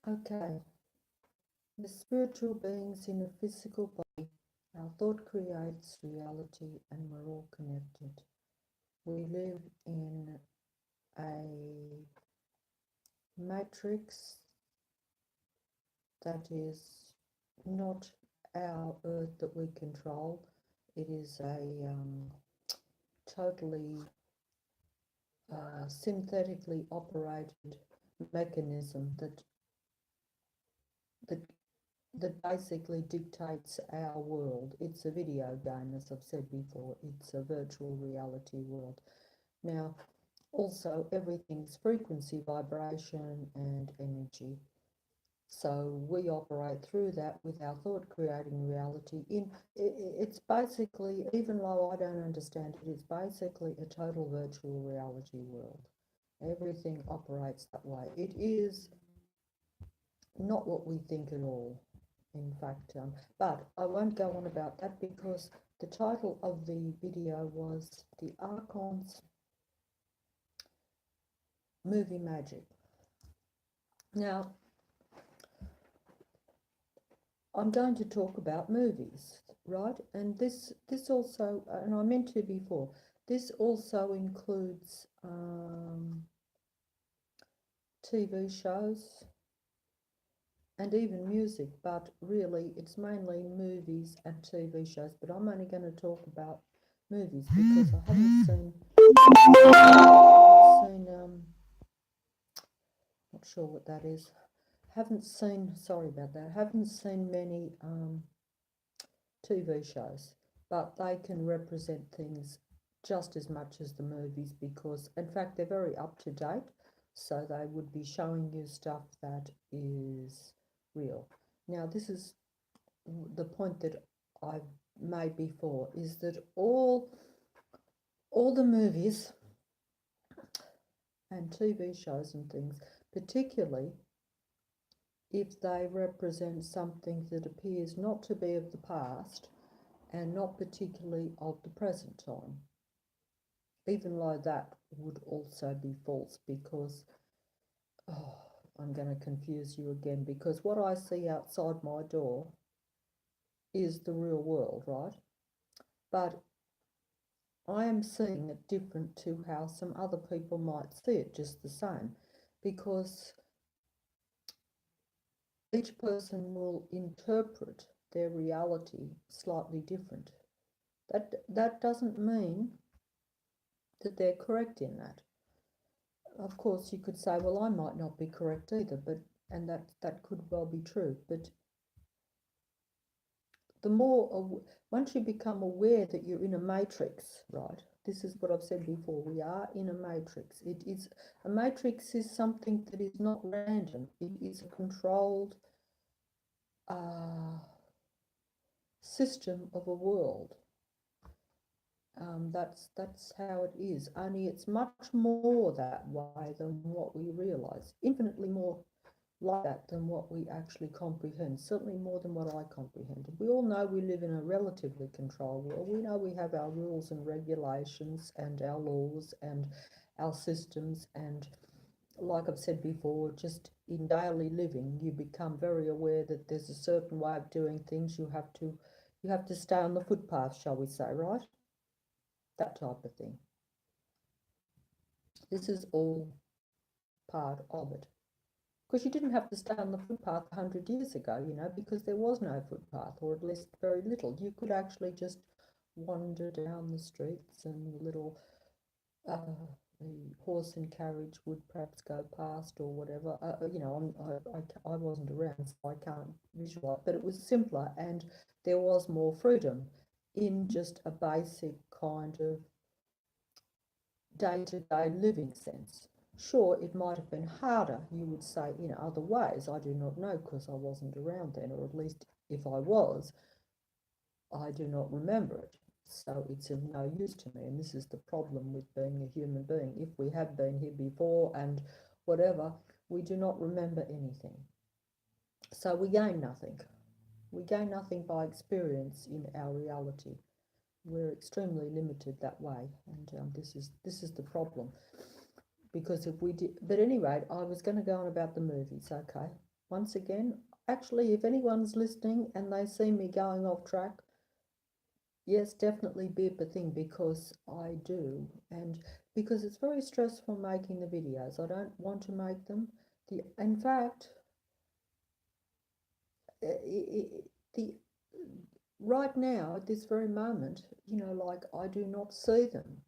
Okay, the spiritual beings in a physical body. Our thought creates reality and we're all connected. We live in a matrix that is not our earth that we control. It is a totally synthetically operated mechanism that that basically dictates our world. It's a video game, as I've said before. It's a virtual reality world. Now, also, everything's frequency, vibration, and energy. So we operate through that with our thought creating reality. It's basically, even though I don't understand it, it's basically a total virtual reality world. Everything operates that way. It is not what we think at all, in fact. But I won't go on about that because the title of the video was The Archon's Movie Magic. Now, I'm going to talk about movies, right? And this also, and I meant to before, this also includes TV shows and even music, but really it's mainly movies and TV shows. But I'm only going to talk about movies because I haven't seen not sure what that is. Sorry about that. Haven't seen many TV shows, but they can represent things just as much as the movies because, in fact, they're very up to date. So they would be showing you stuff that is real. Now, this is the point that I've made before, is that all the movies and TV shows and things, particularly if they represent something that appears not to be of the past and not particularly of the present time, even though that would also be false because, I'm going to confuse you again, because what I see outside my door is the real world, right? But I am seeing it different to how some other people might see it just the same, because each person will interpret their reality slightly different. That doesn't mean that they're correct in that. Of course, you could say, well, I might not be correct either, and that could well be true. But the more, once you become aware that you're in a matrix, right? This is what I've said before. We are in a matrix. A matrix is something that is not random. It is a controlled system of a world. That's how it is. Only it's much more that way than what we realise. Infinitely more like that than what we actually comprehend. Certainly more than what I comprehended. We all know we live in a relatively controlled world. We know we have our rules and regulations and our laws and our systems, and like I've said before, just in daily living, you become very aware that there's a certain way of doing things. You have to stay on the footpath, shall we say, right? That type of thing. This is all part of it. Because you didn't have to stay on the footpath 100 years ago, because there was no footpath, or at least very little. You could actually just wander down the streets, and the horse and carriage would perhaps go past or whatever. I wasn't around, so I can't visualize, but it was simpler and there was more freedom in just a basic kind of day-to-day living sense. Sure, it might have been harder, you would say, in other ways. I do not know because I wasn't around then, or at least if I was, I do not remember it. So it's of no use to me, and this is the problem with being a human being. If we have been here before and whatever, we do not remember anything. So we gain nothing. We gain nothing by experience in our reality. We're extremely limited that way, and this is the problem. Because if we did, but anyway, I was going to go on about the movies. Okay, once again, actually, if anyone's listening and they see me going off track, yes, definitely beep a thing, because I do, and because it's very stressful making the videos. I don't want to make them. In fact, the right now at this very moment, like, I do not see them,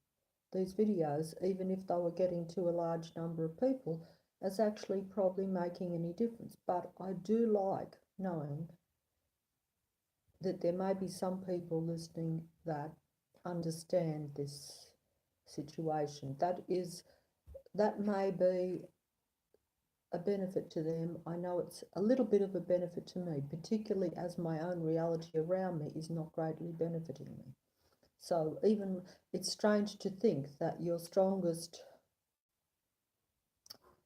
these videos, even if they were getting to a large number of people, as actually probably making any difference. But I do like knowing that there may be some people listening that understand this situation. That may be a benefit to them. I know it's a little bit of a benefit to me, particularly as my own reality around me is not greatly benefiting me. So even it's strange to think that your strongest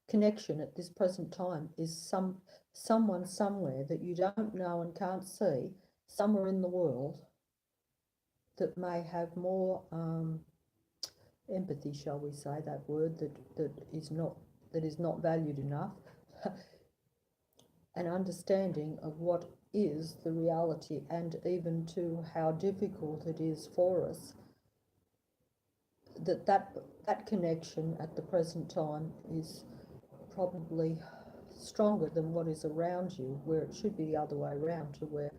connection at this present time is someone somewhere that you don't know and can't see, somewhere in the world, that may have more empathy, shall we say, that word that is not valued enough, an understanding of what is the reality, and even to how difficult it is for us, that connection at the present time is probably stronger than what is around you, where it should be the other way around, to where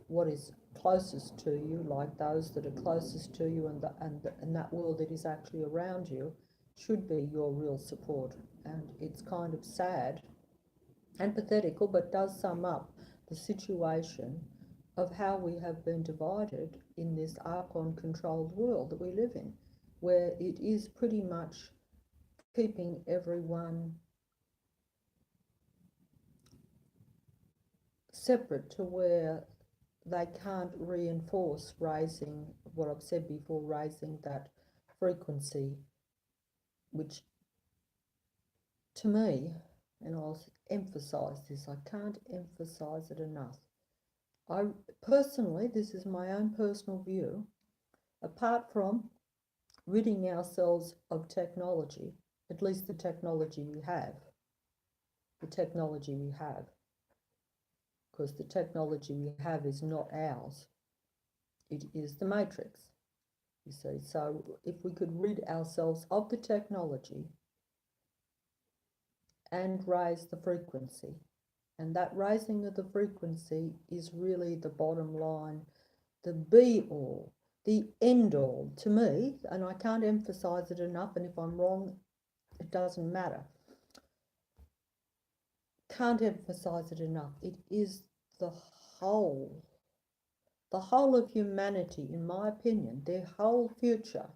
what is closest to you, like those that are closest to you, and that world that is actually around you, should be your real support. And it's kind of sad and pathetical, but does sum up the situation of how we have been divided in this Archon controlled world that we live in, where it is pretty much keeping everyone separate, to where they can't reinforce raising what I've said before, raising that frequency, which to me, and I'll emphasize this, I can't emphasize it enough. I personally, this is my own personal view, apart from ridding ourselves of technology, at least the technology we have, because the technology we have is not ours, it is the matrix, you see. So if we could rid ourselves of the technology and raise the frequency, and that raising of the frequency is really the bottom line, the be-all, the end-all to me, and I can't emphasize it enough, and if I'm wrong, it doesn't matter. Can't emphasize it enough. It is the whole of humanity, in my opinion, their whole future,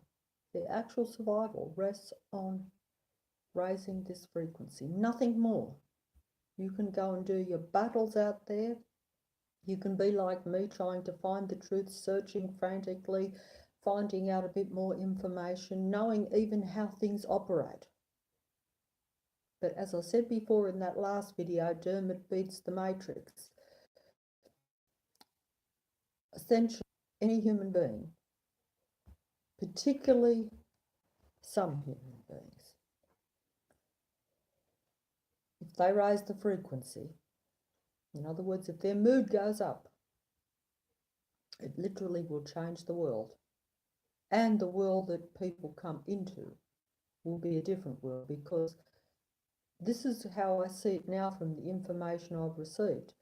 their actual survival rests on raising this frequency, nothing more. You can go and do your battles out there. You can be like me, trying to find the truth, searching frantically, finding out a bit more information, knowing even how things operate. But as I said before in that last video, Dermot beats the matrix. Essentially, any human being, particularly some human beings, if they raise the frequency, in other words, if their mood goes up, it literally will change the world. And the world that people come into will be a different world, because this is how I see it now from the information I've received.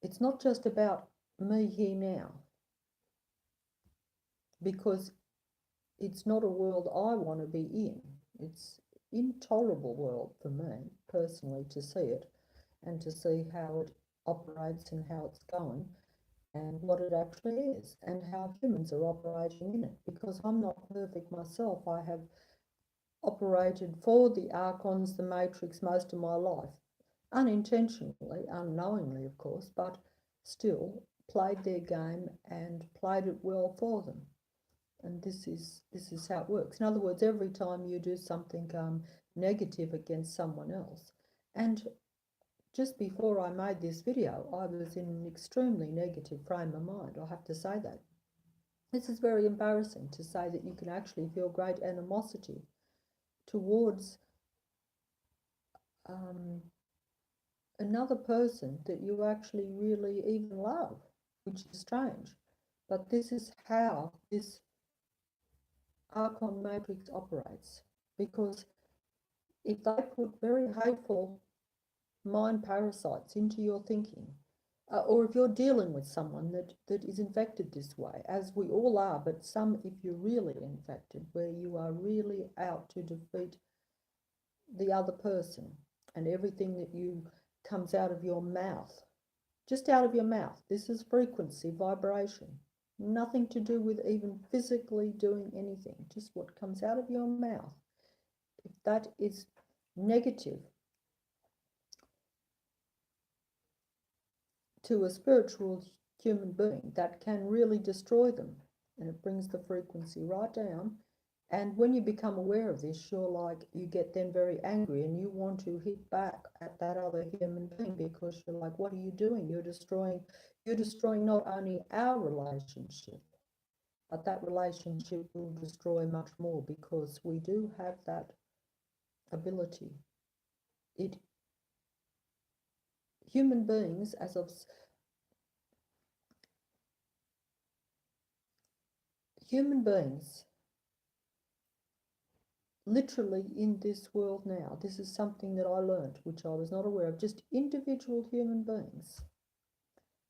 It's not just about me here now, because it's not a world I want to be in. It's an intolerable world for me personally to see it, and to see how it operates and how it's going, and what it actually is, and how humans are operating in it, because I'm not perfect myself. I have operated for the Archons, the Matrix, most of my life, unintentionally, unknowingly, of course, but still played their game and played it well for them. And this is how it works. In other words, every time you do something negative against someone else, and just before I made this video, I was in an extremely negative frame of mind, I have to say that. This is very embarrassing to say, that you can actually feel great animosity towards another person that you actually really even love, which is strange. But this is how this Archon matrix operates, because if they put very hateful mind parasites into your thinking, or if you're dealing with someone that is infected this way, as we all are, but some if you're really infected, where you are really out to defeat the other person, and everything that you comes out of your mouth, just out of your mouth. This is frequency, vibration, nothing to do with even physically doing anything, just what comes out of your mouth. If that is negative to a spiritual human being, that can really destroy them, and it brings the frequency right down. And when you become aware of this, you're like, you get then very angry and you want to hit back at that other human being, because you're like, what are you doing? You're destroying not only our relationship, but that relationship will destroy much more, because we do have that ability. Human beings, human beings literally in this world now, this is something that I learned, which I was not aware of, just individual human beings,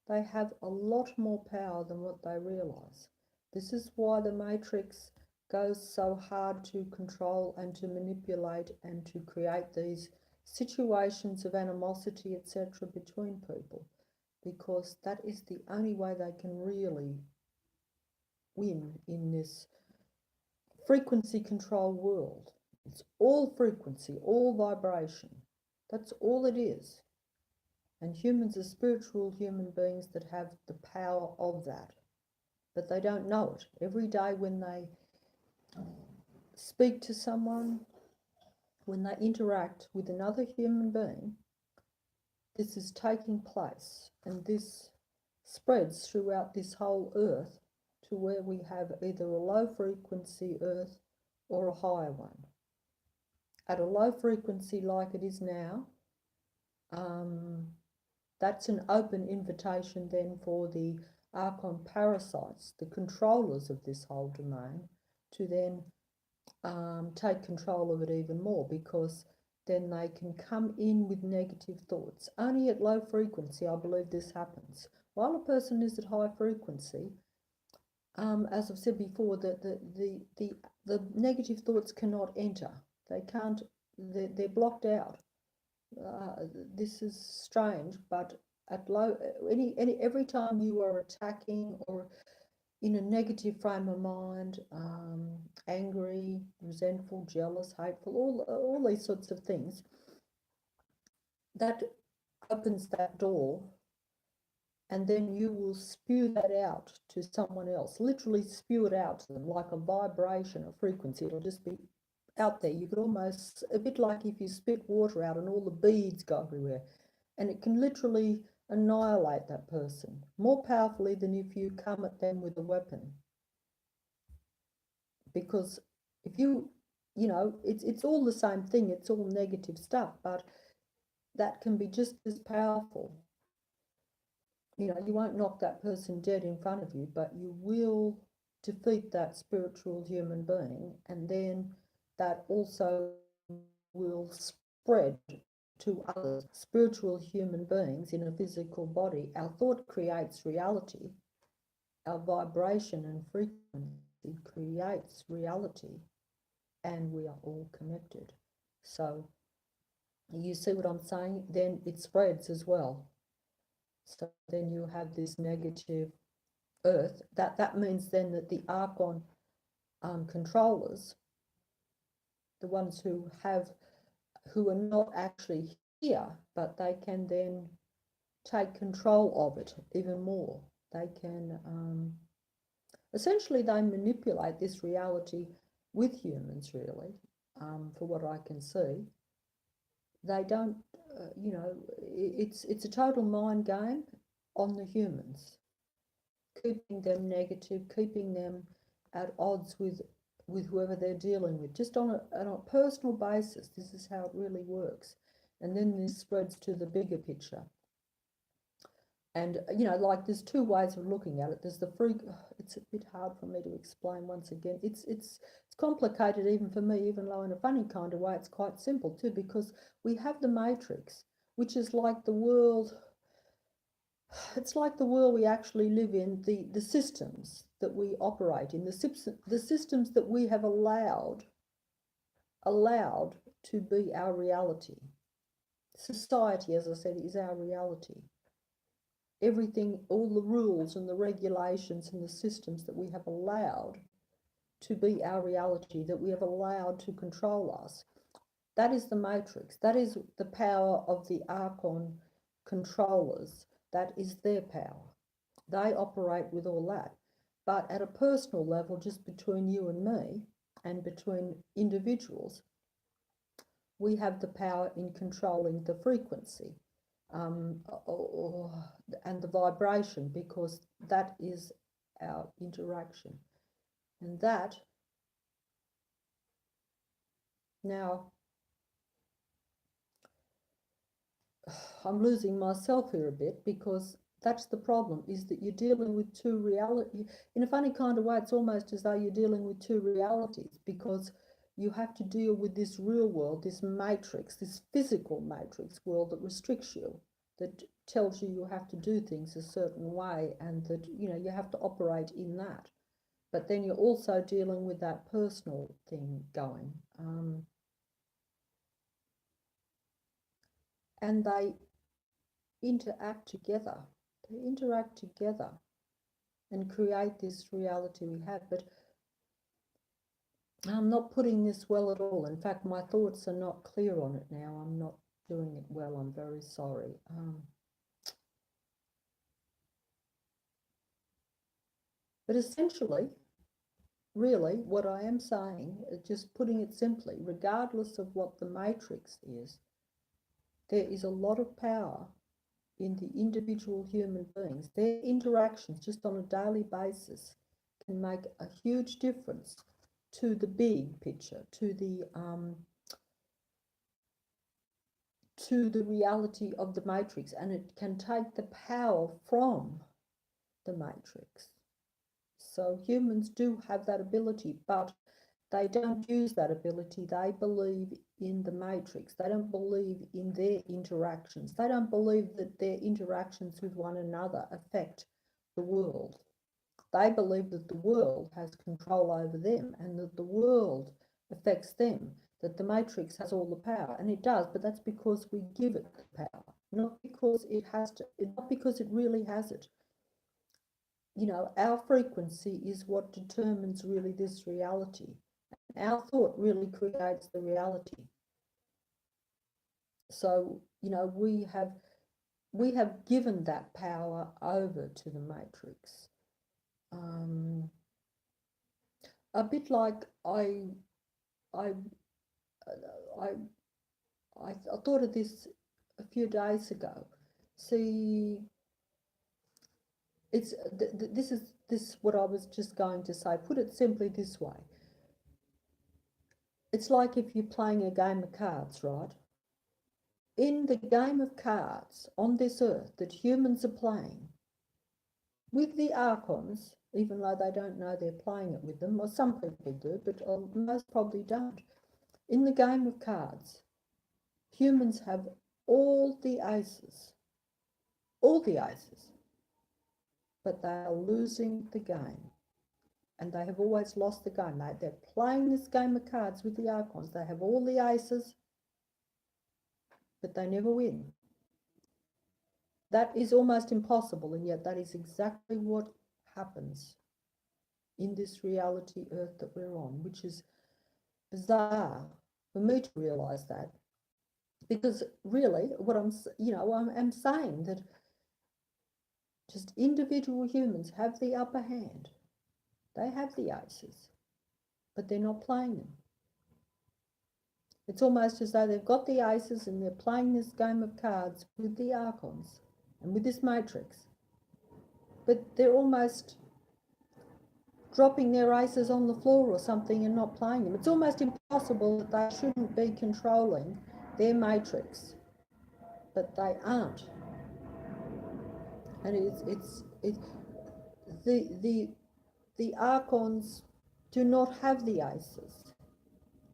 they have a lot more power than what they realize. This is why the matrix goes so hard to control and to manipulate and to create these situations of animosity, etc., between people, because that is the only way they can really win in this frequency control world. It's all frequency, all vibration. That's all it is. And humans are spiritual human beings that have the power of that, but they don't know it. Every day when they speak to someone, when they interact with another human being, this is taking place, and this spreads throughout this whole earth to where we have either a low frequency earth or a higher one. At a low frequency like it is now, that's an open invitation then for the Archon parasites, the controllers of this whole domain, to then take control of it even more, because then they can come in with negative thoughts. Only at low frequency, I believe this happens. While a person is at high frequency, as I've said before, the negative thoughts cannot enter. They can't. They're blocked out. This is strange, but at low, every time you are attacking or in a negative frame of mind, angry, resentful, jealous, hateful, all these sorts of things, that opens that door, and then you will spew that out to someone else, literally spew it out to them like a vibration, a frequency. It'll just be out there. You could almost, a bit like if you spit water out and all the beads go everywhere, and it can literally annihilate that person more powerfully than if you come at them with a weapon. Because if you know, it's all the same thing, it's all negative stuff, but that can be just as powerful. You know, you won't knock that person dead in front of you, but you will defeat that spiritual human being, and then that also will spread to other spiritual human beings in a physical body. Our thought creates reality. Our vibration and frequency creates reality, and we are all connected. So you see what I'm saying? Then it spreads as well. So then you have this negative earth. That means then that the Archon controllers, the ones who are not actually here, but they can then take control of it even more. They can essentially they manipulate this reality with humans, really, for what I can see. They don't, you know, it's a total mind game on the humans, keeping them negative, keeping them at odds with whoever they're dealing with, just on a personal basis. This is how it really works. And then this spreads to the bigger picture. And, you know, like there's two ways of looking at it. There's the free, it's a bit hard for me to explain once again. It's complicated even for me, even though in a funny kind of way, it's quite simple too, because we have the matrix, which is like the world, it's like the world we actually live in, the systems that we operate in, the systems that we have allowed to be our reality. Society, as I said, is our reality. Everything, all the rules and the regulations and the systems that we have allowed to be our reality, that we have allowed to control us, that is the matrix. That is the power of the Archon controllers. That is their power. They operate with all that. But at a personal level, just between you and me and between individuals, we have the power in controlling the frequency. And the vibration, because that is our interaction. And that, now, I'm losing myself here a bit, because that's the problem, is that you're dealing with two realities. In a funny kind of way, it's almost as though you're dealing with two realities, because you have to deal with this real world, this matrix, this physical matrix world that restricts you, that tells you you have to do things a certain way, and that, you know, you have to operate in that. But then you're also dealing with that personal thing going. And they interact together. They interact together and create this reality we have. But I'm not putting this well at all. In fact, my thoughts are not clear on it now. I'm not doing it well. I'm very sorry. But essentially, really, what I am saying, just putting it simply, regardless of what the matrix is, there is a lot of power in the individual human beings. Their interactions just on a daily basis can make a huge difference to the big picture, to the reality of the matrix, and it can take the power from the matrix. So humans do have that ability, but they don't use that ability. They believe in the matrix. They don't believe in their interactions. They don't believe that their interactions with one another affect the world. They believe that the world has control over them, and that the world affects them, that the matrix has all the power. And it does, but that's because we give it the power, not because it has to, not because it really has it. You know, our frequency is what determines really this reality. Our thought really creates the reality. So, you know, we have given that power over to the matrix. A bit like I thought of this a few days ago. See, it's this is what I was just going to say. Put it simply this way. It's like if you're playing a game of cards, right? In the game of cards on this earth that humans are playing with the Archons, even though they don't know they're playing it with them, or some people do, but most probably don't. In the game of cards, humans have all the aces, but they are losing the game. And they have always lost the game. They're playing this game of cards with the Archons. They have all the aces, but they never win. That is almost impossible, and yet that is exactly what happens in this reality earth that we're on, which is bizarre for me to realize that. Because really, what I'm saying that just individual humans have the upper hand. They have the aces, but they're not playing them. It's almost as though they've got the aces and they're playing this game of cards with the Archons and with this matrix, but they're almost dropping their aces on the floor or something and not playing them. It's almost impossible that they shouldn't be controlling their matrix but they aren't. And the Archons do not have the aces,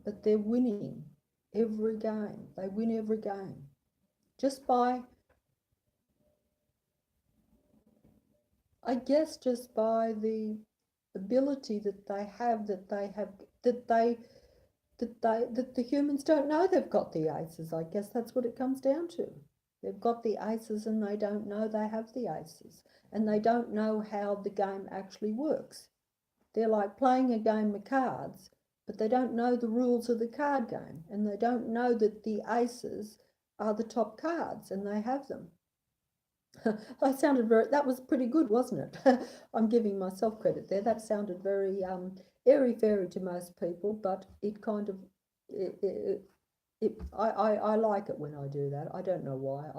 but they're winning every game. They win every game just by, I guess, just by the ability that that the humans don't know they've got the aces. I guess that's what it comes down to. They've got the aces and they don't know they have the aces, and they don't know how the game actually works. They're like playing a game of cards, but they don't know the rules of the card game, and they don't know that the aces are the top cards and they have them. That was pretty good, wasn't it? I'm giving myself credit there. That sounded very airy-fairy to most people, but it kind of, I like it when I do that. I don't know why.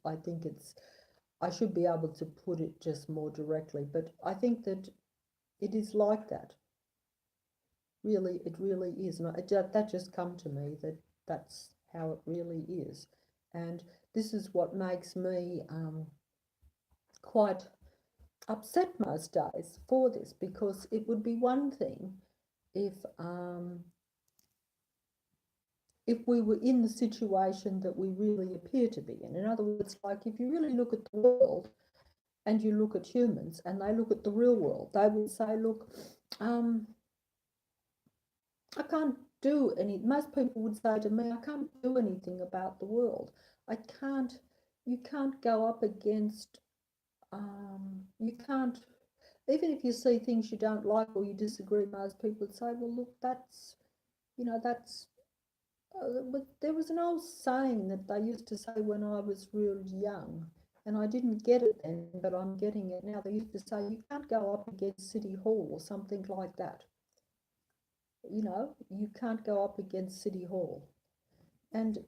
I think I should be able to put it just more directly, but I think that it is like that. Really, it really is. And that just come to me that that's how it really is. And this is what makes me quite upset most days for this, because it would be one thing if we were in the situation that we really appear to be in. In other words, like if you really look at the world and you look at humans and they look at the real world, they would say, look, I can't do any, most people would say to me, I can't do anything about the world. You can't go up against, you can't, even if you see things you don't like or you disagree, most people would say, well, look, that's, but there was an old saying that they used to say when I was real young, and I didn't get it then, but I'm getting it now. They used to say, you can't go up against City Hall or something like that. You can't go up against City Hall. And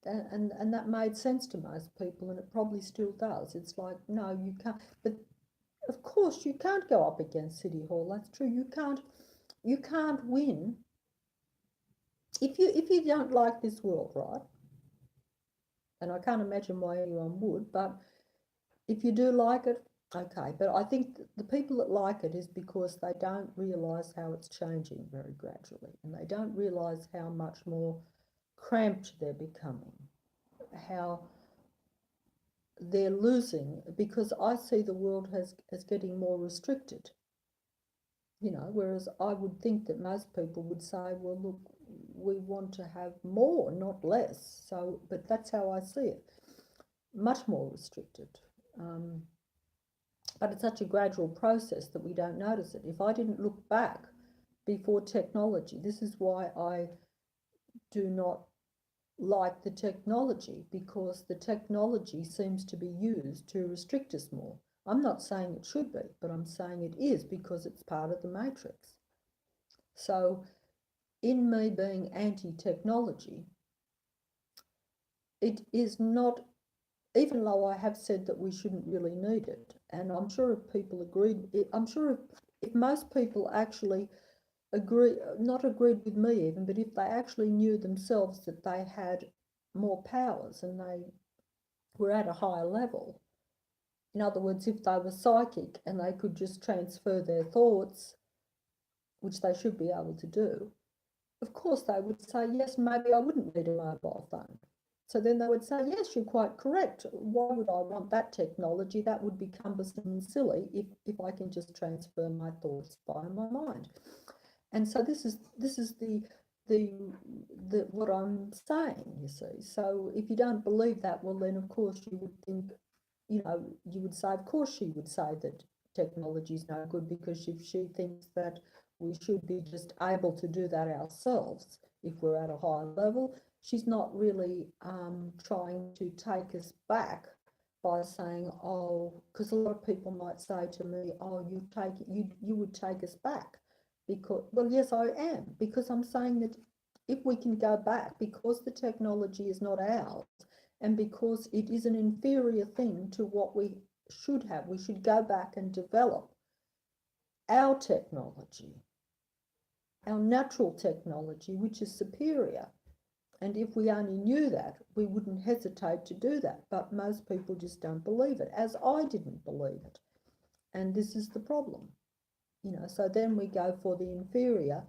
that made sense to most people, and it probably still does. It's like, no, you can't. But of course, you can't go up against City Hall. That's true. You can't win if you don't like this world, right? And I can't imagine why anyone would. But if you do like it, okay. But I think the people that like it is because they don't realise how it's changing very gradually, and they don't realise how much more cramped they're becoming, how they're losing, because I see the world as getting more restricted. Whereas I would think that most people would say, well, look, we want to have more, not less. So, but that's how I see it, much more restricted. But it's such a gradual process that we don't notice it. If I didn't look back before technology, this is why I do not like the technology, because the technology seems to be used to restrict us more. I'm not saying it should be, but I'm saying it is because it's part of the matrix. So in me being anti-technology, it is not, even though I have said that we shouldn't really need it, and I'm sure if people agreed, I'm sure if most people actually not agreed with me even, but if they actually knew themselves that they had more powers and they were at a higher level, in other words, if they were psychic and they could just transfer their thoughts, which they should be able to do, of course they would say, yes, maybe I wouldn't need a mobile phone. So then they would say, yes, you're quite correct. Why would I want that technology? That would be cumbersome and silly if I can just transfer my thoughts via my mind. And so this is the what I'm saying, you see. So if you don't believe that, well, then of course you would think, you would say, of course she would say that technology is no good, because if she thinks that we should be just able to do that ourselves if we're at a higher level, she's not really trying to take us back by saying, oh, because a lot of people might say to me, oh, you would take us back. Because, well, yes, I am, because I'm saying that if we can go back, because the technology is not ours, and because it is an inferior thing to what we should have, we should go back and develop our technology, our natural technology, which is superior. And if we only knew that, we wouldn't hesitate to do that. But most people just don't believe it, as I didn't believe it. And this is the problem. So then we go for the inferior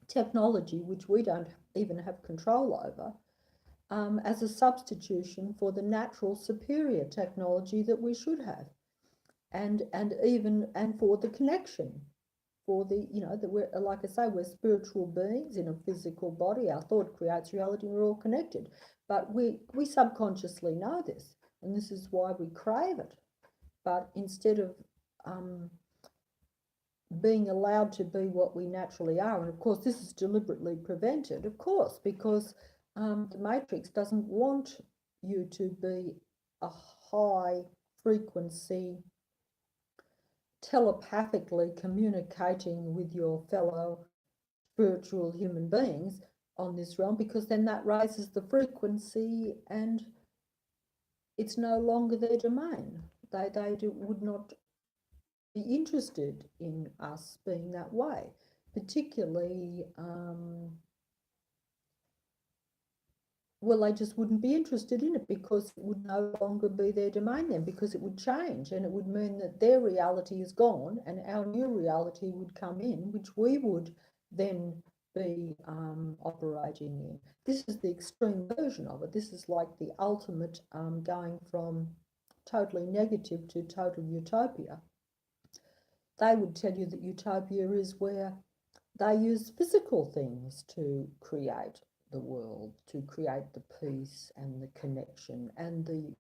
technology, which we don't even have control over, as a substitution for the natural superior technology that we should have, and for the connection, for the that we're, like I say, we're spiritual beings in a physical body. Our thought creates reality. We're all connected, but we subconsciously know this, and this is why we crave it. But instead of being allowed to be what we naturally are, and of course this is deliberately prevented, of course, because the Matrix doesn't want you to be a high frequency, telepathically communicating with your fellow spiritual human beings on this realm, because then that raises the frequency and it's no longer their domain. They would not be interested in us being that way, particularly well, they just wouldn't be interested in it, because it would no longer be their domain then, because it would change, and it would mean that their reality is gone and our new reality would come in, which we would then be operating in. This is the extreme version of it. This is like the ultimate going from totally negative to total utopia. They would tell you that utopia is where they use physical things to create the world, to create the peace and the connection, and the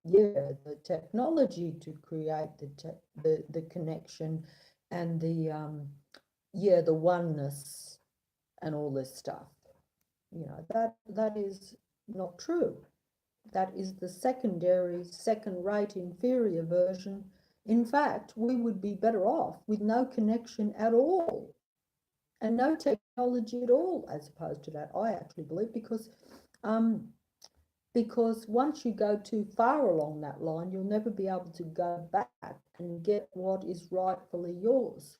technology to create the connection and the oneness and all this stuff. That is not true. That is the secondary, second-rate, inferior version. In fact, we would be better off with no connection at all and no technology at all, as opposed to that, I actually believe, because once you go too far along that line, you'll never be able to go back and get what is rightfully yours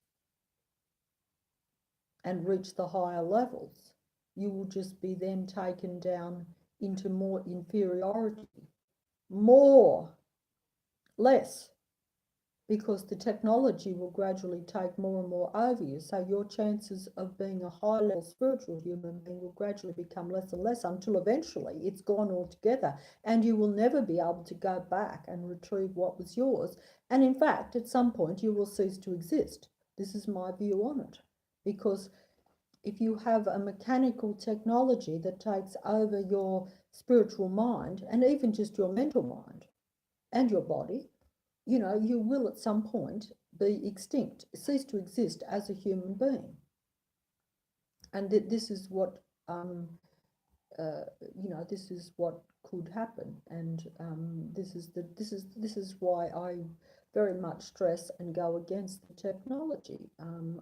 and reach the higher levels. You will just be then taken down into more inferiority, less, because the technology will gradually take more and more over you. So your chances of being a high-level spiritual human being will gradually become less and less, until eventually it's gone altogether, and you will never be able to go back and retrieve what was yours. And in fact, at some point you will cease to exist. This is my view on it, because if you have a mechanical technology that takes over your spiritual mind, and even just your mental mind and your body, you will at some point be extinct, cease to exist as a human being. And this is what, this is what could happen. And this is why I very much stress and go against the technology.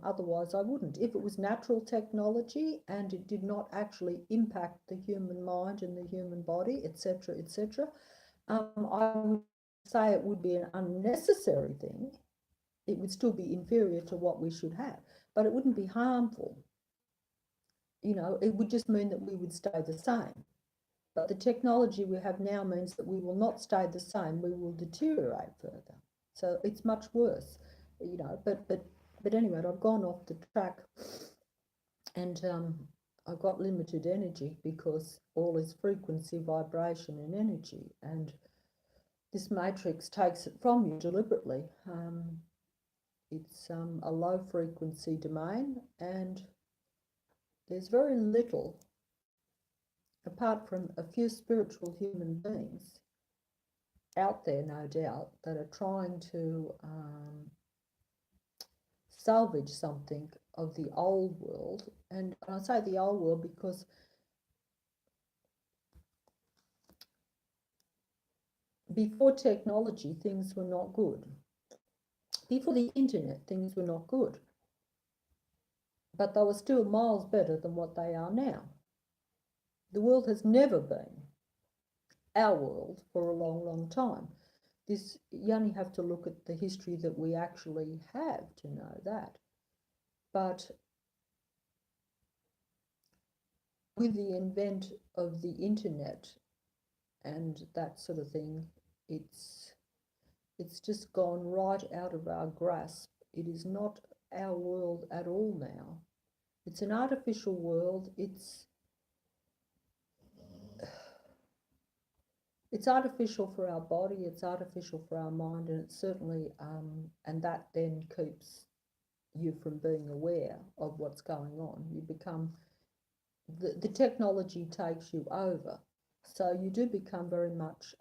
Otherwise, I wouldn't. If it was natural technology and it did not actually impact the human mind and the human body, etc., etc., I would say it would be an unnecessary thing. It would still be inferior to what we should have, but it wouldn't be harmful. It would just mean that we would stay the same. But the technology we have now means that we will not stay the same. We will deteriorate further. So it's much worse, But anyway, I've gone off the track, and I've got limited energy, because all is frequency, vibration, and energy, and this matrix takes it from you deliberately. It's a low frequency domain, and there's very little, apart from a few spiritual human beings out there, no doubt, that are trying to salvage something of the old world. And I say the old world because before technology, things were not good. Before the internet, things were not good. But they were still miles better than what they are now. The world has never been our world for a long, long time. You only have to look at the history that we actually have to know that. But with the invent of the internet and that sort of thing, it's just gone right out of our grasp. It is not our world at all now. It's an artificial world. It's artificial for our body, it's artificial for our mind, and it's certainly, and that then keeps you from being aware of what's going on. You become, the technology takes you over. So you do become very much,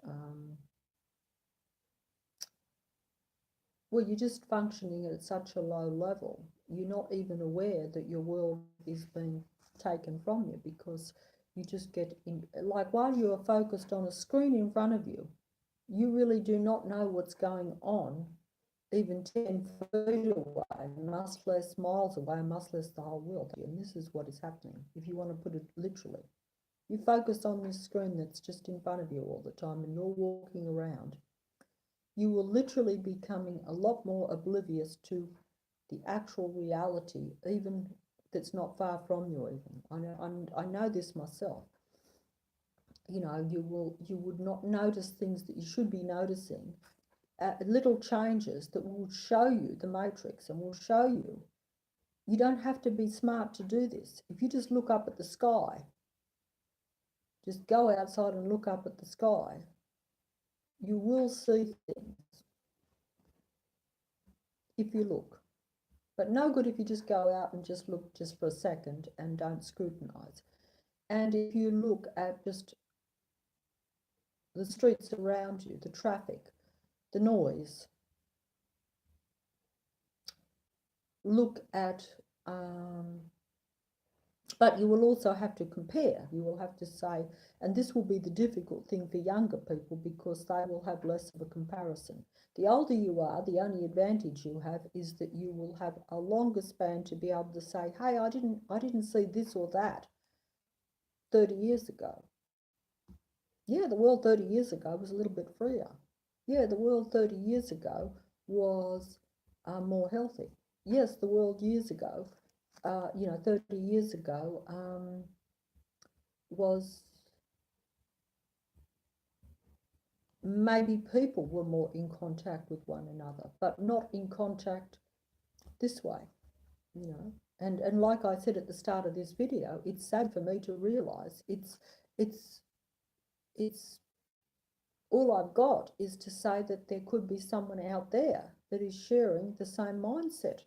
well, you're just functioning at such a low level. You're not even aware that your world is being taken from you, because you just get in, like while you are focused on a screen in front of you, you really do not know what's going on even 10 feet away, much less miles away, much less the whole world. And this is what is happening, if you want to put it literally. You focus on this screen that's just in front of you all the time, and you're walking around. You will literally be becoming a lot more oblivious to the actual reality, even that's not far from you even. I know this myself. You know, you would not notice things that you should be noticing, little changes that will show you the matrix and will show you. You don't have to be smart to do this. If you just look up at the sky, just go outside and look up at the sky, you will see things if you look. But no good if you just go out and just look just for a second and don't scrutinize. And if you look at just the streets around you, the traffic, the noise, look at, but you will also have to compare. You will have to say, and this will be the difficult thing for younger people, because they will have less of a comparison. The older you are, the only advantage you have is that you will have a longer span to be able to say, hey, I didn't see this or that 30 years ago. Yeah, the world 30 years ago was a little bit freer. Yeah, the world 30 years ago was more healthy. Yes, the world years ago, 30 years ago, was maybe people were more in contact with one another, but not in contact this way, you know. And like I said at the start of this video, it's sad for me to realize it's all I've got is to say that there could be someone out there that is sharing the same mindset.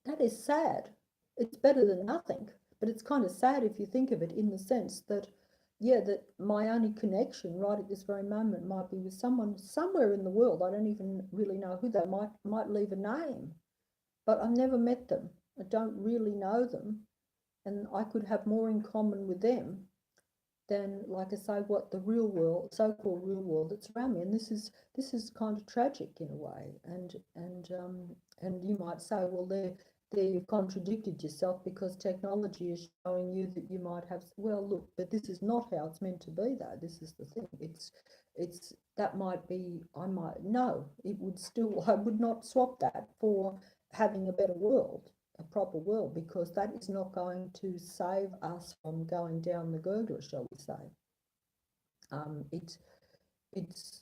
That is sad. It's better than nothing, but it's kind of sad if you think of it in the sense that, yeah, that my only connection right at this very moment might be with someone somewhere in the world. I don't even really know who they might leave a name, but I've never met them. I don't really know them, and I could have more in common with them than, like I say, what the real world, so-called real world that's around me. And this is kind of tragic in a way. And you might say, well, there you've contradicted yourself, because technology is showing you that you might have. Well, look, but this is not how it's meant to be, though. This is the thing. It's that might be. I might no. It would still. I would not swap that for having a better world, a proper world, because that is not going to save us from going down the gurgler, shall we say. It's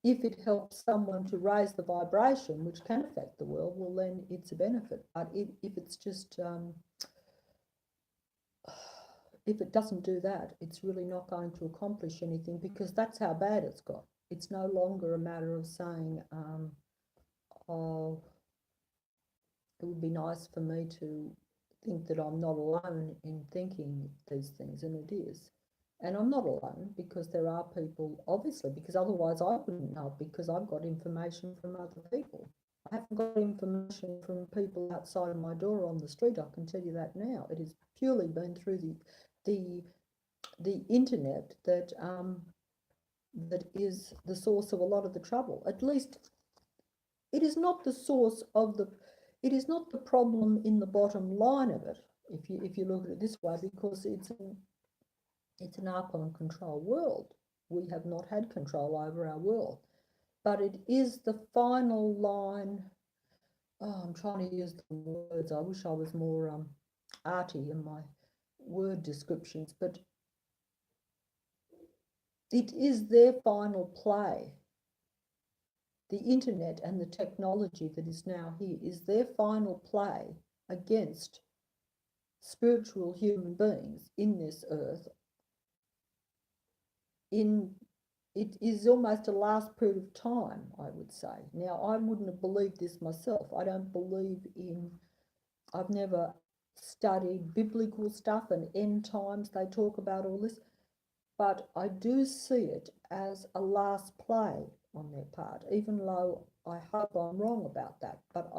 if it helps someone to raise the vibration, which can affect the world, well, then it's a benefit. But if it's just if it doesn't do that, it's really not going to accomplish anything, because that's how bad it's got. It's no longer a matter of saying, oh, it would be nice for me to think that I'm not alone in thinking these things, and it is. And I'm not alone, because there are people, obviously, because otherwise I wouldn't know, because I've got information from other people. I haven't got information from people outside of my door on the street, I can tell you that now. It has purely been through the internet that that is the source of a lot of the trouble. At least it is not the source of the, it is not the problem in the bottom line of it, if you look at it this way, because it's an Archon control world. We have not had control over our world, but it is the final line. Oh, I'm trying to use the words. I wish I was more arty in my word descriptions, but it is their final play. The internet and the technology that is now here is their final play against spiritual human beings in this earth. It is almost a last period of time, I would say. Now, I wouldn't have believed this myself. I don't believe in, I've never studied biblical stuff and end times. They talk about all this, but I do see it as a last play on their part, even though I hope I'm wrong about that. But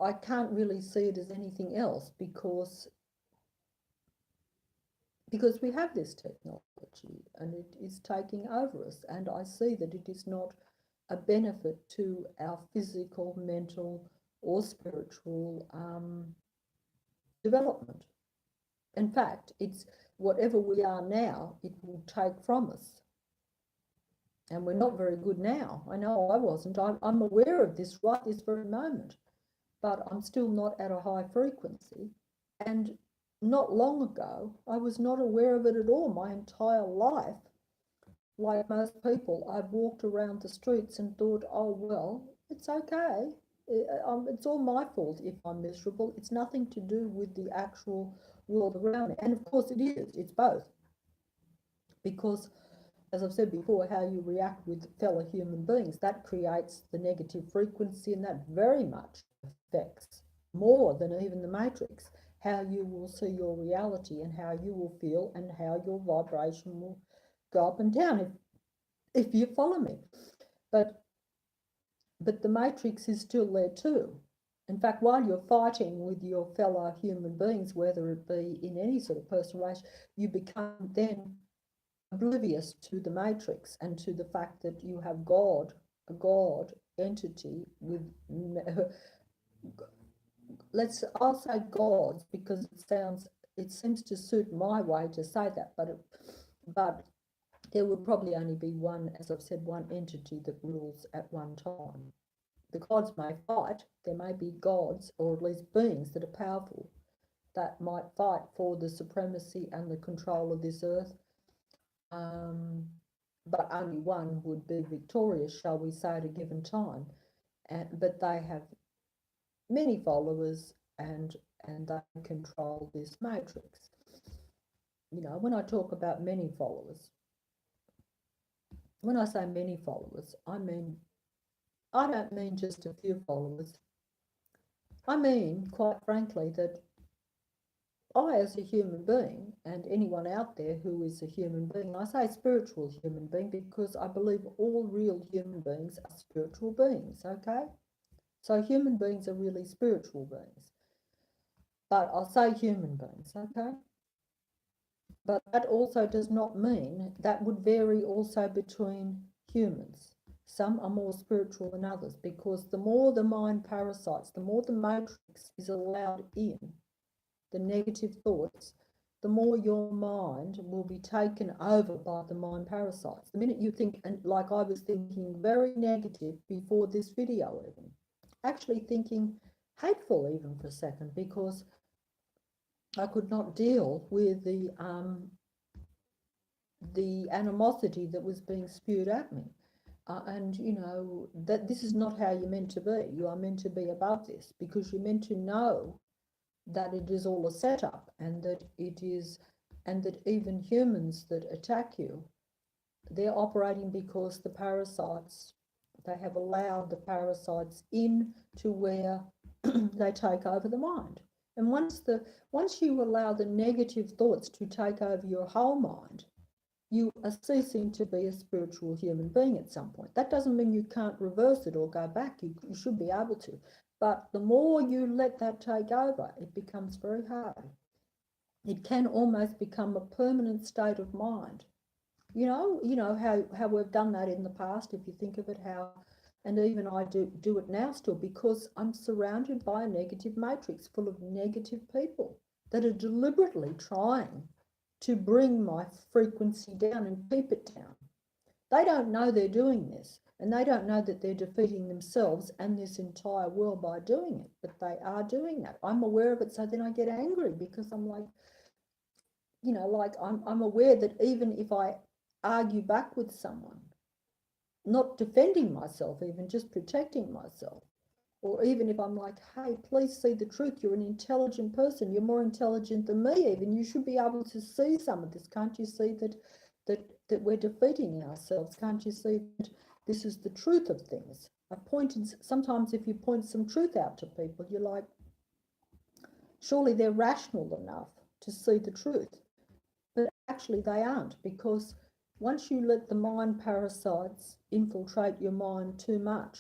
I can't really see it as anything else because we have this technology and it is taking over us, and I see that it is not a benefit to our physical, mental or spiritual development. In fact, it's whatever we are now, it will take from us. And we're not very good now. I know I wasn't. I'm aware of this right this very moment, but I'm still not at a high frequency. And not long ago, I was not aware of it at all. My entire life, like most people, I've walked around the streets and thought, oh, well, it's okay. It's all my fault if I'm miserable. It's nothing to do with the actual world around me. And of course it is. It's both. Because, as I've said before, how you react with fellow human beings, that creates the negative frequency, and that very much affects, more than even the matrix, how you will see your reality and how you will feel and how your vibration will go up and down, if you follow me. But the matrix is still there too. In fact, while you're fighting with your fellow human beings, whether it be in any sort of personal relation, you become then oblivious to the matrix and to the fact that you have God, a God entity with, I'll say gods because it seems to suit my way to say that, but there would probably only be one, as I've said, one entity that rules at one time. The gods may fight. There may be gods, or at least beings that are powerful, that might fight for the supremacy and the control of this earth. But only one would be victorious, shall we say, at a given time. But they have many followers, and they control this matrix. You know, when I talk about many followers, when I say many followers, I don't mean just a few followers. I mean, quite frankly, that I, as a human being, and anyone out there who is a human being, I say spiritual human being because I believe all real human beings are spiritual beings, okay? So human beings are really spiritual beings. But I'll say human beings, okay? But that also does not mean, that would vary also between humans. Some are more spiritual than others because the more the mind parasites, the more the matrix is allowed in, the negative thoughts, the more your mind will be taken over by the mind parasites. The minute you think, and like I was thinking very negative before this video even, actually thinking hateful even for a second, because I could not deal with the animosity that was being spewed at me. And you know, that this is not how you're meant to be. You are meant to be above this because you're meant to know that it is all a setup, and that even humans that attack you, they're operating because the parasites, they have allowed the parasites in to where they take over the mind. And once you allow the negative thoughts to take over your whole mind, you are ceasing to be a spiritual human being at some point. That doesn't mean you can't reverse it or go back. You should be able to. But the more you let that take over, it becomes very hard. It can almost become a permanent state of mind. You know how we've done that in the past, if you think of it, and even I do it now still, because I'm surrounded by a negative matrix full of negative people that are deliberately trying to bring my frequency down and keep it down. They don't know they're doing this, and they don't know that they're defeating themselves and this entire world by doing it, but they are doing that. I'm aware of it, so then I get angry because I'm like, you know, like I'm aware that even if I argue back with someone, not defending myself, even just protecting myself, or even if I'm like, hey, please see the truth. You're an intelligent person. You're more intelligent than me even. You should be able to see some of this. Can't you see that we're defeating ourselves? Can't you see that this is the truth of things? Sometimes if you point some truth out to people, you're like, surely they're rational enough to see the truth. But actually they aren't, because once you let the mind parasites infiltrate your mind too much,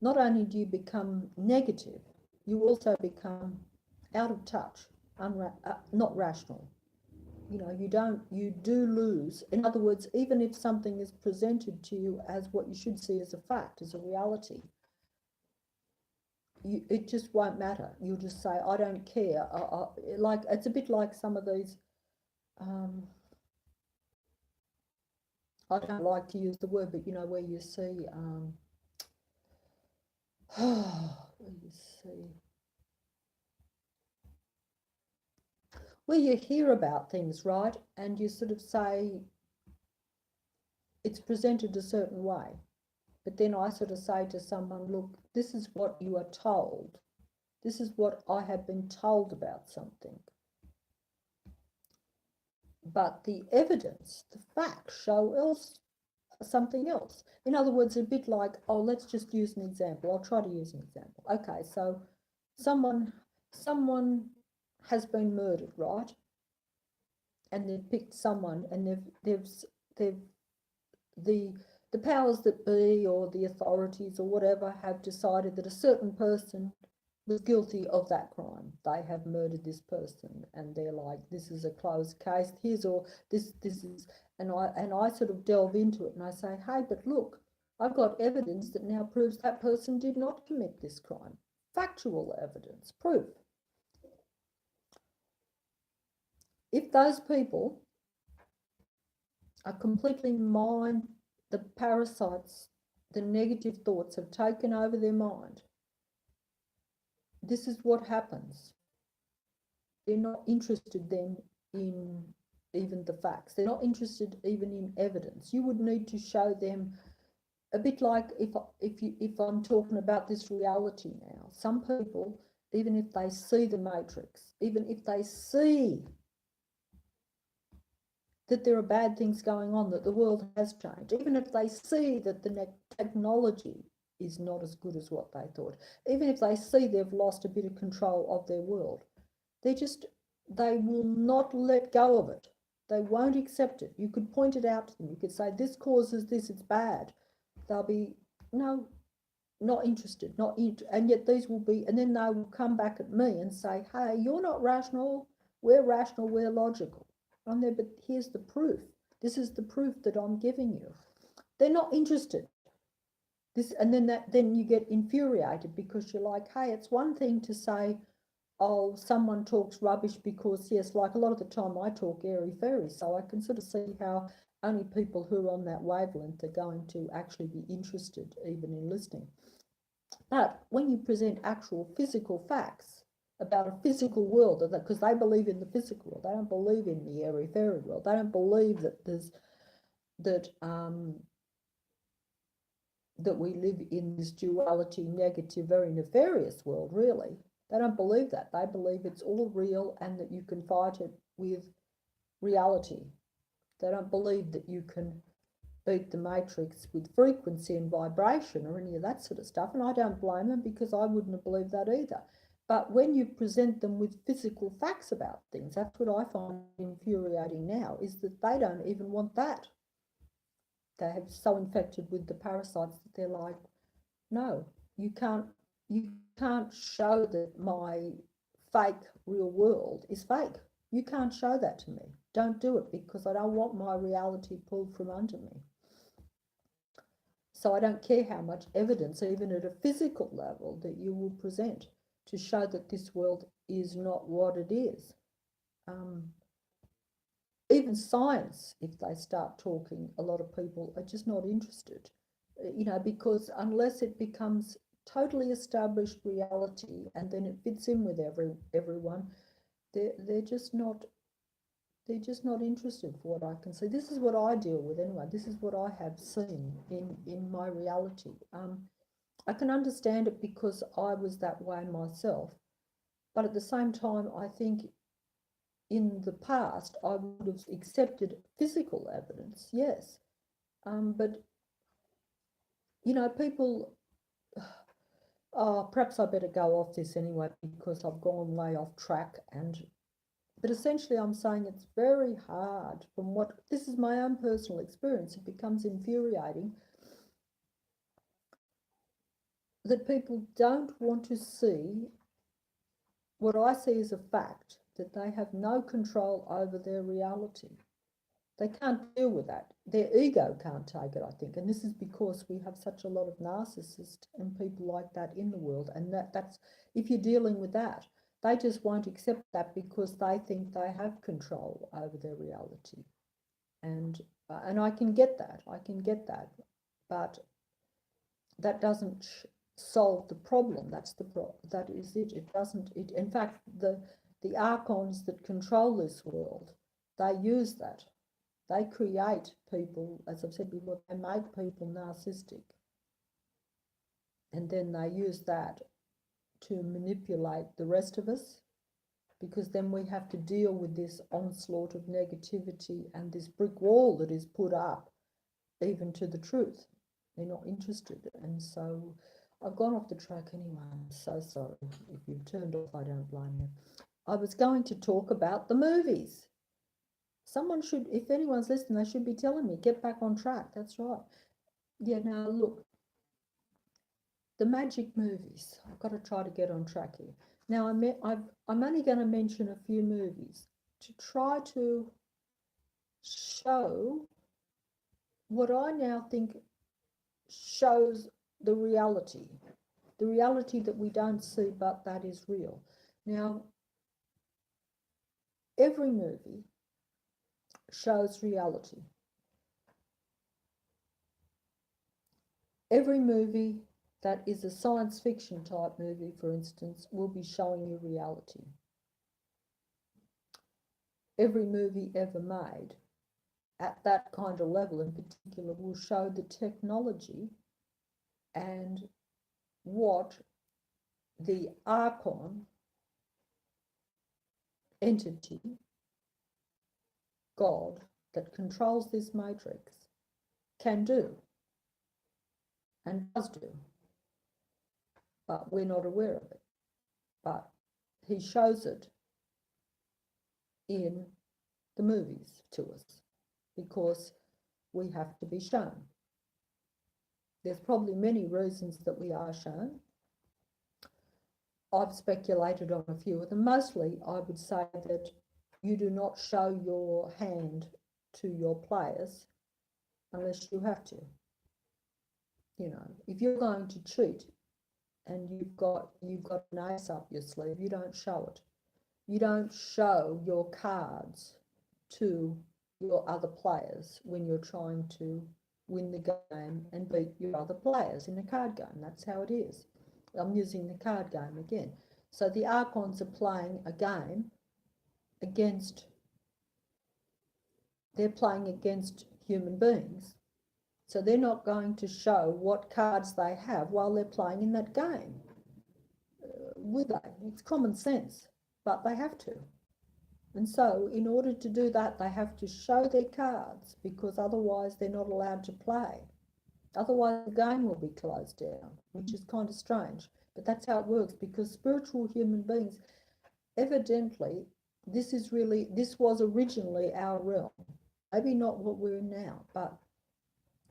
not only do you become negative, you also become out of touch, not rational. You know, you do lose. In other words, even if something is presented to you as what you should see as a fact, as a reality, it just won't matter. You'll just say, I don't care. Like, it's a bit like some of these, I don't like to use the word, but you know, where you see, where you hear about things, right? And you sort of say, it's presented a certain way. But then I sort of say to someone, look, this is what you are told. This is what I have been told about something. But the evidence, the facts show something else. In other words, a bit like, oh, let's just use an example. I'll try to use an example. Okay, so someone has been murdered, right? And they've picked someone, and the powers that be or the authorities or whatever have decided that a certain person was guilty of that crime. They have murdered this person, and they're like, this is a closed case. This is, and I sort of delve into it and I say, hey, but look, I've got evidence that now proves that person did not commit this crime. Factual evidence, proof. If those people are completely the parasites, the negative thoughts have taken over their mind, this is what happens. They're not interested then in even the facts. They're not interested even in evidence. You would need to show them, a bit like if I'm talking about this reality now, some people, even if they see the matrix, even if they see that there are bad things going on, that the world has changed, even if they see that the technology is not as good as what they thought, even if they see they've lost a bit of control of their world, they will not let go of it. They won't accept it. You could point it out to them. You could say, this causes this, it's bad. They'll be, no, not interested, and yet these will be, and then they will come back at me and say, hey, you're not rational, we're logical. I'm there, but here's the proof. This is the proof that I'm giving you. They're not interested. And then you get infuriated because you're like, hey, it's one thing to say, oh, someone talks rubbish because, yes, like a lot of the time I talk airy-fairy, so I can sort of see how only people who are on that wavelength are going to actually be interested even in listening. But when you present actual physical facts about a physical world, because they believe in the physical world, they don't believe in the airy-fairy world, they don't believe that that we live in this duality, negative, very nefarious world, really. They don't believe that. They believe it's all real and that you can fight it with reality. They don't believe that you can beat the matrix with frequency and vibration or any of that sort of stuff. And I don't blame them, because I wouldn't have believed that either. But when you present them with physical facts about things, that's what I find infuriating now, is that they don't even want that. They have so infected with the parasites that they're like, no, you can't show that my fake real world is fake. You can't show that to me. Don't do it, because I don't want my reality pulled from under me. So I don't care how much evidence, even at a physical level, that you will present to show that this world is not what it is. even science, if they start talking, a lot of people are just not interested, because unless it becomes totally established reality and then it fits in with everyone, they're just not interested for what I can see. This is what I deal with anyway. This is what I have seen in my reality. I can understand it because I was that way myself, but at the same time, I think in the past I would have accepted physical evidence, yes, but people. Perhaps I better go off this anyway because I've gone way off track. But essentially, I'm saying it's very hard. From what this is my own personal experience, it becomes infuriating that people don't want to see what I see as a fact, that they have no control over their reality. They can't deal with that. Their ego can't take it, I think. And this is because we have such a lot of narcissists and people like that in the world. And that's if you're dealing with that, they just won't accept that because they think they have control over their reality. And I can get that. I can get that. But that doesn't solve the problem. That is it. It doesn't. In fact, the archons that control this world, they use that. They create people, as I've said before, they make people narcissistic. And then they use that to manipulate the rest of us, because then we have to deal with this onslaught of negativity and this brick wall that is put up even to the truth. They're not interested. And so I've gone off the track anyway. I'm so sorry. If you've turned off, I don't blame you. I was going to talk about the movies. Someone should, if anyone's listening, they should be telling me, get back on track. That's right. Yeah, now look, the magic movies. I've got to try to get on track here. Now, I'm only going to mention a few movies to try to show what I now think shows the reality that we don't see, but that is real. Now, every movie shows reality. Every movie that is a science fiction type movie, for instance, will be showing you reality. Every movie ever made at that kind of level in particular will show the technology and what the Archon entity, God, that controls this matrix can do and does do. But we're not aware of it. But he shows it in the movies to us because we have to be shown. There's probably many reasons that we are shown. I've speculated on a few of them. Mostly, I would say that you do not show your hand to your players unless you have to. If you're going to cheat and you've got an ace up your sleeve, you don't show it. You don't show your cards to your other players when you're trying to win the game and beat your other players in a card game. That's how it is. I'm using the card game again. So the Archons are playing a game they're playing against human beings. So they're not going to show what cards they have while they're playing in that game. Would they? It's common sense, but they have to. And so in order to do that, they have to show their cards because otherwise they're not allowed to play. Otherwise the game will be closed down, which is kind of strange. But that's how it works because spiritual human beings, evidently, this was originally our realm. Maybe not what we're in now, but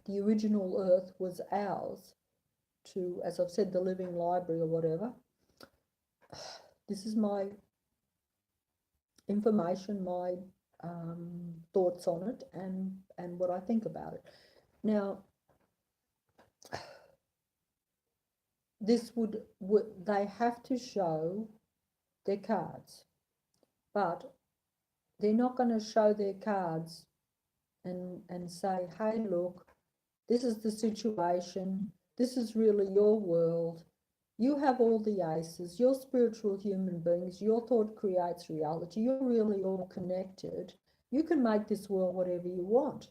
the original earth was ours to, as I've said, the living library or whatever. This is my information, my thoughts on it and what I think about it. Now, this would they have to show their cards, but They're not going to show their cards and say, hey, look, this is the situation. This is really your world. You have all the aces. You're spiritual human beings. Your thought creates reality. You're really all connected. You can make this world whatever you want.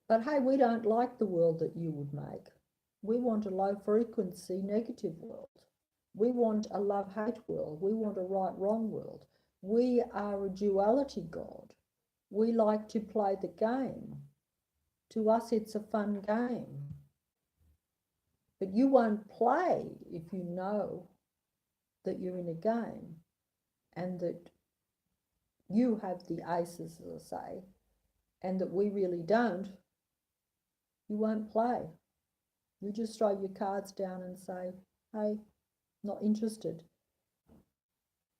But hey, we don't like the world that you would make. We want a low frequency negative world. We want a love-hate world. We want a right-wrong world. We are a duality God. We like to play the game. To us, it's a fun game. But you won't play if you know that you're in a game and that you have the aces, as I say, and that we really don't. You won't play. You just throw your cards down and say, hey, not interested.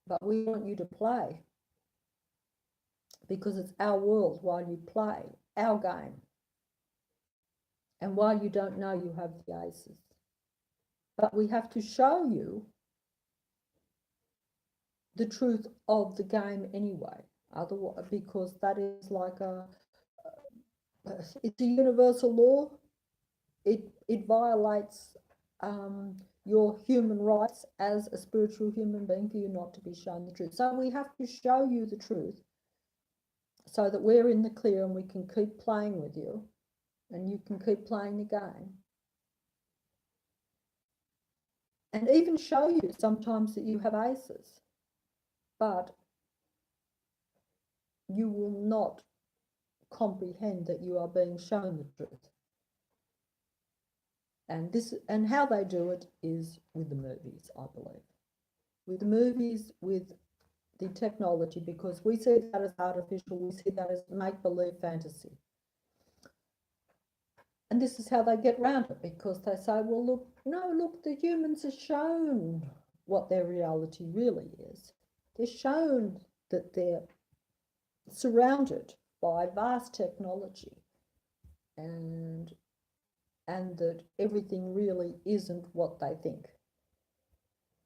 But we want you to play because it's our world while you play, our game. And while you don't know you have the aces. But we have to show you the truth of the game anyway. Otherwise, because that is like it's a universal law. It violates your human rights as a spiritual human being for you not to be shown the truth. So we have to show you the truth so that we're in the clear and we can keep playing with you and you can keep playing the game. And even show you sometimes that you have aces, but you will not comprehend that you are being shown the truth. And how they do it is with the movies, I believe. With the movies, with the technology, because we see that as artificial, we see that as make-believe fantasy. And this is how they get around it, because they say, well, look, no, look, the humans are shown what their reality really is. They're shown that they're surrounded by vast technology and that everything really isn't what they think.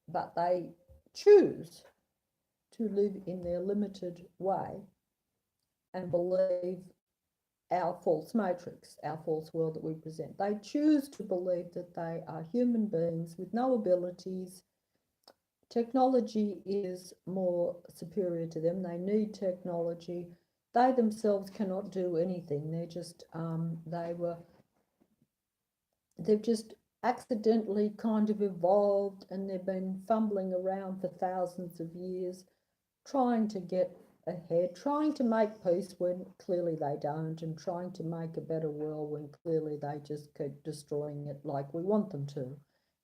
But they choose to live in their limited way and believe our false matrix, our false world that we present. They choose to believe that they are human beings with no abilities. Technology is more superior to them. They need technology. They themselves cannot do anything. They're just, they've just accidentally kind of evolved, and they've been fumbling around for thousands of years, trying to get ahead, trying to make peace when clearly they don't, and trying to make a better world when clearly they just keep destroying it like we want them to.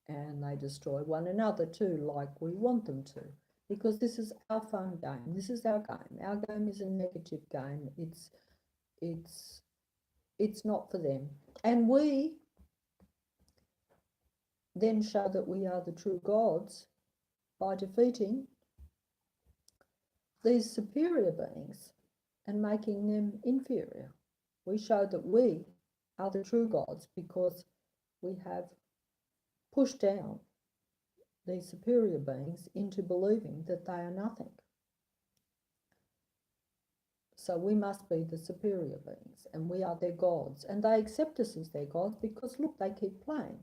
And they destroy one another too, like we want them to. Because this is our fun game. This is our game. Our game is a negative game. It's not for them. And we then show that we are the true gods by defeating these superior beings and making them inferior. We show that we are the true gods because we have pushed down these superior beings into believing that they are nothing. So we must be the superior beings and we are their gods, and they accept us as their gods because look, they keep playing.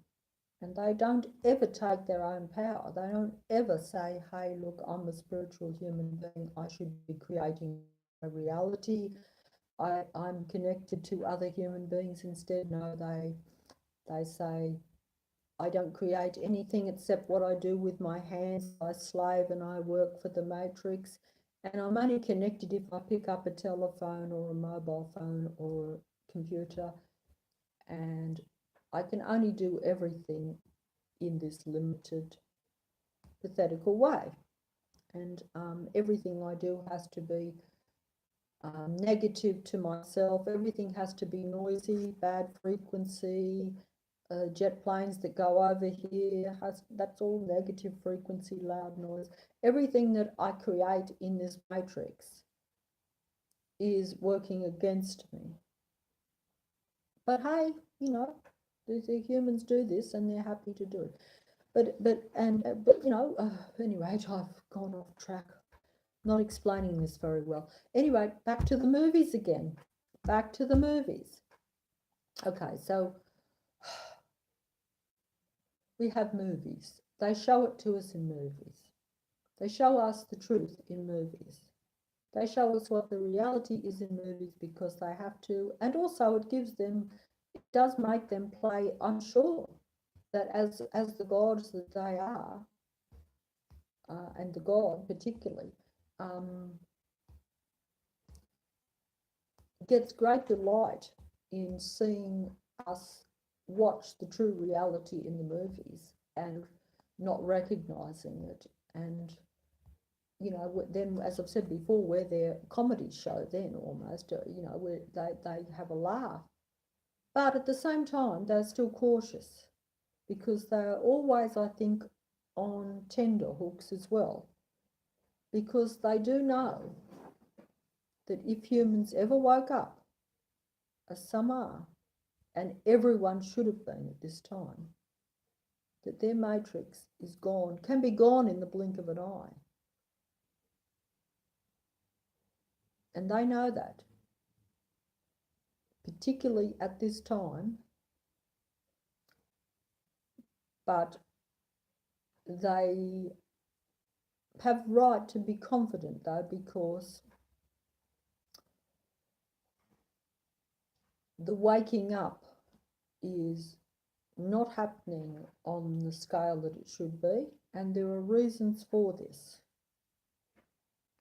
And they don't ever take their own power. They don't ever say, hey, look, I'm a spiritual human being. I should be creating a reality. I'm connected to other human beings instead. No, they say, I don't create anything except what I do with my hands. I slave and I work for the matrix. And I'm only connected if I pick up a telephone or a mobile phone or a computer. And I can only do everything in this limited, pathetical way. And everything I do has to be negative to myself. Everything has to be noisy, bad frequency, jet planes that go over here, that's all negative frequency, loud noise. Everything that I create in this matrix is working against me. But hey, you know, the humans do this and they're happy to do it. But you know, anyway, I've gone off track. Not explaining this very well. Anyway, back to the movies again. Back to the movies. Okay, so we have movies. They show it to us in movies. They show us the truth in movies. They show us what the reality is in movies because they have to, and also it does make them play, I'm sure, that as the gods that they are, and the God particularly, gets great delight in seeing us watch the true reality in the movies and not recognizing it. And then, as I've said before, we're their comedy show then almost, where they have a laugh. But at the same time, they're still cautious because they're always, I think, on tender hooks as well. Because they do know that if humans ever woke up, as some are, and everyone should have been at this time, that their matrix is gone, can be gone in the blink of an eye. And they know that, particularly at this time, but they have right to be confident though, because the waking up is not happening on the scale that it should be, and there are reasons for this.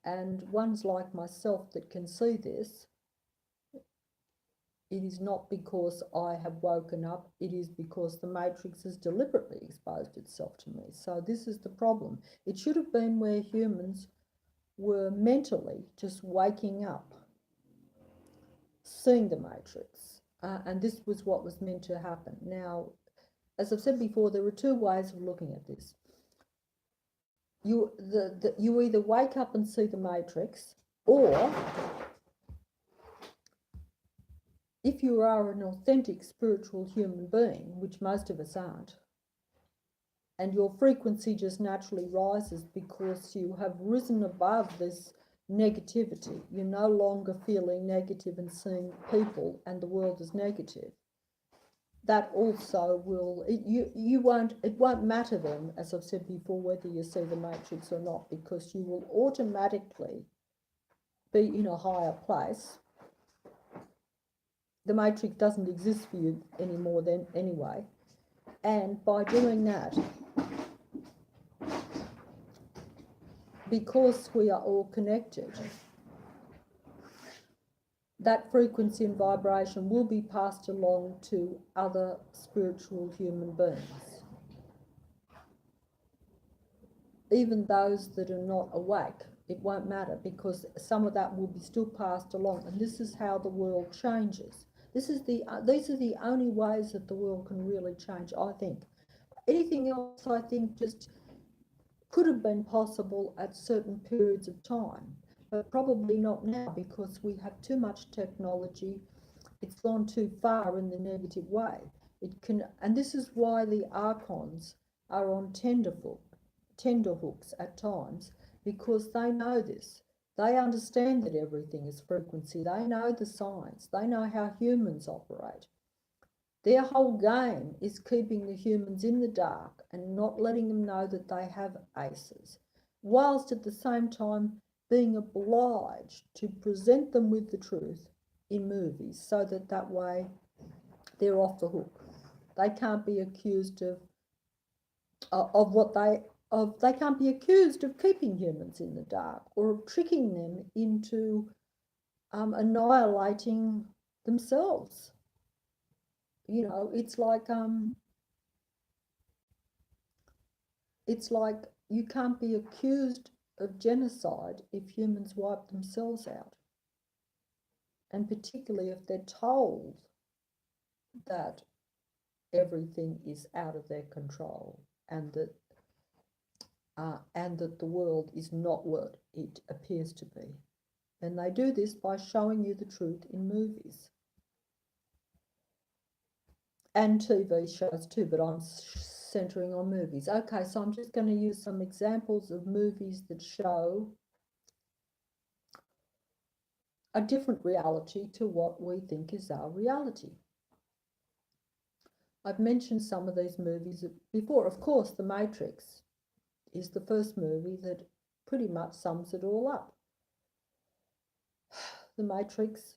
And ones like myself that can see this, it is not because I have woken up, it is because the matrix has deliberately exposed itself to me. So this is the problem. It should have been where humans were mentally just waking up, seeing the matrix, and this was what was meant to happen. Now, as I've said before, there are two ways of looking at this. You either wake up and see the matrix, or if you are an authentic spiritual human being, which most of us aren't, and your frequency just naturally rises because you have risen above this negativity, you're no longer feeling negative and seeing people and the world as negative, that also will, it won't matter then, as I've said before, whether you see the matrix or not, because you will automatically be in a higher place. The matrix doesn't exist for you anymore then anyway. And by doing that, because we are all connected, that frequency and vibration will be passed along to other spiritual human beings. Even those that are not awake, it won't matter, because some of that will be still passed along. And this is how the world changes. These are the only ways that the world can really change, I think. Anything else, I think, just could have been possible at certain periods of time, but probably not now, because we have too much technology. It's gone too far in the negative way. And this is why the Archons are on tender hooks at times, because they know this. They understand that everything is frequency. They know the science. They know how humans operate. Their whole game is keeping the humans in the dark and not letting them know that they have aces, whilst at the same time being obliged to present them with the truth in movies, so that way they're off the hook. They can't be accused they can't be accused of keeping humans in the dark or of tricking them into annihilating themselves. It's like you can't be accused of genocide if humans wipe themselves out, and particularly if they're told that everything is out of their control, and that the world is not what it appears to be. And they do this by showing you the truth in movies and TV shows too, but I'm centering on movies. Okay, so I'm just going to use some examples of movies that show a different reality to what we think is our reality. I've mentioned some of these movies before. Of course, The Matrix is the first movie that pretty much sums it all up. The Matrix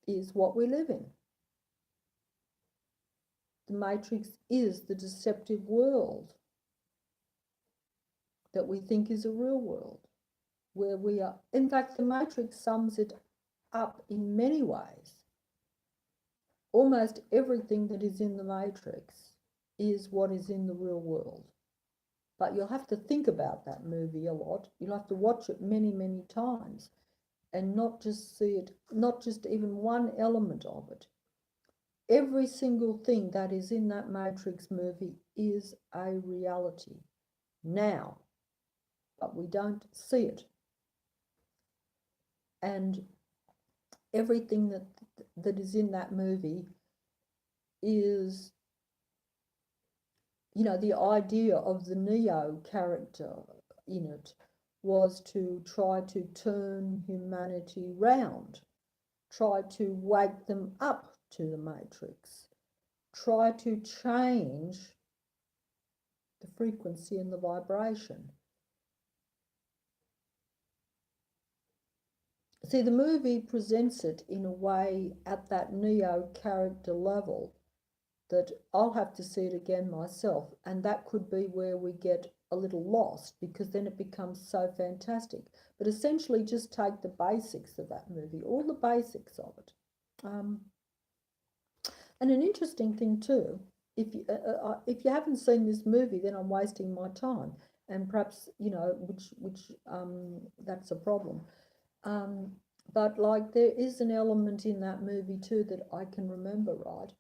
is what we live in. The Matrix is the deceptive world that we think is a real world, where we are. In fact, the Matrix sums it up in many ways. Almost everything that is in the Matrix is what is in the real world. But you'll have to think about that movie a lot. You'll have to watch it many, many times and not just see it, not just even one element of it. Every single thing that is in that Matrix movie is a reality now, but we don't see it. And everything that is in that movie is, you know, the idea of the Neo character in it was to try to turn humanity round, try to wake them up to the Matrix, try to change the frequency and the vibration. See, the movie presents it in a way at that Neo character level that I'll have to see it again myself, and that could be where we get a little lost, because then it becomes so fantastic. But essentially, just take the basics of that movie, all the basics of it. And an interesting thing too, if you haven't seen this movie, then I'm wasting my time, and perhaps, you know, which that's a problem. But like, there is an element in that movie too that I can remember, right?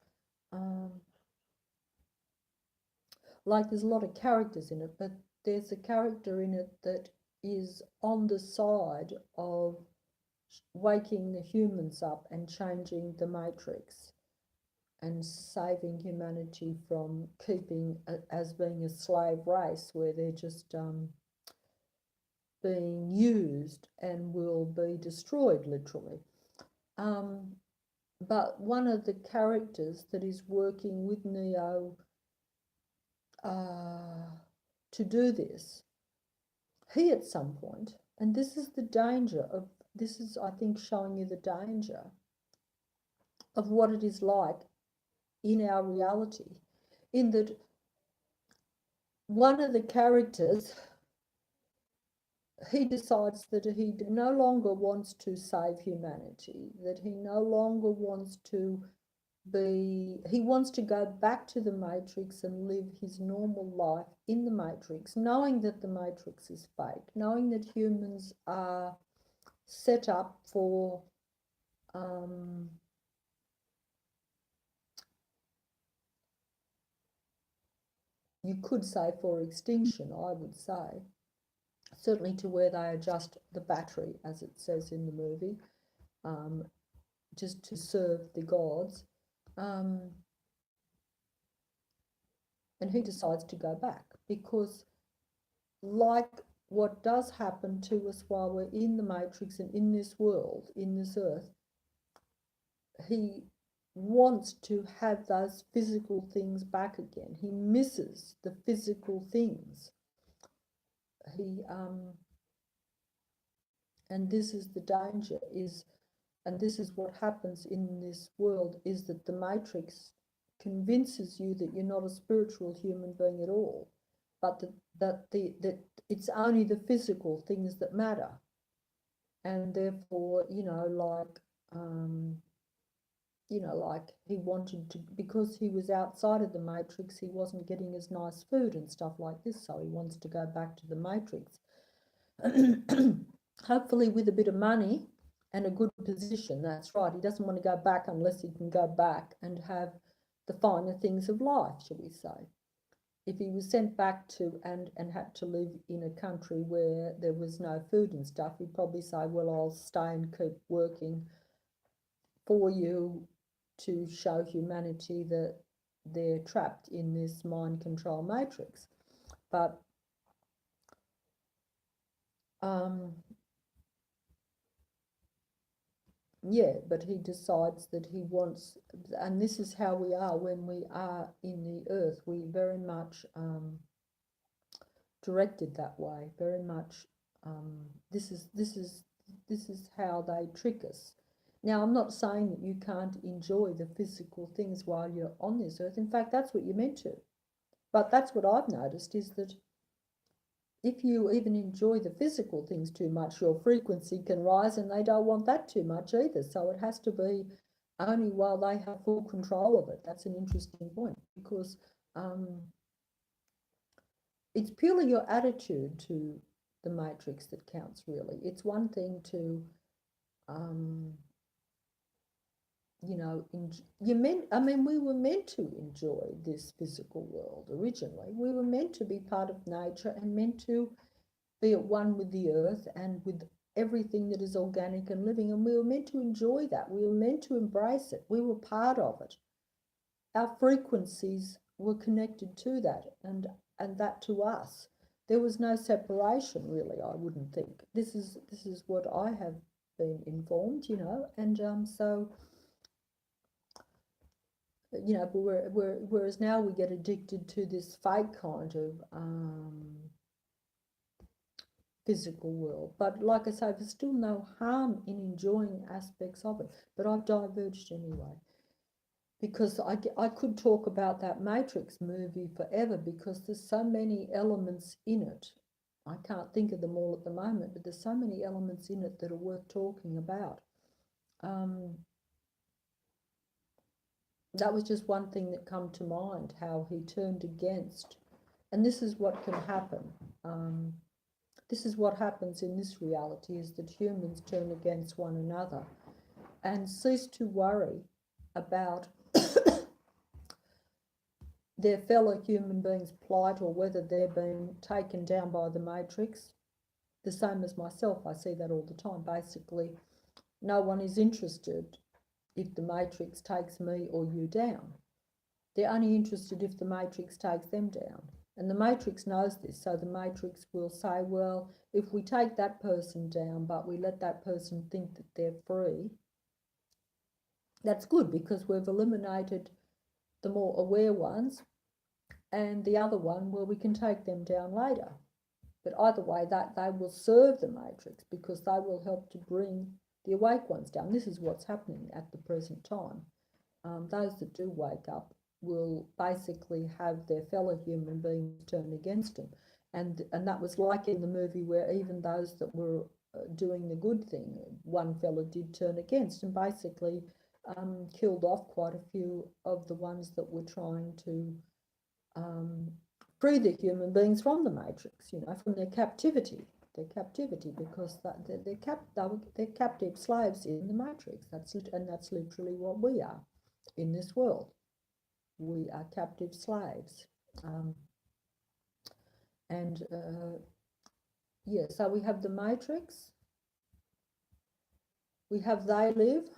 Like, there's a lot of characters in it, but there's a character in it that is on the side of waking the humans up and changing the Matrix and saving humanity from keeping as being a slave race where they're just being used and will be destroyed, literally. But one of the characters that is working with Neo to do this, he at some point, and this is the danger of, this is, I think, showing you the danger of what it is like in our reality, in that one of the characters, he decides that he no longer wants to save humanity, that he no longer wants to be, he wants to go back to the Matrix and live his normal life in the Matrix, knowing that the Matrix is fake, knowing that humans are set up for you could say for extinction, I would say, certainly to where they adjust the battery, as it says in the movie, just to serve the gods. And he decides to go back because, like what does happen to us while we're in the Matrix and in this world, in this earth, he wants to have those physical things back again. He misses the physical things. And this is the danger, and this is what happens in this world, is that the Matrix convinces you that you're not a spiritual human being at all, but that it's only the physical things that matter. And therefore, like he wanted to, because he was outside of the Matrix, he wasn't getting as nice food and stuff like this, so he wants to go back to the Matrix. Hopefully with a bit of money and a good position. That's right. He doesn't want to go back unless he can go back and have the finer things of life, shall we say. If he was sent back to and had to live in a country where there was no food and stuff, he'd probably say, well, I'll stay and keep working for you to show humanity that they're trapped in this mind control matrix. But yeah, but he decides that he wants, and this is how we are when we are in the earth. We very much directed that way. Very much. This is how they trick us. Now, I'm not saying that you can't enjoy the physical things while you're on this earth. In fact, that's what you're meant to. But that's what I've noticed is that if you even enjoy the physical things too much, your frequency can rise, and they don't want that too much either. So it has to be only while they have full control of it. That's an interesting point, because it's purely your attitude to the matrix that counts, really. It's one thing to you know, we were meant to enjoy this physical world originally. We were meant to be part of nature and meant to be at one with the earth and with everything that is organic and living. And we were meant to enjoy that. We were meant to embrace it. We were part of it. Our frequencies were connected to that, and that to us. There was no separation, really, I wouldn't think. This is what I have been informed, you know, and so, you know, whereas now we get addicted to this fake kind of physical world. But like I say, there's still no harm in enjoying aspects of it. But I've diverged anyway, because I could talk about that Matrix movie forever, because there's so many elements in it. I can't think of them all at the moment, but there's so many elements in it that are worth talking about. That was just one thing that come to mind, how he turned against, and this is what can happen. This is what happens in this reality, is that humans turn against one another and cease to worry about their fellow human beings' plight, or whether they're being taken down by the Matrix. The same as myself, I see that all the time. Basically, no one is interested if the Matrix takes me or you down. They're only interested if the Matrix takes them down. And the Matrix knows this, so the Matrix will say, well, if we take that person down, but we let that person think that they're free, that's good, because we've eliminated the more aware ones, and the other one, well, we can take them down later. But either way, that they will serve the Matrix, because they will help to bring the awake ones down. This is what's happening at the present time. Those that do wake up will basically have their fellow human beings turn against them. And that was like in the movie, where even those that were doing the good thing, one fella did turn against, and basically killed off quite a few of the ones that were trying to free the human beings from the Matrix, you know, from their captivity. Because they're captive slaves in the Matrix. That's literally what we are in this world. We are captive slaves. Yeah, so we have the Matrix. We have They Live.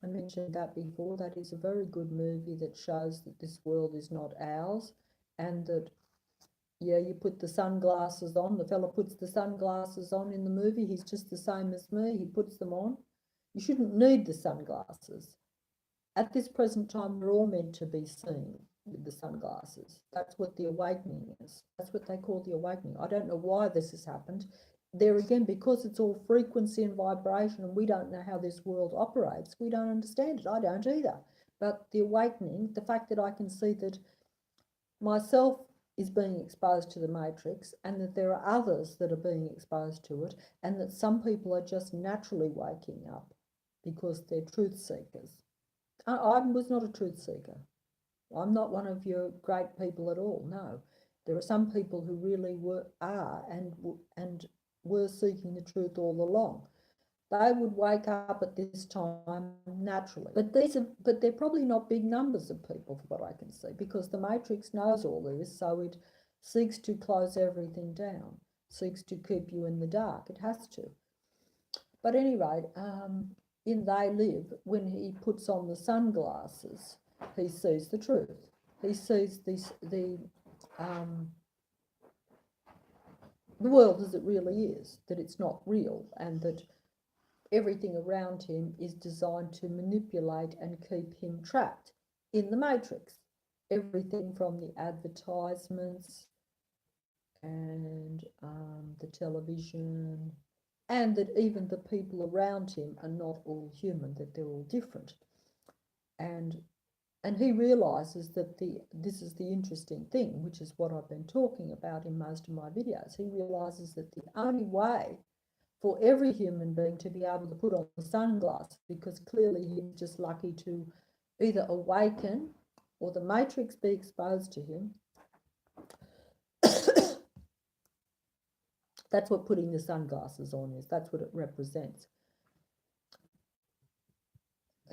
I mentioned that before. That is a very good movie that shows that this world is not ours, and that, yeah, you put the sunglasses on. The fella puts the sunglasses on in the movie. He's just the same as me. He puts them on. You shouldn't need the sunglasses. At this present time, we're all meant to be seen with the sunglasses. That's what the awakening is. That's what they call the awakening. I don't know why this has happened. There again, because it's all frequency and vibration, and we don't know how this world operates. We don't understand it. I don't either. But the awakening, the fact that I can see that myself is being exposed to the Matrix, and that there are others that are being exposed to it, and that some people are just naturally waking up because they're truth seekers. I was not a truth seeker. I'm not one of your great people at all. No, there are some people who really are and were seeking the truth all along. They would wake up at this time naturally. But they're probably not big numbers of people, from what I can see, because the Matrix knows all this, so it seeks to close everything down, seeks to keep you in the dark. It has to. But anyway, in They Live, when he puts on the sunglasses, he sees the truth. He sees the world as it really is, that it's not real, and that everything around him is designed to manipulate and keep him trapped in the matrix. Everything from the advertisements and the television, and that even the people around him are not all human, that they're all different. And he realizes that this is the interesting thing, which is what I've been talking about in most of my videos. He realizes that the only way for every human being to be able to put on the sunglasses, because clearly he's just lucky to either awaken or the matrix be exposed to him. That's what putting the sunglasses on is. That's what it represents.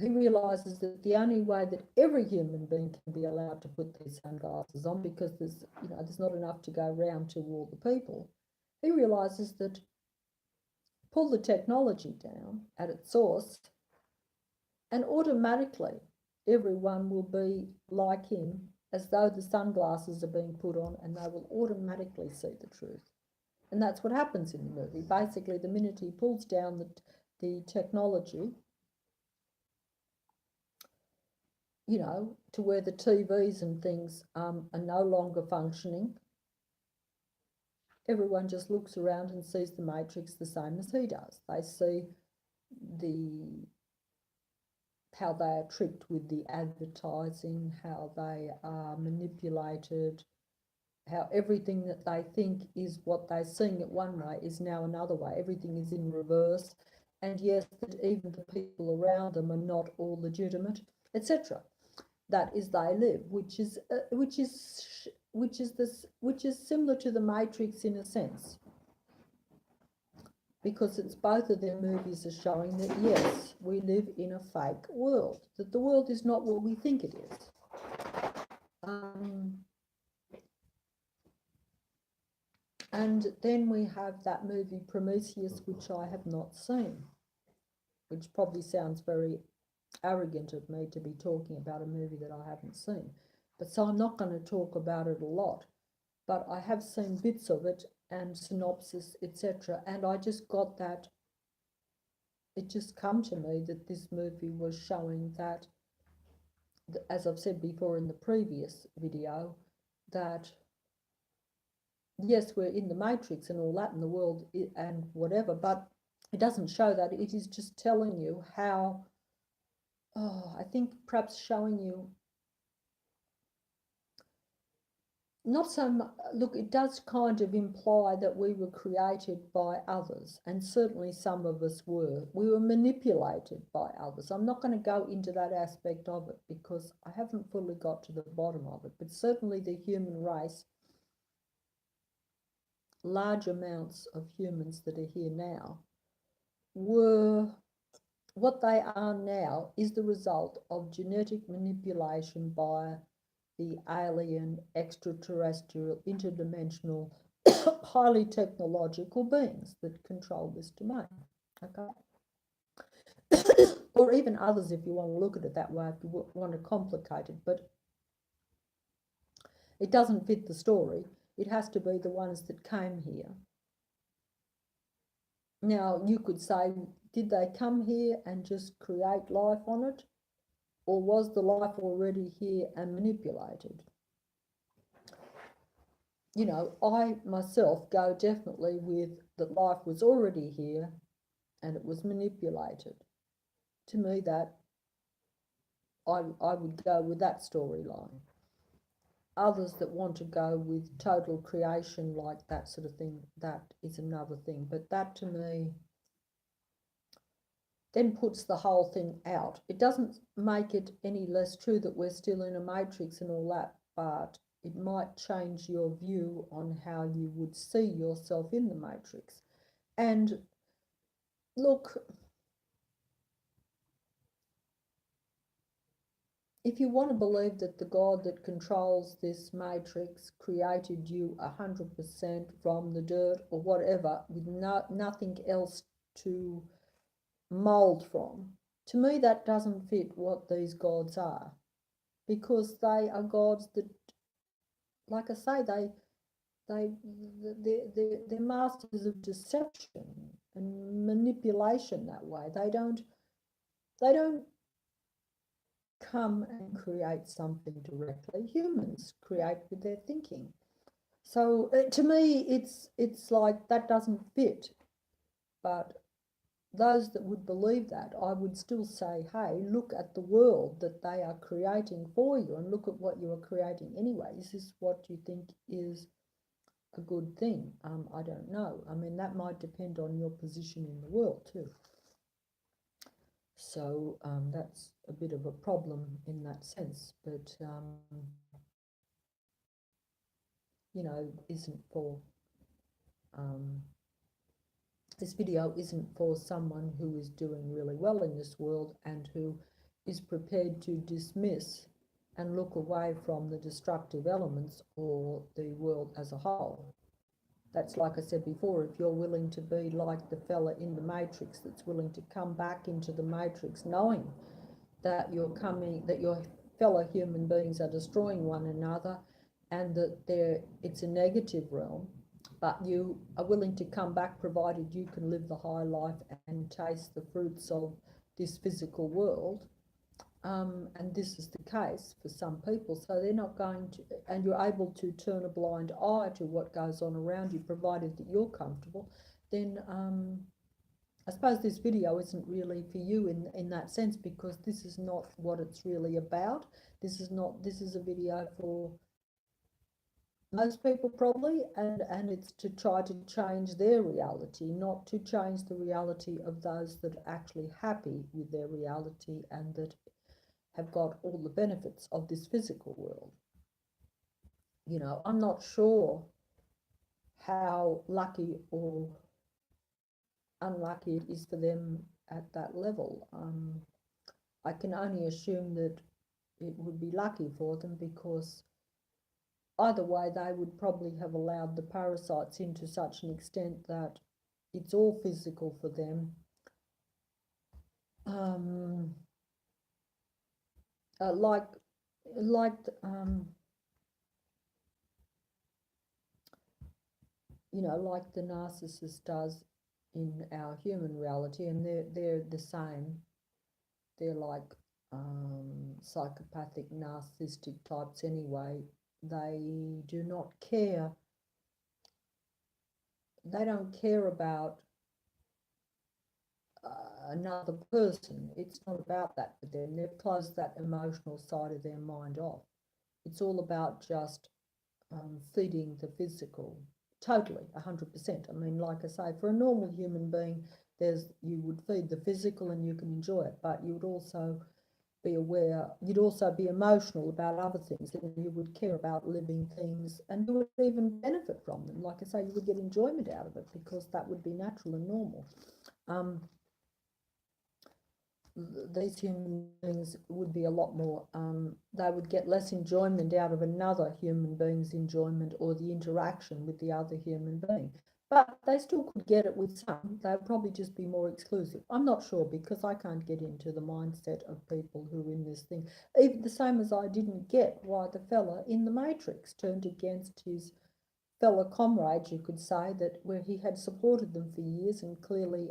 He realizes that the only way that every human being can be allowed to put these sunglasses on, because there's not enough to go around to all the people. He realizes that pull the technology down at its source, and automatically everyone will be like him, as though the sunglasses are being put on, and they will automatically see the truth. And that's what happens in the movie. Basically, the minute he pulls down the technology, to where the TVs and things are no longer functioning, everyone just looks around and sees the matrix the same as he does. They see how they are tricked with the advertising, how they are manipulated, how everything that they think is what they're seeing it one way is now another way. Everything is in reverse. And yes, that even the people around them are not all legitimate, etc. That is, they live, which is similar to the Matrix in a sense, because it's both of their movies are showing that yes, we live in a fake world, that the world is not what we think it is. And then we have that movie Prometheus, which I have not seen, which probably sounds very arrogant of me to be talking about a movie that I haven't seen. But so I'm not going to talk about it a lot, but I have seen bits of it and synopsis, etc. And I just got that, it just come to me that this movie was showing that, as I've said before in the previous video, that yes, we're in the matrix and all that in the world and whatever, but it doesn't show that. It is just telling you how, I think perhaps showing you, not so much, look, it does kind of imply that we were created by others, and certainly some of us were. We were manipulated by others. I'm not going to go into that aspect of it because I haven't fully got to the bottom of it, but certainly the human race, large amounts of humans that are here now, were, what they are now is the result of genetic manipulation by the alien, extraterrestrial, interdimensional, highly technological beings that control this domain. Okay? Or even others, if you want to look at it that way, if you want to complicate it, but it doesn't fit the story. It has to be the ones that came here. Now, you could say, did they come here and just create life on it? Or was the life already here and manipulated? I myself go definitely with that life was already here and it was manipulated. To me, that I would go with that storyline. Others that want to go with total creation, like that sort of thing, that is another thing. But that, to me, then puts the whole thing out. It doesn't make it any less true that we're still in a matrix and all that, but it might change your view on how you would see yourself in the matrix. And look, if you want to believe that the God that controls this matrix created you 100% from the dirt or whatever, with nothing else to mold from, to me that doesn't fit what these gods are, because they are gods that, like I say, they're masters of deception and manipulation that way. They don't come and create something directly. Humans create with their thinking. So to me, it's like that doesn't fit. But those that would believe that, I would still say, hey, look at the world that they are creating for you and look at what you are creating anyway. Is this what you think is a good thing? I don't know. I mean, that might depend on your position in the world too. So that's a bit of a problem in that sense. But, you know, isn't for... this video isn't for someone who is doing really well in this world and who is prepared to dismiss and look away from the destructive elements or the world as a whole. That's, like I said before, if you're willing to be like the fella in the Matrix that's willing to come back into the Matrix knowing that your fellow human beings are destroying one another and that it's a negative realm, but you are willing to come back provided you can live the high life and taste the fruits of this physical world. And this is the case for some people, so they're not going to, and you're able to turn a blind eye to what goes on around you, provided that you're comfortable, then I suppose this video isn't really for you in that sense, because this is not what it's really about. This is a video for most people probably, and it's to try to change their reality, not to change the reality of those that are actually happy with their reality and that have got all the benefits of this physical world. You know, I'm not sure how lucky or unlucky it is for them at that level. I can only assume that it would be lucky for them, because either way they would probably have allowed the parasites in to such an extent that it's all physical for them. Like you know, like the narcissist does in our human reality, and they're the same. They're like psychopathic, narcissistic types anyway. They do not care. They don't care about another person. It's not about that for them. They've closed that emotional side of their mind off. It's all about just feeding the physical. Totally, 100%. I mean, like I say, for a normal human being, you would feed the physical and you can enjoy it, but you would also be aware, you'd also be emotional about other things, and you would care about living things, and you would even benefit from them. Like I say, you would get enjoyment out of it, because that would be natural and normal. These human beings would be a lot more, they would get less enjoyment out of another human being's enjoyment or the interaction with the other human being. But they still could get it with some. They'd probably just be more exclusive. I'm not sure, because I can't get into the mindset of people who are in this thing. Even the same as I didn't get why the fella in the Matrix turned against his fellow comrades, you could say, that where he had supported them for years and clearly,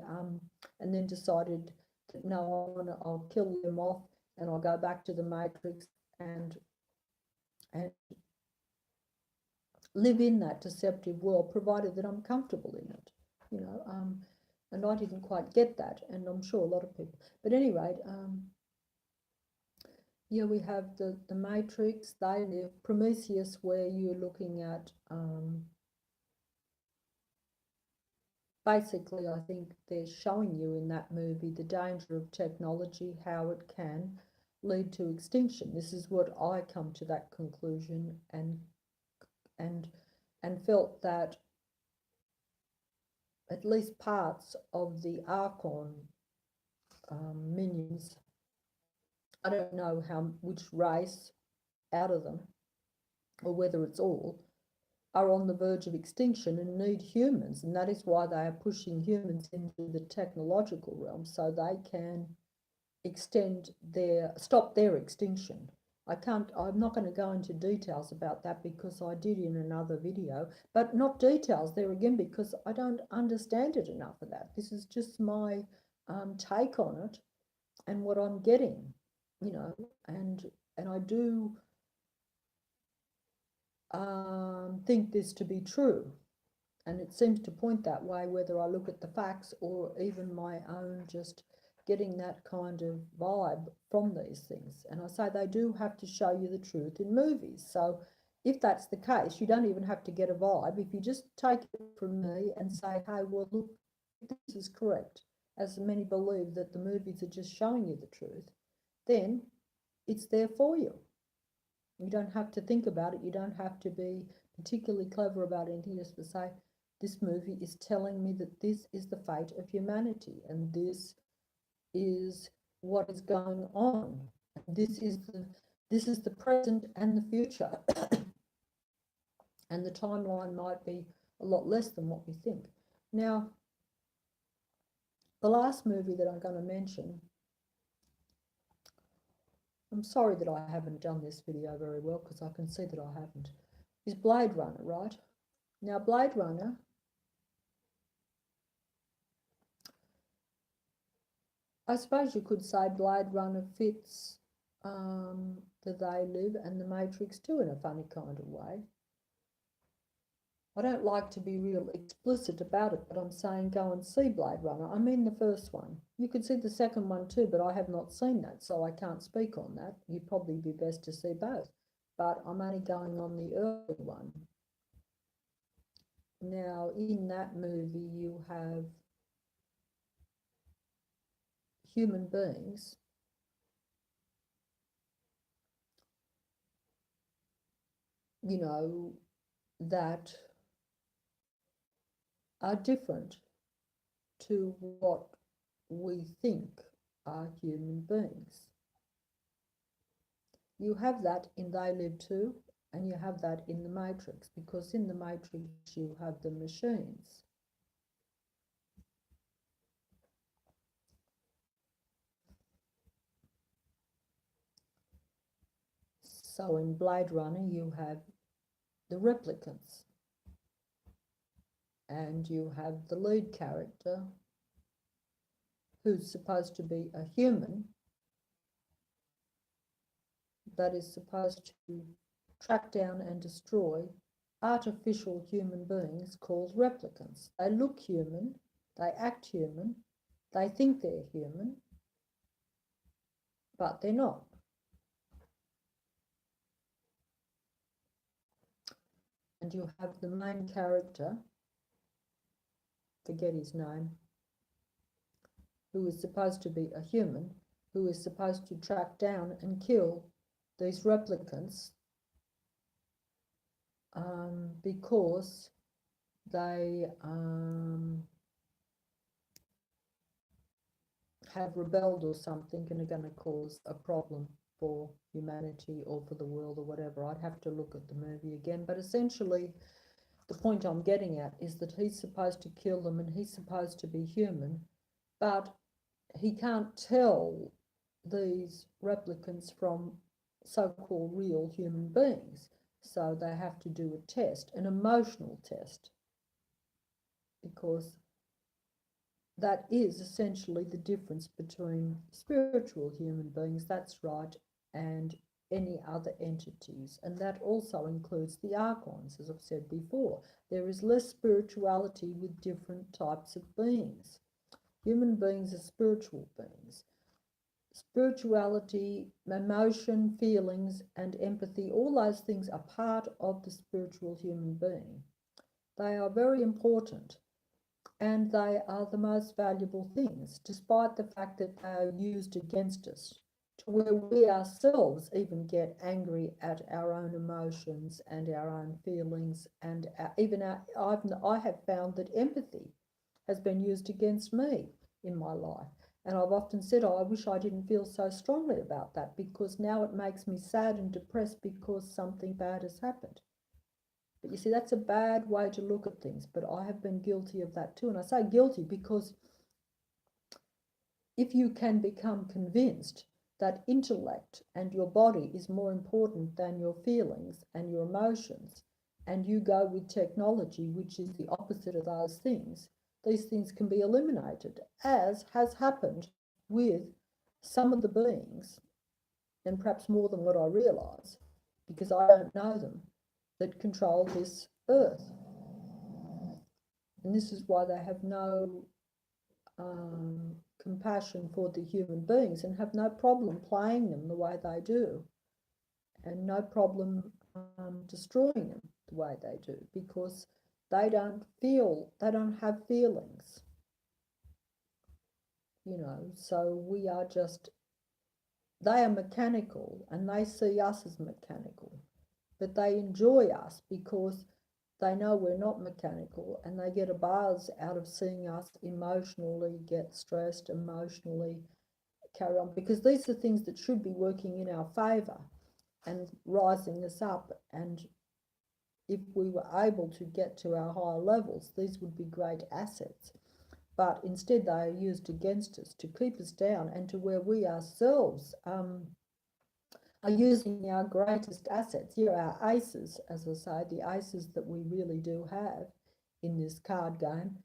and then decided that no, I'll kill them off and I'll go back to the Matrix and live in that deceptive world, provided that I'm comfortable in it, you know. And I didn't quite get that, and I'm sure a lot of people. But anyway, yeah, we have the Matrix. They live Prometheus, where you're looking at basically, I think they're showing you in that movie the danger of technology, how it can lead to extinction. This is what I come to that conclusion, and felt that at least parts of the Archon minions, I don't know which race out of them, or whether it's all, are on the verge of extinction and need humans, and that is why they are pushing humans into the technological realm, so they can stop their extinction. I'm not going to go into details about that because I did in another video, but not details there again because I don't understand it enough of that. This is just my take on it and what I'm getting, you know, and I do think this to be true. And it seems to point that way, whether I look at the facts or even my own just getting that kind of vibe from these things. And I say they do have to show you the truth in movies. So if that's the case, you don't even have to get a vibe. If you just take it from me and say, hey, well, look, this is correct, as many believe that the movies are just showing you the truth, then it's there for you. You don't have to think about it. You don't have to be particularly clever about anything, just to say, this movie is telling me that this is the fate of humanity and this is what is going on. This is the present and the future. And the timeline might be a lot less than what we think. Now, the last movie that I'm going to mention, I'm sorry that I haven't done this video very well because I can see that I haven't, is Blade Runner, right? Now, Blade Runner, I suppose you could say Blade Runner fits the They Live and the Matrix too in a funny kind of way. I don't like to be real explicit about it, but I'm saying go and see Blade Runner. I mean the first one. You could see the second one too, but I have not seen that, so I can't speak on that. You'd probably be best to see both. But I'm only going on the early one. Now, in that movie, you have human beings that are different to what we think are human beings. You have that in They Live too, and you have that in the Matrix, because in the Matrix you have the machines. So in Blade Runner you have the replicants, and you have the lead character who's supposed to be a human that is supposed to track down and destroy artificial human beings called replicants. They look human, they act human, they think they're human, but they're not. And you have the main character, forget his name, who is supposed to be a human, who is supposed to track down and kill these replicants because they have rebelled or something and are going to cause a problem for humanity or for the world or whatever. I'd have to look at the movie again, but essentially the point I'm getting at is that he's supposed to kill them and he's supposed to be human, but he can't tell these replicants from so-called real human beings. So they have to do a test, an emotional test, because that is essentially the difference between spiritual human beings, that's right, and any other entities. And that also includes the Archons, as I've said before. There is less spirituality with different types of beings. Human beings are spiritual beings. Spirituality, emotion, feelings, and empathy, all those things are part of the spiritual human being. They are very important, and they are the most valuable things, despite the fact that they are used against us, to where we ourselves even get angry at our own emotions and our own feelings, and I have found that empathy has been used against me in my life. And I've often said, I wish I didn't feel so strongly about that, because now it makes me sad and depressed because something bad has happened. But you see, that's a bad way to look at things, but I have been guilty of that too. And I say guilty because if you can become convinced that intellect and your body is more important than your feelings and your emotions, and you go with technology, which is the opposite of those things, these things can be eliminated, as has happened with some of the beings, and perhaps more than what I realise, because I don't know them, that control this earth. And this is why they have no compassion for the human beings and have no problem playing them the way they do, and no problem destroying them the way they do, because they don't have feelings, you know. So we are just, they are mechanical and they see us as mechanical, but they enjoy us because they know we're not mechanical, and they get a buzz out of seeing us emotionally get stressed, emotionally carry on, because these are things that should be working in our favour and rising us up. And if we were able to get to our higher levels, these would be great assets. But instead they are used against us to keep us down, and to where we ourselves are using our greatest assets. Here are our aces, as I say, the aces that we really do have in this card game.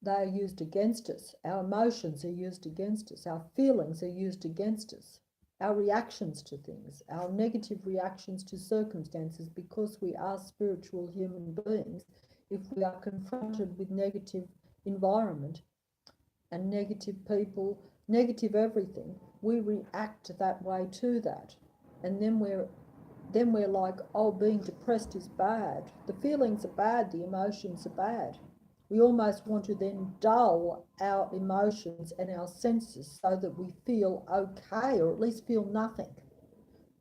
They are used against us. Our emotions are used against us. Our feelings are used against us. Our reactions to things, our negative reactions to circumstances, because we are spiritual human beings. If we are confronted with negative environment and negative people, negative everything, we react that way to that. And then we're like, oh, being depressed is bad. The feelings are bad, the emotions are bad. We almost want to then dull our emotions and our senses so that we feel okay, or at least feel nothing.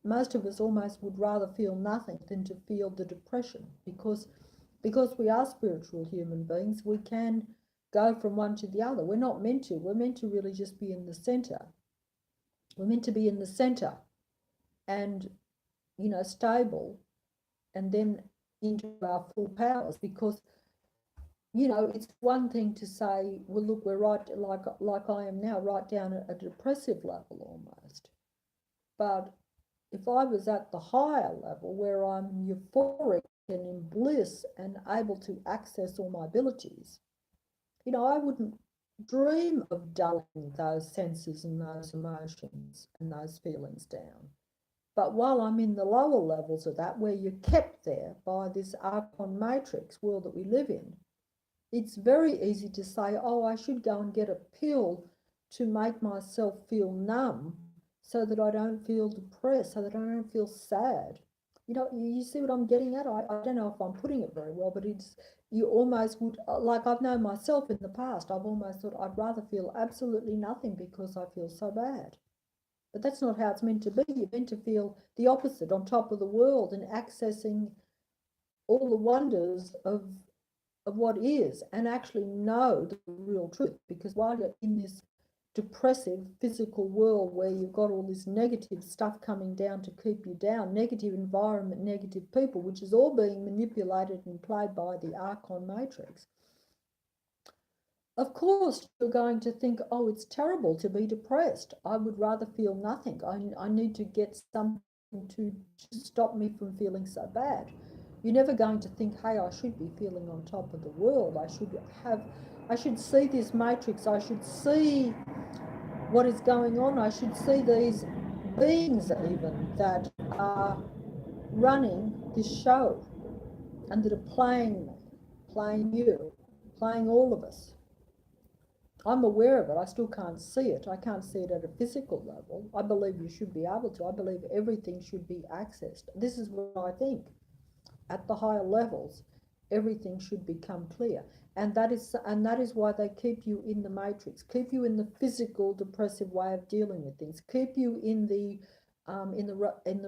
Most of us almost would rather feel nothing than to feel the depression, because we are spiritual human beings, we can go from one to the other. We're not meant to. We're meant to really just be in the center. We're meant to be in the center and, you know, stable, and then into our full powers. Because, you know, it's one thing to say, well, look, we're right, like I am now, right down at a depressive level almost. But if I was at the higher level, where I'm euphoric and in bliss and able to access all my abilities, you know, I wouldn't dream of dulling those senses and those emotions and those feelings down. But while I'm in the lower levels of that, where you're kept there by this Archon matrix world that we live in, it's very easy to say, oh, I should go and get a pill to make myself feel numb so that I don't feel depressed, so that I don't feel sad. You know, you see what I'm getting at? I don't know if I'm putting it very well, but it's, you almost would, like I've known myself in the past, I've almost thought I'd rather feel absolutely nothing because I feel so bad. But that's not how it's meant to be. You're meant to feel the opposite, on top of the world and accessing all the wonders of what is, and actually know the real truth. Because while you're in this depressive physical world where you've got all this negative stuff coming down to keep you down, negative environment, negative people, which is all being manipulated and played by the Archon matrix, of course you're going to think, oh, it's terrible to be depressed. I would rather feel nothing. I need to get something to stop me from feeling so bad. You're never going to think, hey, I should be feeling on top of the world. I should see this matrix. I should see what is going on. I should see these beings even that are running this show and that are playing me, playing you, playing all of us. I'm aware of it. I still can't see it. I can't see it at a physical level. I believe you should be able to. I believe everything should be accessed. This is what I think. At the higher levels, everything should become clear. And that is why they keep you in the matrix, keep you in the physical depressive way of dealing with things, keep you in the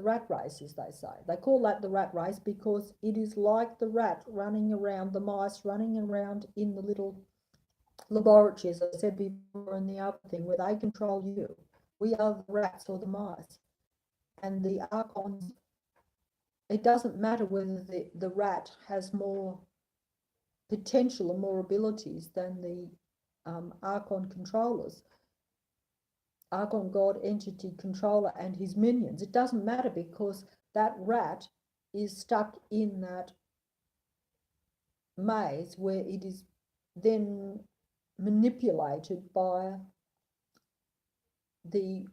rat race, as they say. They call that the rat race because it is like the rat running around, the mice running around in the little laboratory, as I said before, in the other thing, where they control you. We are the rats or the mice. And the Archons, it doesn't matter whether the rat has more potential and more abilities than the Archon controllers. Archon God entity controller and his minions. It doesn't matter because that rat is stuck in that maze where it is then manipulated by the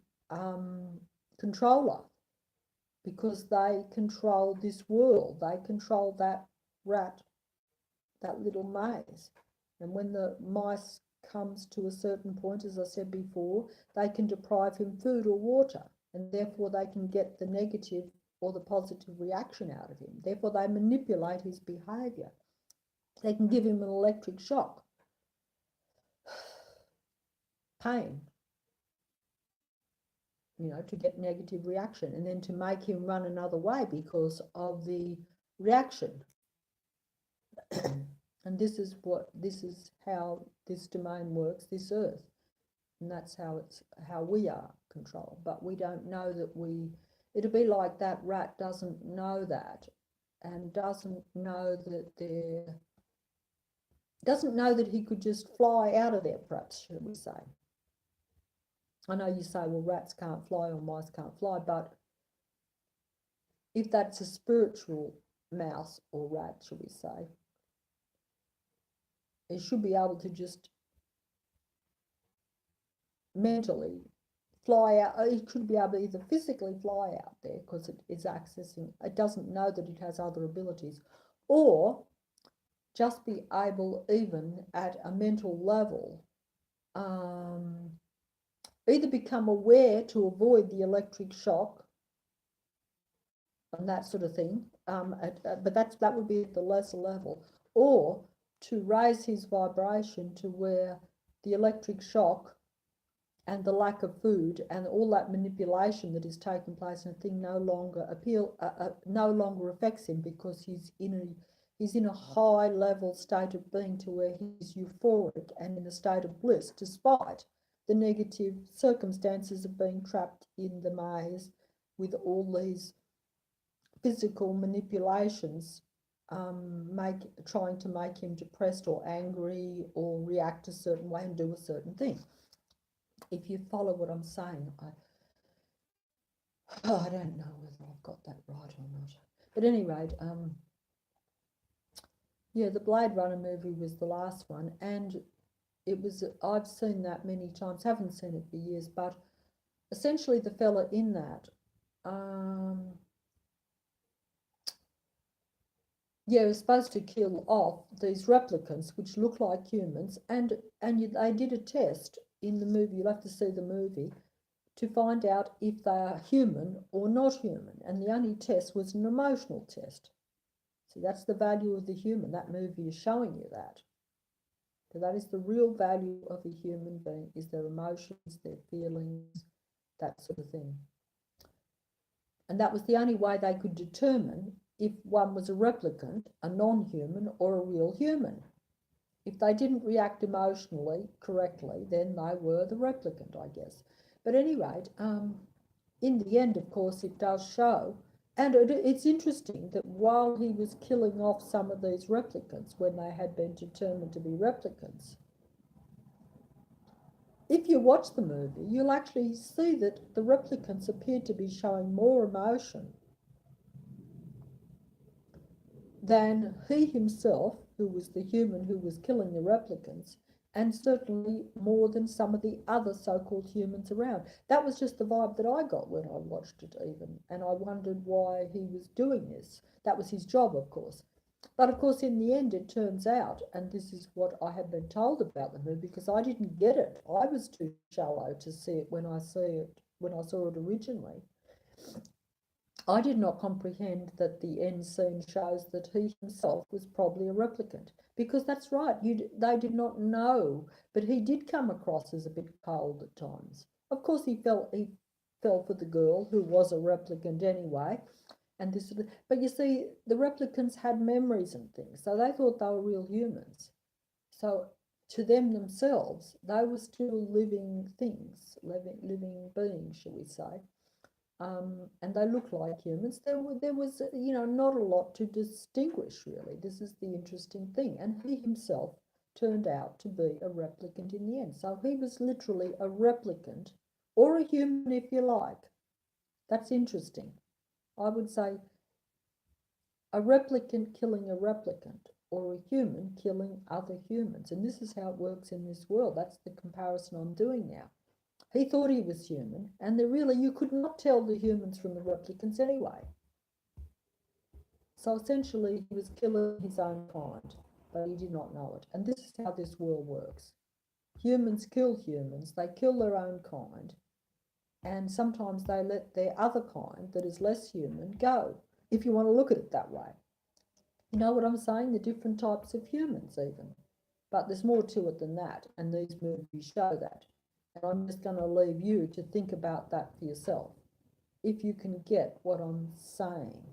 controller, because they control this world. They control that rat, that little maze. And when the mice comes to a certain point, as I said before, they can deprive him food or water, and therefore they can get the negative or the positive reaction out of him. Therefore they manipulate his behaviour. They can give him an electric shock, pain, to get negative reaction, and then to make him run another way because of the reaction. And this is how this domain works, this earth, and that's how we are controlled. But we don't know that it'll be like that rat doesn't know that, and doesn't know that he could just fly out of there, perhaps, should we say. I know you say, well, rats can't fly or mice can't fly, but if that's a spiritual mouse or rat, should we say, it should be able to just mentally fly out. It should be able to either physically fly out there because it is accessing, it doesn't know that it has other abilities, or just be able, even at a mental level, either become aware to avoid the electric shock and that sort of thing, but that would be at the lesser level, or to raise his vibration to where the electric shock and the lack of food and all that manipulation that is taking place in a thing no longer affects him, because he's in a high level state of being to where he's euphoric and in a state of bliss, despite the negative circumstances of being trapped in the maze with all these physical manipulations, trying to make him depressed or angry or react a certain way and do a certain thing. If you follow what I'm saying, I don't know whether I've got that right or not. But at any rate, yeah, the Blade Runner movie was the last one, and I've seen that many times, haven't seen it for years, but essentially the fella in that, is supposed to kill off these replicants which look like humans, and they did a test in the movie. You'll have to see the movie to find out if they are human or not human, and the only test was an emotional test. See, that's the value of the human. That movie is showing you that. So that is the real value of a human being, is their emotions, their feelings, that sort of thing. And that was the only way they could determine if one was a replicant, a non-human, or a real human. If they didn't react emotionally correctly, then they were the replicant, I guess. But at any rate, in the end, of course, it does show, and it's interesting that while he was killing off some of these replicants when they had been determined to be replicants, if you watch the movie, you'll actually see that the replicants appeared to be showing more emotion than he himself, who was the human who was killing the replicants, and certainly more than some of the other so-called humans around. That was just the vibe that I got when I watched it even, and I wondered why he was doing this. That was his job, of course. But of course, in the end, it turns out, and this is what I had been told about the movie, because I didn't get it. I was too shallow to see it when I saw it originally. I did not comprehend that the end scene shows that he himself was probably a replicant, because that's right, they did not know, but he did come across as a bit cold at times. Of course, he fell for the girl who was a replicant anyway, and this. But you see, the replicants had memories and things, so they thought they were real humans. So to them themselves, they were still living things, living beings, shall we say. And they look like humans. There was, not a lot to distinguish, really. This is the interesting thing. And he himself turned out to be a replicant in the end. So he was literally a replicant or a human if you like. That's interesting. I would say a replicant killing a replicant, or a human killing other humans. And this is how it works in this world. That's the comparison I'm doing now. He thought he was human, and really you could not tell the humans from the replicants anyway. So essentially he was killing his own kind, but he did not know it. And this is how this world works. Humans kill humans, they kill their own kind, and sometimes they let their other kind that is less human go, if you want to look at it that way. You know what I'm saying? The different types of humans even. But there's more to it than that, and these movies show that. And I'm just going to leave you to think about that for yourself, if you can get what I'm saying.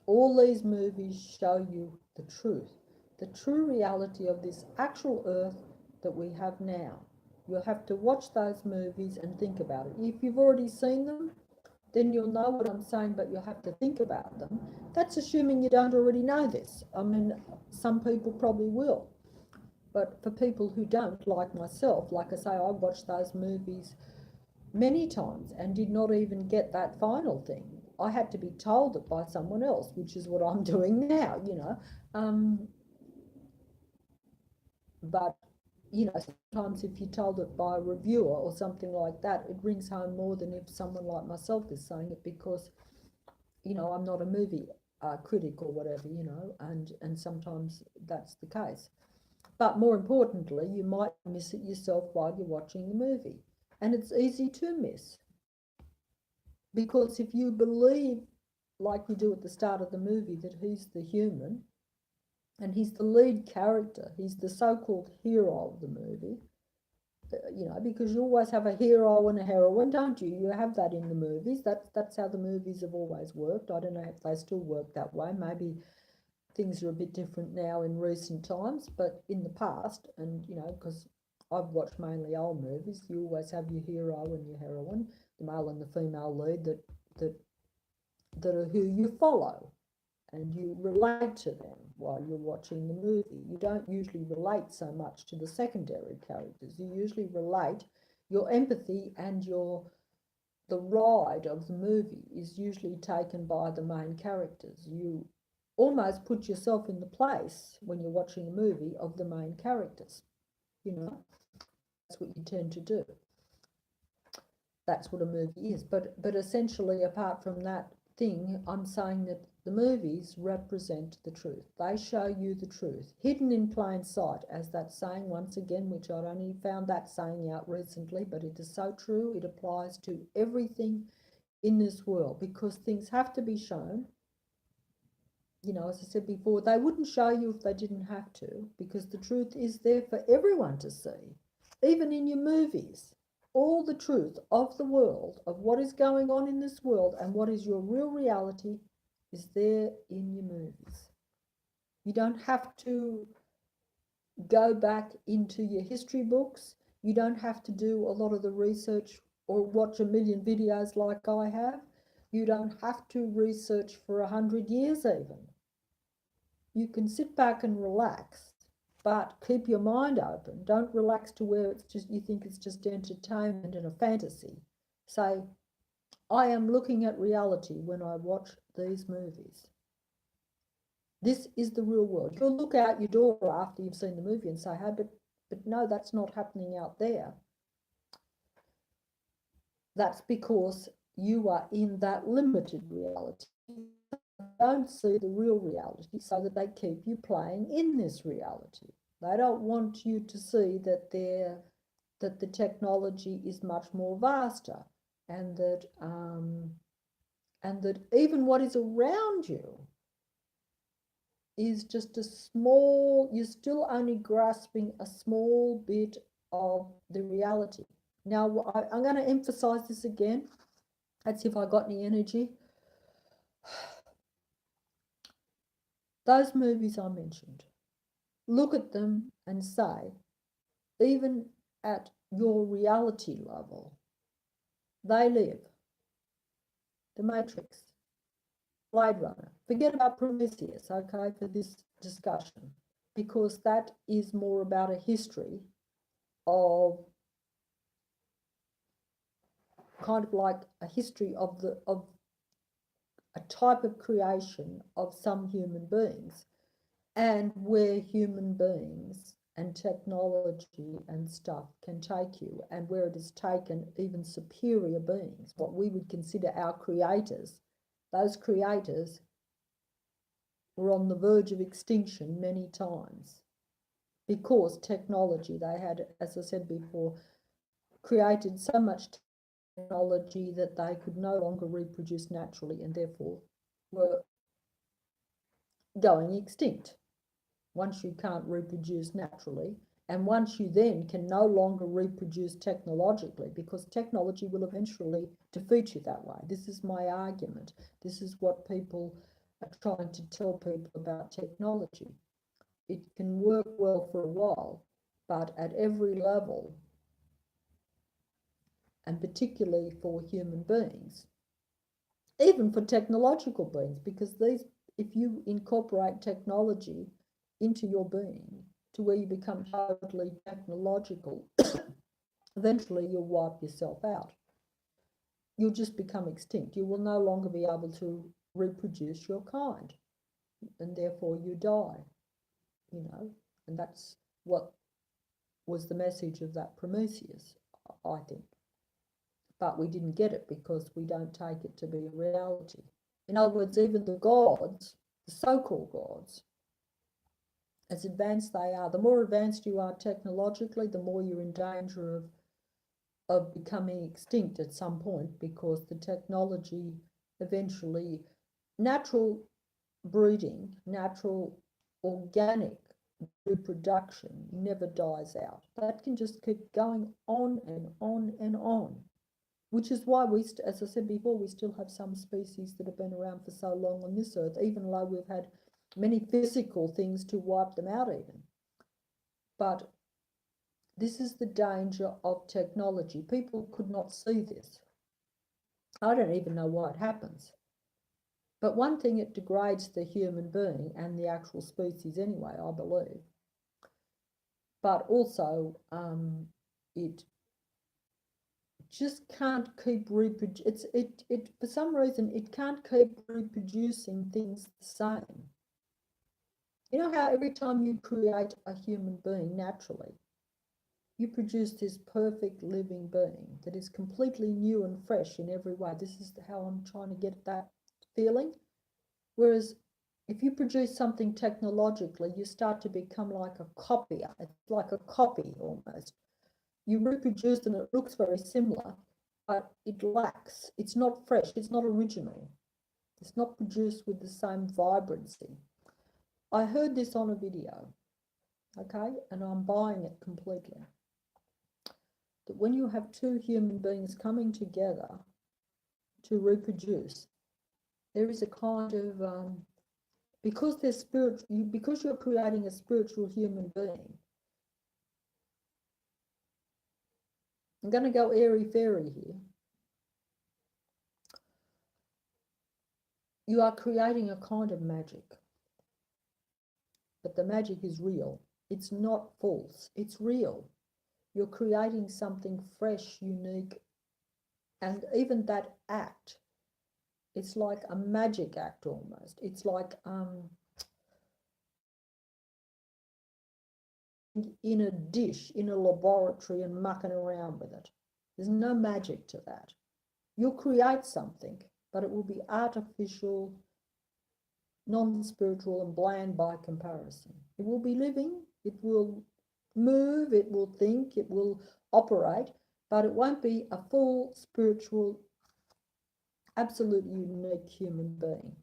All these movies show you the true reality of this actual earth that we have now. You'll have to watch those movies and think about it. If you've already seen them, then you'll know what I'm saying, but you'll have to think about them. That's assuming you don't already know this. I mean, some people probably will. But for people who don't, like myself, like I say, I watched those movies many times and did not even get that final thing. I had to be told it by someone else, which is what I'm doing now, you know. But, you know, sometimes if you're told it by a reviewer or something like that, it rings home more than if someone like myself is saying it, because, you know, I'm not a movie critic or whatever, you know, and sometimes that's the case. But more importantly, you might miss it yourself while you're watching the movie. And it's easy to miss. Because if you believe, like you do at the start of the movie, that he's the human and he's the lead character, he's the so-called hero of the movie, you know, because you always have a hero and a heroine, don't you? You have that in the movies. That's how the movies have always worked. I don't know if they still work that way. Maybe things are a bit different now in recent times, but in the past, and you know, because I've watched mainly old movies, you always have your hero and your heroine, the male and the female lead that are who you follow, and you relate to them while you're watching the movie. You don't usually relate so much to the secondary characters. You usually relate, your empathy and the ride of the movie is usually taken by the main characters. You almost put yourself in the place when you're watching a movie of the main characters. You know, that's what you tend to do. That's what a movie is. But essentially, apart from that thing, I'm saying that the movies represent the truth. They show you the truth, hidden in plain sight, as that saying once again, which I'd only found that saying out recently, but it is so true. It applies to everything in this world, because things have to be shown. You know, as I said before, they wouldn't show you if they didn't have to, because the truth is there for everyone to see, even in your movies. All the truth of the world, of what is going on in this world and what is your real reality, is there in your movies. You don't have to go back into your history books. You don't have to do a lot of the research or watch a million videos like I have. You don't have to research for 100 years even. You can sit back and relax, but keep your mind open. Don't relax to where it's just, you think it's just entertainment and a fantasy. Say, I am looking at reality when I watch these movies. This is the real world. You'll look out your door after you've seen the movie and say, hey, but no, that's not happening out there. That's because you are in that limited reality. Don't see the real reality, so that they keep you playing in this reality. They don't want you to see that the technology is much more vaster, and that even what is around you is just a small, you're still only grasping a small bit of the reality. Now, I'm going to emphasize this again. Let's see if I got any energy. Those movies I mentioned, look at them and say, even at your reality level, they live. The Matrix, Blade Runner. Forget about Prometheus, okay, for this discussion, because that is more about a history of kind of like a history of a type of creation of some human beings, and where human beings and technology and stuff can take you, and where it has taken even superior beings, what we would consider our creators. Those creators were on the verge of extinction many times because technology, they had, as I said before, created so much technology that they could no longer reproduce naturally and therefore were going extinct. Once you can't reproduce naturally, and once you then can no longer reproduce technologically, because technology will eventually defeat you that way. This is my argument. This is what people are trying to tell people about technology. It can work well for a while, but at every level, and particularly for human beings, even for technological beings, because these, if you incorporate technology into your being to where you become totally technological, eventually you'll wipe yourself out. You'll just become extinct. You will no longer be able to reproduce your kind, and therefore you die, you know, and that's what was the message of that Prometheus, I think. But we didn't get it because we don't take it to be a reality. In other words, even the gods, the so-called gods, as advanced they are, the more advanced you are technologically, the more you're in danger of becoming extinct at some point, because the technology eventually, natural breeding, natural organic reproduction never dies out. That can just keep going on and on and on, which is why we, as I said before, we still have some species that have been around for so long on this earth, even though we've had many physical things to wipe them out even. But this is the danger of technology. People could not see this. I don't even know why it happens. But one thing, it degrades the human being and the actual species anyway, I believe. But also, it just can't keep reproducing. It for some reason it can't keep reproducing things the same. You know how every time you create a human being naturally, you produce this perfect living being that is completely new and fresh in every way. This is how I'm trying to get that feeling. Whereas if you produce something technologically, you start to become like a copier. It's like a copy almost. You reproduce and it looks very similar, but it lacks. It's not fresh. It's not original. It's not produced with the same vibrancy. I heard this on a video, okay, and I'm buying it completely. That when you have two human beings coming together to reproduce, there is a kind of because they're spiritual, because you're creating a spiritual human being. I'm going to go airy-fairy here. You are creating a kind of magic, but the magic is real. It's not false. It's real. You're creating something fresh, unique, and even that act, it's like a magic act almost. It's like in a dish, in a laboratory and mucking around with it. There's no magic to that. You'll create something, but it will be artificial, non-spiritual and bland by comparison. It will be living, it will move, it will think, it will operate, but it won't be a full spiritual, absolutely unique human being.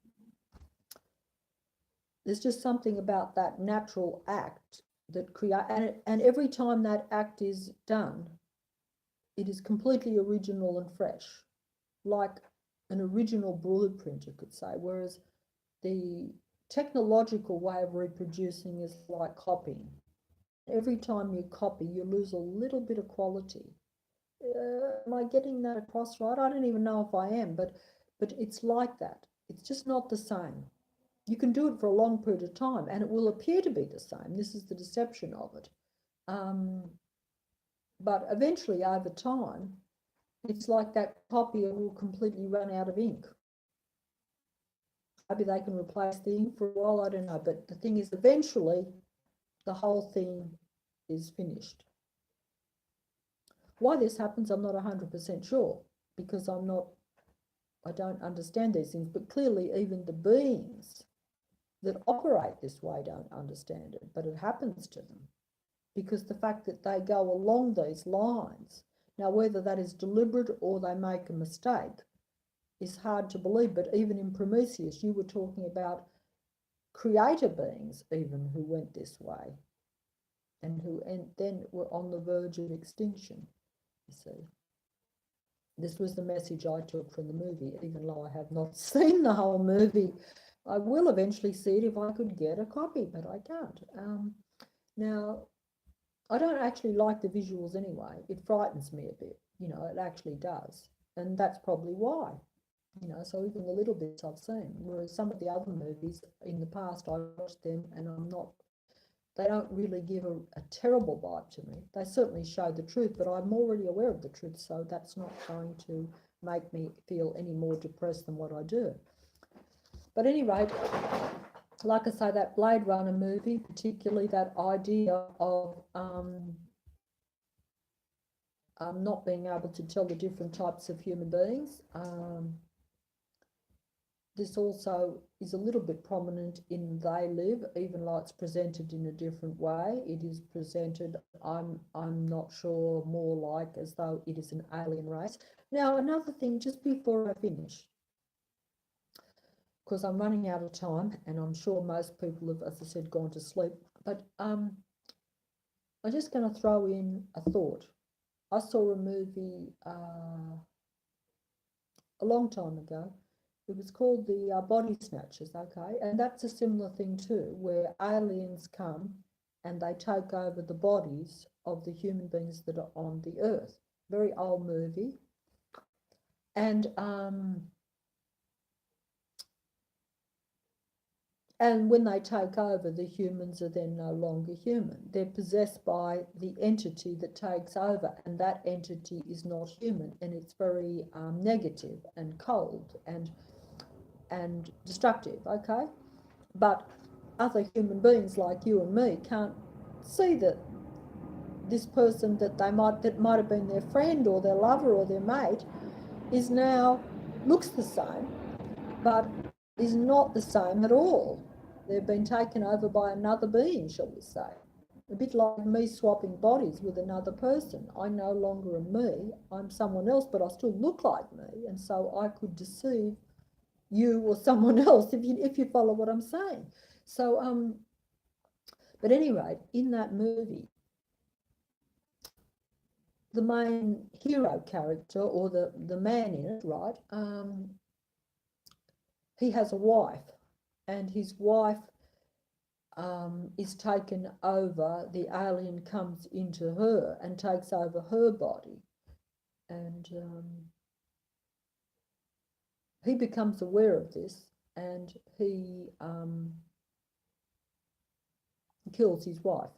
There's just something about that natural act that and every time that act is done, it is completely original and fresh, like an original blueprint, you could say, whereas the technological way of reproducing is like copying. Every time you copy, you lose a little bit of quality. Am I getting that across right? I don't even know if I am, but it's like that. It's just not the same. You can do it for a long period of time and it will appear to be the same. This is the deception of it. But eventually, over time, it's like that copier will completely run out of ink. Maybe they can replace the ink for a while, I don't know. But the thing is, eventually, the whole thing is finished. Why this happens, I'm not 100% sure, because I don't understand these things. But clearly, even the beings that operate this way don't understand it, but it happens to them. Because the fact that they go along these lines, now whether that is deliberate or they make a mistake, is hard to believe. But even in Prometheus, you were talking about creator beings even who went this way and who then were on the verge of extinction, you see. This was the message I took from the movie, even though I have not seen the whole movie. I will eventually see it if I could get a copy, but I can't. Now, I don't actually like the visuals anyway. It frightens me a bit, you know, it actually does. And that's probably why, you know, so even the little bits I've seen, whereas some of the other movies in the past, I watched them and they don't really give a terrible vibe to me. They certainly show the truth, but I'm already aware of the truth, so that's not going to make me feel any more depressed than what I do. But anyway, like I say, that Blade Runner movie, particularly that idea of not being able to tell the different types of human beings. This also is a little bit prominent in They Live, even though it's presented in a different way. It is presented, I'm not sure, more like as though it is an alien race. Now, another thing, just before I finish, because I'm running out of time and I'm sure most people have, as I said, gone to sleep, but I'm just going to throw in a thought. I saw a movie a long time ago. It was called the Body Snatchers, okay? And that's a similar thing too, where aliens come and they take over the bodies of the human beings that are on the earth. Very old movie. And when they take over, the humans are then no longer human. They're possessed by the entity that takes over, and that entity is not human, and it's very negative and cold and destructive, okay? But other human beings like you and me can't see that this person that might have been their friend or their lover or their mate is now looks the same, but is not the same at all. They've been taken over by another being, shall we say. A bit like me swapping bodies with another person. I no longer am me, I'm someone else, but I still look like me, and so I could deceive you or someone else if you follow what I'm saying. So but anyway, in that movie, the main hero character, or the man in it, right, he has a wife, and his wife is taken over. The alien comes into her and takes over her body, and he becomes aware of this, and he kills his wife.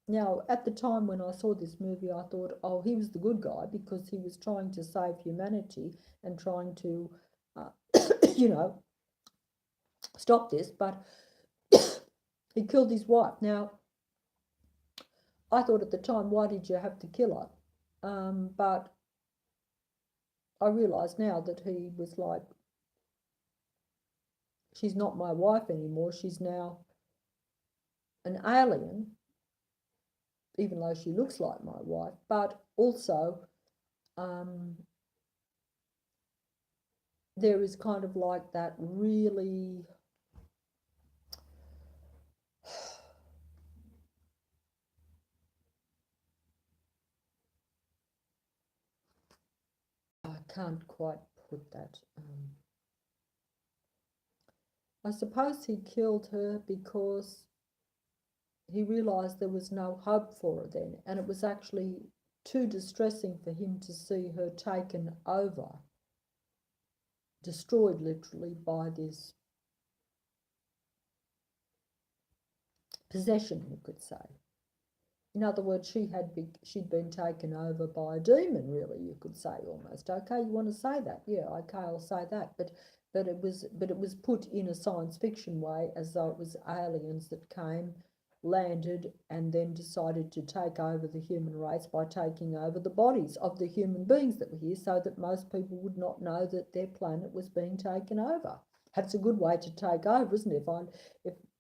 Now, at the time when I saw this movie, I thought, oh, he was the good guy because he was trying to save humanity and trying to, you know, stop this, but he killed his wife. Now, I thought at the time, why did you have to kill her? But I realise now that he was like, she's not my wife anymore. She's now an alien, even though she looks like my wife, but also there is kind of like that really I can't quite put that. I suppose he killed her because he realised there was no hope for her then, and it was actually too distressing for him to see her taken over, destroyed literally by this possession, you could say. In other words, she'd been taken over by a demon, really, you could say almost. Okay, you want to say that? Yeah, okay, I'll say that. But it was put in a science fiction way, as though it was aliens that came, landed, and then decided to take over the human race by taking over the bodies of the human beings that were here, so that most people would not know that their planet was being taken over. That's a good way to take over, isn't it?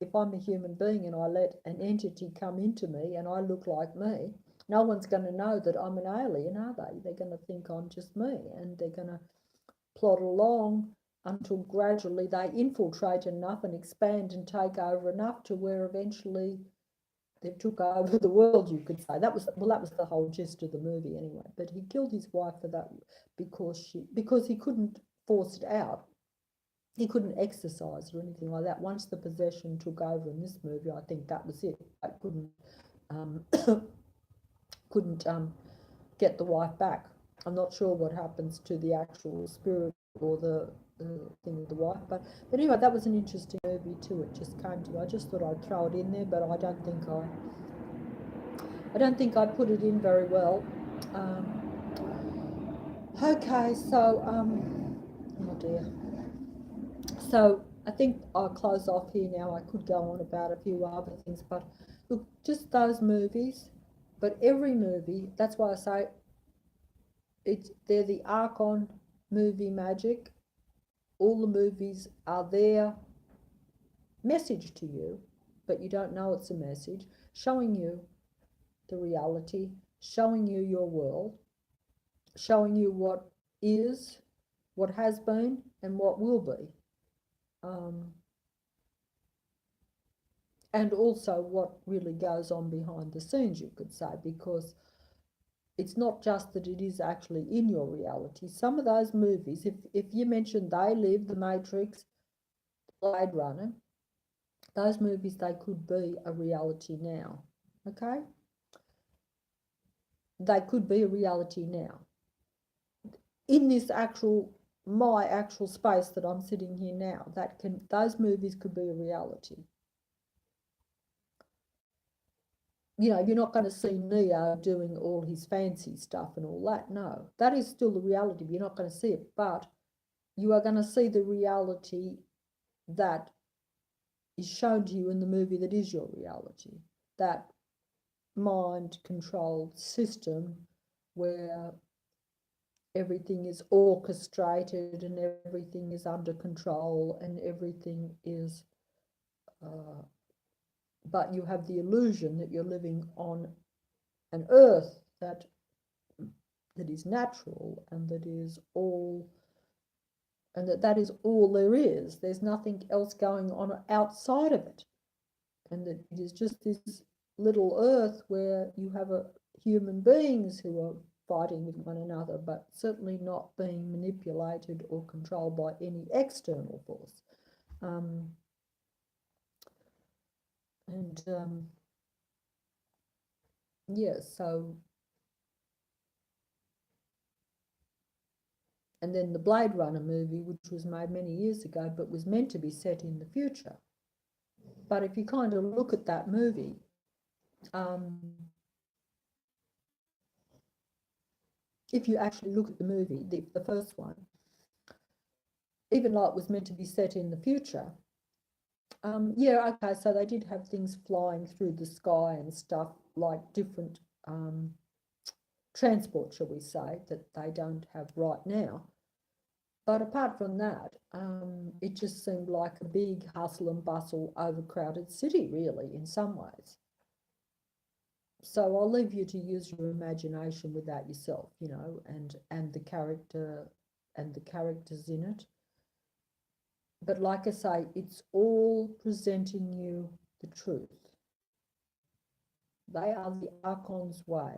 If I'm a human being and I let an entity come into me and I look like me, no one's going to know that I'm an alien, are they? They're going to think I'm just me, and they're going to plod along until gradually they infiltrate enough and expand and take over enough to where eventually they took over the world, you could say. That was the whole gist of the movie anyway. But he killed his wife for that because he couldn't force it out. He couldn't exercise or anything like that. Once the possession took over in this movie, I think that was it. I um, couldn't get the wife back. I'm not sure what happens to the actual spirit or the thing of the wife, but anyway, that was an interesting movie too. It just came to me. I just thought I'd throw it in there, but I don't think I put it in very well. Okay, so oh dear. So I think I'll close off here now. I could go on about a few other things, but look, just those movies. But every movie, that's why I say they're the Archon movie magic. All the movies are their message to you, but you don't know it's a message, showing you the reality, showing you your world, showing you what is, what has been, and what will be. And also what really goes on behind the scenes, you could say, because it's not just that it is actually in your reality. Some of those movies, if you mentioned They Live, The Matrix, Blade Runner, those movies, they could be a reality now, okay? They could be a reality now. In this my actual space that I'm sitting here now, those movies could be a reality. You know, you're not going to see Neo doing all his fancy stuff and all that. No, that is still the reality, but you're not going to see it. But you are going to see the reality that is shown to you in the movie that is your reality. That mind-controlled system where everything is orchestrated and everything is under control and everything is... but you have the illusion that you're living on an earth that is natural and that is all, and that is all there is. There's nothing else going on outside of it, and that it is just this little earth where you have human beings who are fighting with one another, but certainly not being manipulated or controlled by any external force. Yeah, so, and then the Blade Runner movie, which was made many years ago, but was meant to be set in the future. But if you kind of look at that movie, if you actually look at the movie, the first one, even though it was meant to be set in the future, yeah, okay, so they did have things flying through the sky and stuff, like different transport, shall we say, that they don't have right now. But apart from that, it just seemed like a big hustle and bustle, overcrowded city, really, in some ways. So I'll leave you to use your imagination with that yourself, you know, and the character and the characters in it. But like I say, it's all presenting you the truth. They are the Archon's way.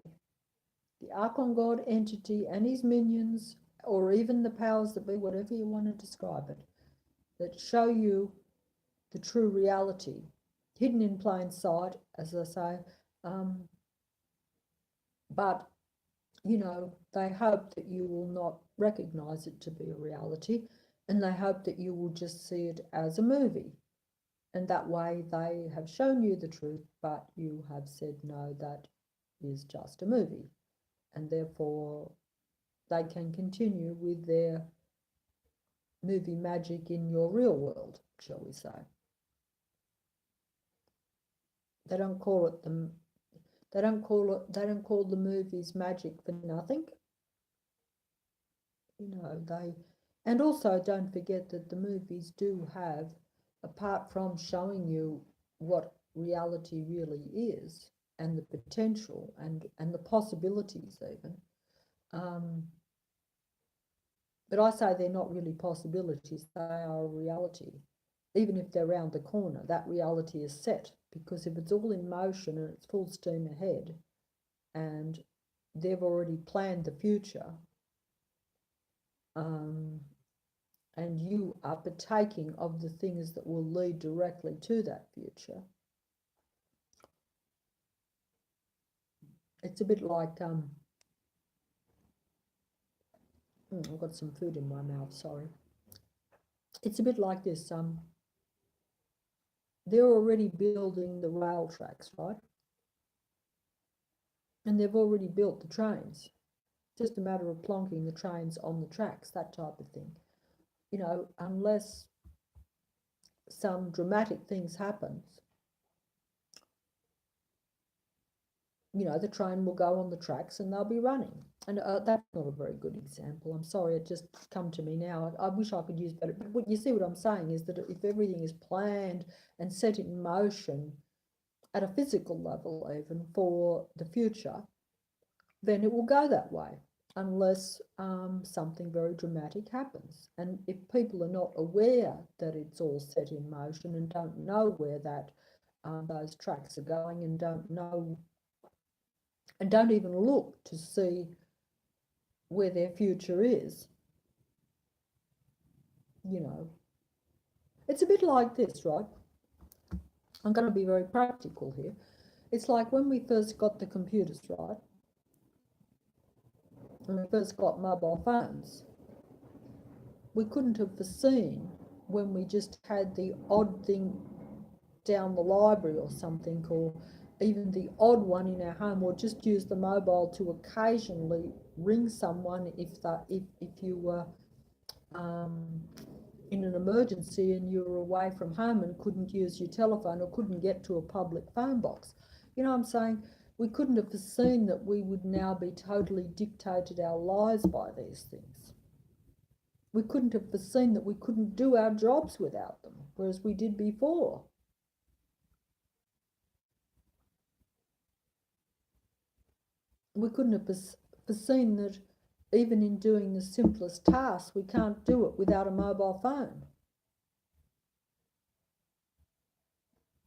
The Archon God entity and his minions, or even the powers that be, whatever you want to describe it, that show you the true reality, hidden in plain sight, as I say. But, you know, they hope that you will not recognize it to be a reality, and they hope that you will just see it as a movie. And that way they have shown you the truth, but you have said, no, that is just a movie, and therefore they can continue with their movie magic in your real world, shall we say. They don't call it they don't call the movies magic for nothing. And also don't forget that the movies do have, apart from showing you what reality really is and the potential and the possibilities even, but I say they're not really possibilities, they are a reality. Even if they're around the corner, that reality is set, because if it's all in motion and it's full steam ahead and they've already planned the future, and you are partaking of the things that will lead directly to that future, it's a bit like, I've got some food in my mouth, sorry. It's a bit like this, they're already building the rail tracks, right? And they've already built the trains. Just a matter of plonking the trains on the tracks, that type of thing. Unless some dramatic things happen, the train will go on the tracks and they'll be running. And that's not a very good example. I'm sorry, it just come to me now. I wish I could use better. But what you see what I'm saying is that if everything is planned and set in motion at a physical level, even for the future, then it will go that way, unless something very dramatic happens. And if people are not aware that it's all set in motion and don't know where those tracks are going, and don't know and don't even look to see where their future is, it's a bit like this, right? I'm going to be very practical here. It's like when we first got the computers, right? When we first got mobile phones, we couldn't have foreseen, when we just had the odd thing down the library or something, or even the odd one in our home, or just use the mobile to occasionally ring someone if you were in an emergency and you were away from home and couldn't use your telephone or couldn't get to a public phone box. You know what I'm saying? We couldn't have foreseen that we would now be totally dictated our lives by these things. We couldn't have foreseen that we couldn't do our jobs without them, whereas we did before. We couldn't have foreseen that even in doing the simplest tasks, we can't do it without a mobile phone.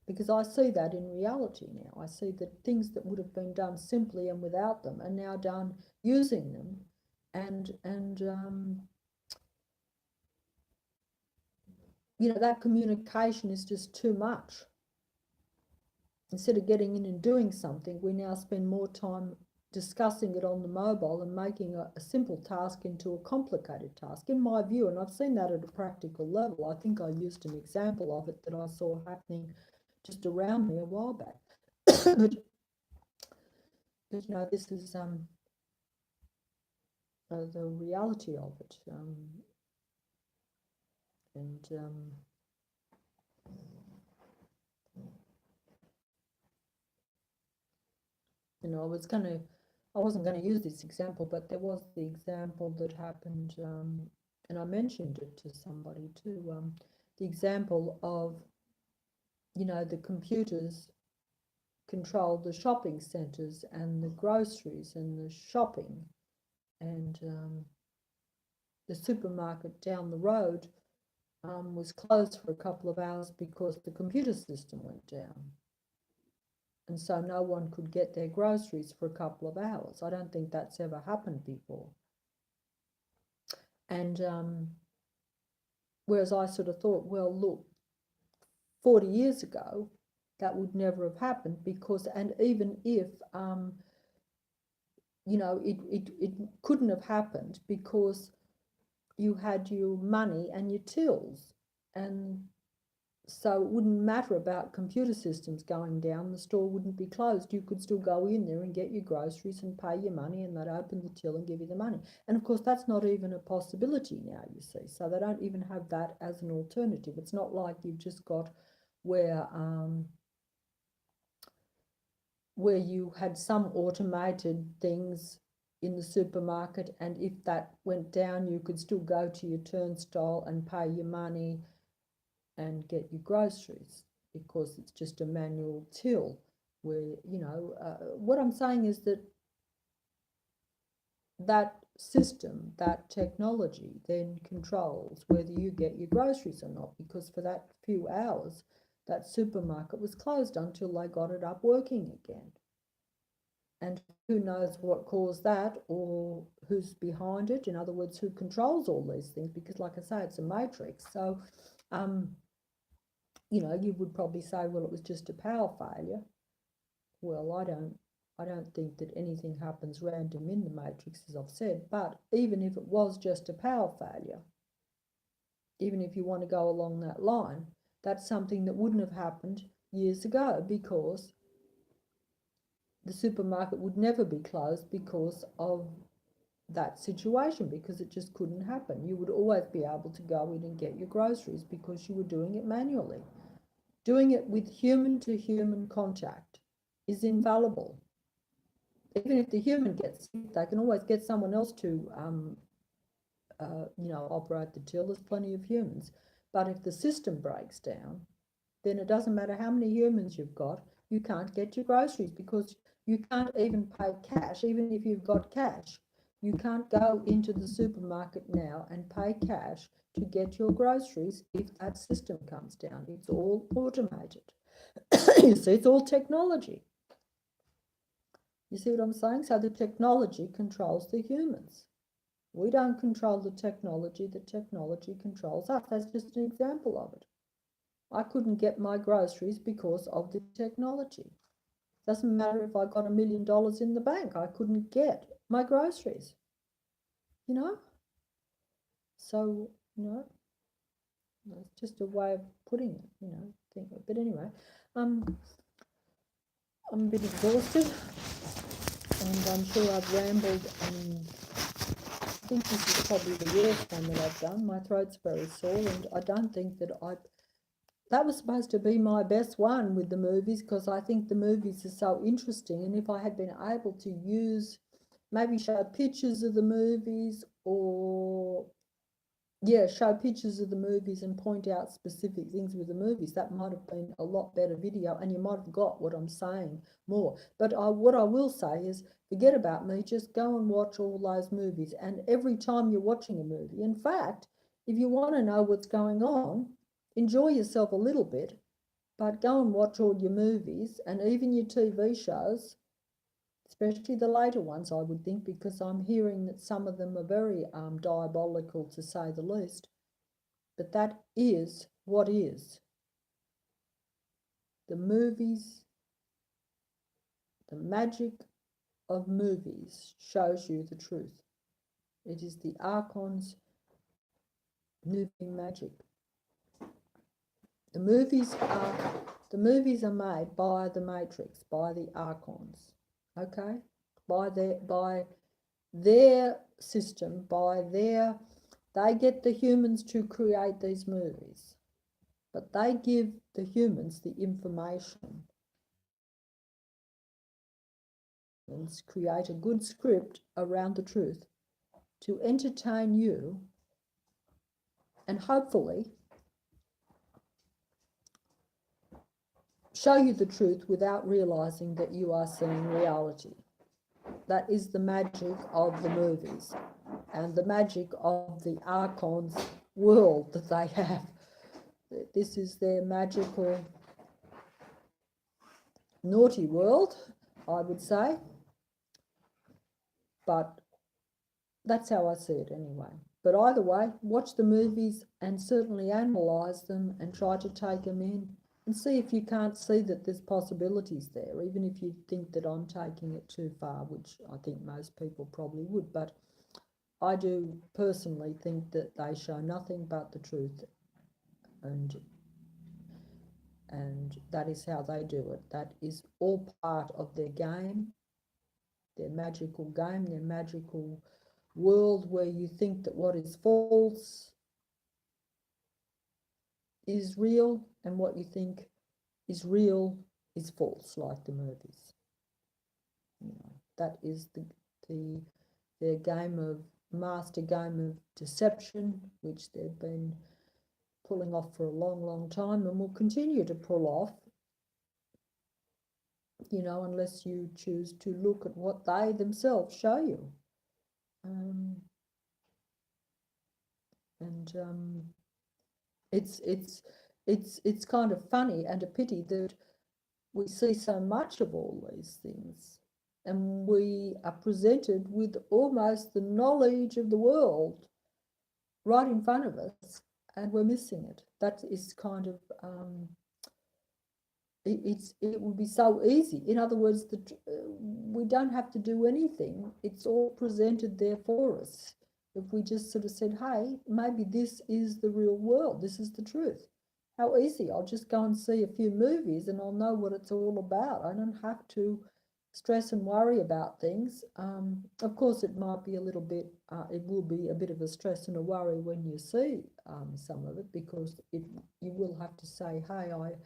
Because I see that in reality now. I see that things that would have been done simply and without them are now done using them, and that communication is just too much. Instead of getting in and doing something, we now spend more time discussing it on the mobile and making a simple task into a complicated task, in my view. And I've seen that at a practical level. I think I used an example of it that I saw happening just around me a while back. but this is the reality of it. I wasn't going to use this example, but there was the example that happened, and I mentioned it to somebody too, the example of, the computers control the shopping centres and the groceries and the shopping, and the supermarket down the road was closed for a couple of hours because the computer system went down. And so no one could get their groceries for a couple of hours. I don't think that's ever happened before. And whereas I sort of thought, well, look, 40 years ago, that would never have happened, because, and even if, it couldn't have happened because you had your money and your tills, and So it wouldn't matter about computer systems going down, the store wouldn't be closed. You could still go in there and get your groceries and pay your money, and they'd open the till and give you the money. And of course, that's not even a possibility now, you see. So they don't even have that as an alternative. It's not like you've just got where you had some automated things in the supermarket, and if that went down, you could still go to your turnstile and pay your money and get your groceries, because it's just a manual till where, what I'm saying is that that system, that technology then controls whether you get your groceries or not, because for that few hours, that supermarket was closed until they got it up working again. And who knows what caused that, or who's behind it? In other words, who controls all these things? Because, like I say, it's a matrix. So, you would probably say, well, it was just a power failure. Well, I don't think that anything happens random in the matrix, as I've said. But even if it was just a power failure, even if you want to go along that line, that's something that wouldn't have happened years ago, because the supermarket would never be closed because of that situation, because it just couldn't happen. You would always be able to go in and get your groceries because you were doing it manually. Doing it with human-to-human contact is infallible. Even if the human gets sick, they can always get someone else to, operate the till. There's plenty of humans. But if the system breaks down, then it doesn't matter how many humans you've got, you can't get your groceries, because you can't even pay cash. Even if you've got cash, you can't go into the supermarket now and pay cash to get your groceries if that system comes down. It's all automated. You see, it's all technology. You see what I'm saying? So the technology controls the humans. We don't control the technology controls us. That's just an example of it. I couldn't get my groceries because of the technology. Doesn't matter if I got $1 million in the bank, I couldn't get my groceries. So, it's just a way of putting it, But anyway, I'm a bit exhausted, and I'm sure I've rambled, and I think this is probably the worst one that I've done. My throat's very sore, and I don't think that that was supposed to be my best one with the movies, because I think the movies are so interesting, and if I had been able to maybe show pictures of the movies, or show pictures of the movies and point out specific things with the movies, that might have been a lot better video, and you might have got what I'm saying more. But what I will say is, forget about me, just go and watch all those movies. And every time you're watching a movie, in fact, if you want to know what's going on, enjoy yourself a little bit, but go and watch all your movies and even your TV shows, especially the later ones, I would think, because I'm hearing that some of them are very diabolical, to say the least. But that is what is. The movies, the magic of movies shows you the truth. It is the Archon's movie magic. The movies are made by the Matrix, by the Archons, okay? By their system, they get the humans to create these movies, but they give the humans the information. And create a good script around the truth to entertain you, and hopefully show you the truth without realizing that you are seeing reality. That is the magic of the movies, and the magic of the Archon's world that they have. This is their magical, naughty world, I would say. But that's how I see it anyway. But either way, watch the movies and certainly analyse them and try to take them in, and see if you can't see that there's possibilities there, even if you think that I'm taking it too far, which I think most people probably would. But I do personally think that they show nothing but the truth. And and that is how they do it. That is all part of their game, their magical game, their magical world, where you think that what is false is real and what you think is real is false, like the movies. That is their game of master game of deception, which they've been pulling off for a long, long time and will continue to pull off, unless you choose to look at what they themselves show you. It's kind of funny and a pity that we see so much of all these things, and we are presented with almost the knowledge of the world right in front of us, and we're missing it. That is kind of it would be so easy. In other words, we don't have to do anything. It's all presented there for us. If we just sort of said, hey, maybe this is the real world, this is the truth. How easy. I'll just go and see a few movies and I'll know what it's all about. I don't have to stress and worry about things. Of course, it might be a little bit, it will be a bit of a stress and a worry when you see some of it, because you will have to say, hey, I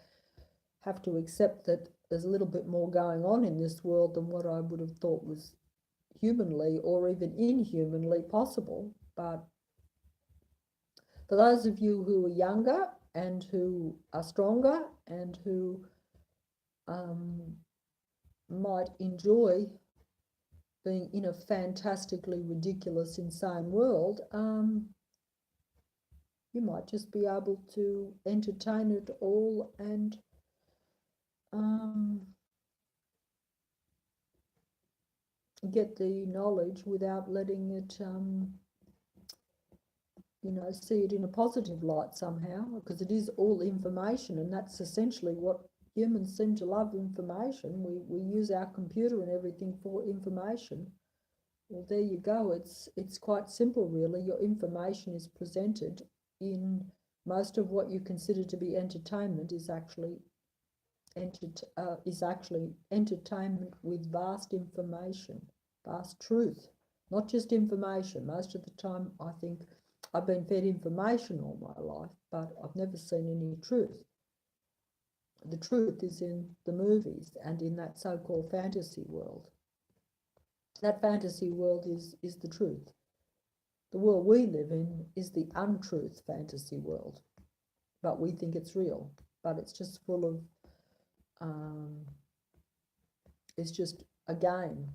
have to accept that there's a little bit more going on in this world than what I would have thought was humanly or even inhumanly possible. But for those of you who are younger and who are stronger and who might enjoy being in a fantastically ridiculous, insane world, you might just be able to entertain it all and get the knowledge without letting it, see it in a positive light somehow, because it is all information, and that's essentially what humans seem to love: information. We use our computer and everything for information. Well, there you go. It's quite simple, really. Your information is presented in most of what you consider to be entertainment is actually entertainment with vast information, vast truth, not just information. Most of the time, I think I've been fed information all my life, but I've never seen any truth. The truth is in the movies and in that so-called fantasy world. That fantasy world is the truth. The world we live in is the untruth fantasy world, but we think it's real, but it's just full of it's just a game,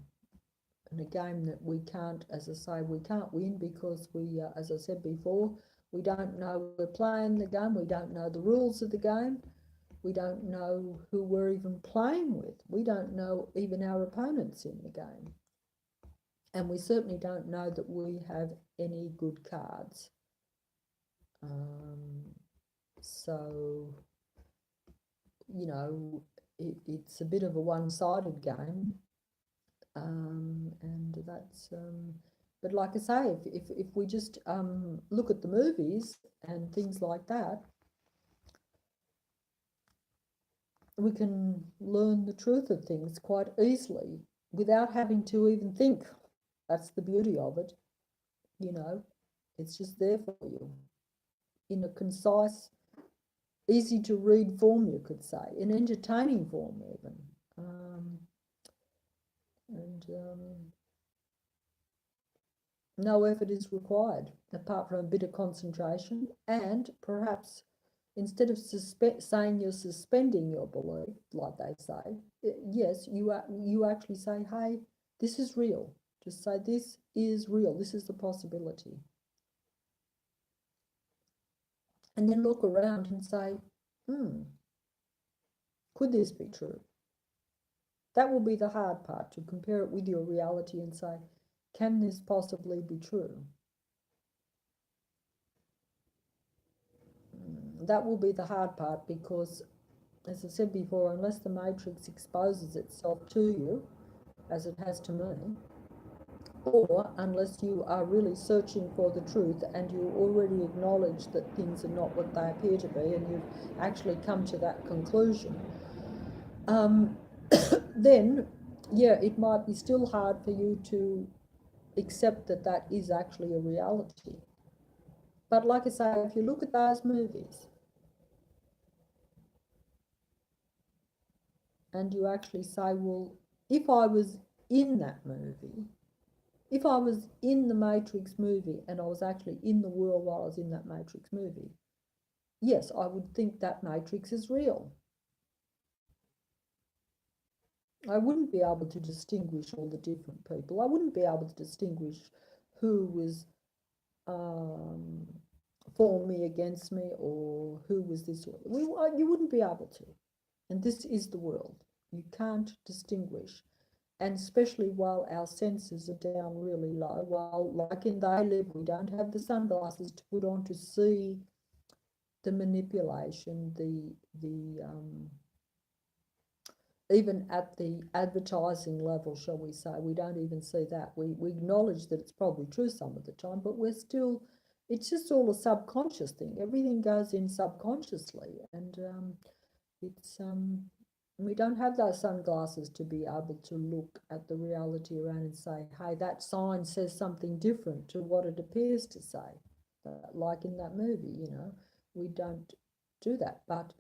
and a game that we can't, as I say, we can't win, because we, as I said before, we don't know we're playing the game, we don't know the rules of the game, we don't know who we're even playing with, we don't know even our opponents in the game, and we certainly don't know that we have any good cards. So, it's a bit of a one-sided game, and that's but like I say, if we just look at the movies and things like that, we can learn the truth of things quite easily without having to even think. That's the beauty of it. It's just there for you in a concise, easy to read form, you could say, in entertaining form even. No effort is required apart from a bit of concentration, and perhaps instead of saying you're suspending your belief, like they say, yes, you actually say, hey, this is real. Just say, this is real, this is the possibility. And then look around and say, could this be true? That will be the hard part, to compare it with your reality and say, can this possibly be true? That will be the hard part, because, as I said before, unless the matrix exposes itself to you, as it has to me, or unless you are really searching for the truth and you already acknowledge that things are not what they appear to be and you've actually come to that conclusion, um, then yeah, it might be still hard for you to accept that that is actually a reality. But like I say, if you look at those movies and you actually say, well, if I was in that movie, if I was in the Matrix movie and I was actually in the world while I was in that Matrix movie, yes, I would think that Matrix is real. I wouldn't be able to distinguish all the different people. I wouldn't be able to distinguish who was um, for me, against me, or who was this. You wouldn't be able to. And this is the world. You can't distinguish. And especially while our senses are down really low, while like in They Live, we don't have the sunglasses to put on to see the manipulation, even at the advertising level, shall we say, we don't even see that. We acknowledge that it's probably true some of the time, but we're still, it's just all a subconscious thing. Everything goes in subconsciously, and it's we don't have those sunglasses to be able to look at the reality around and say, hey, that sign says something different to what it appears to say. Like in that movie, we don't do that. But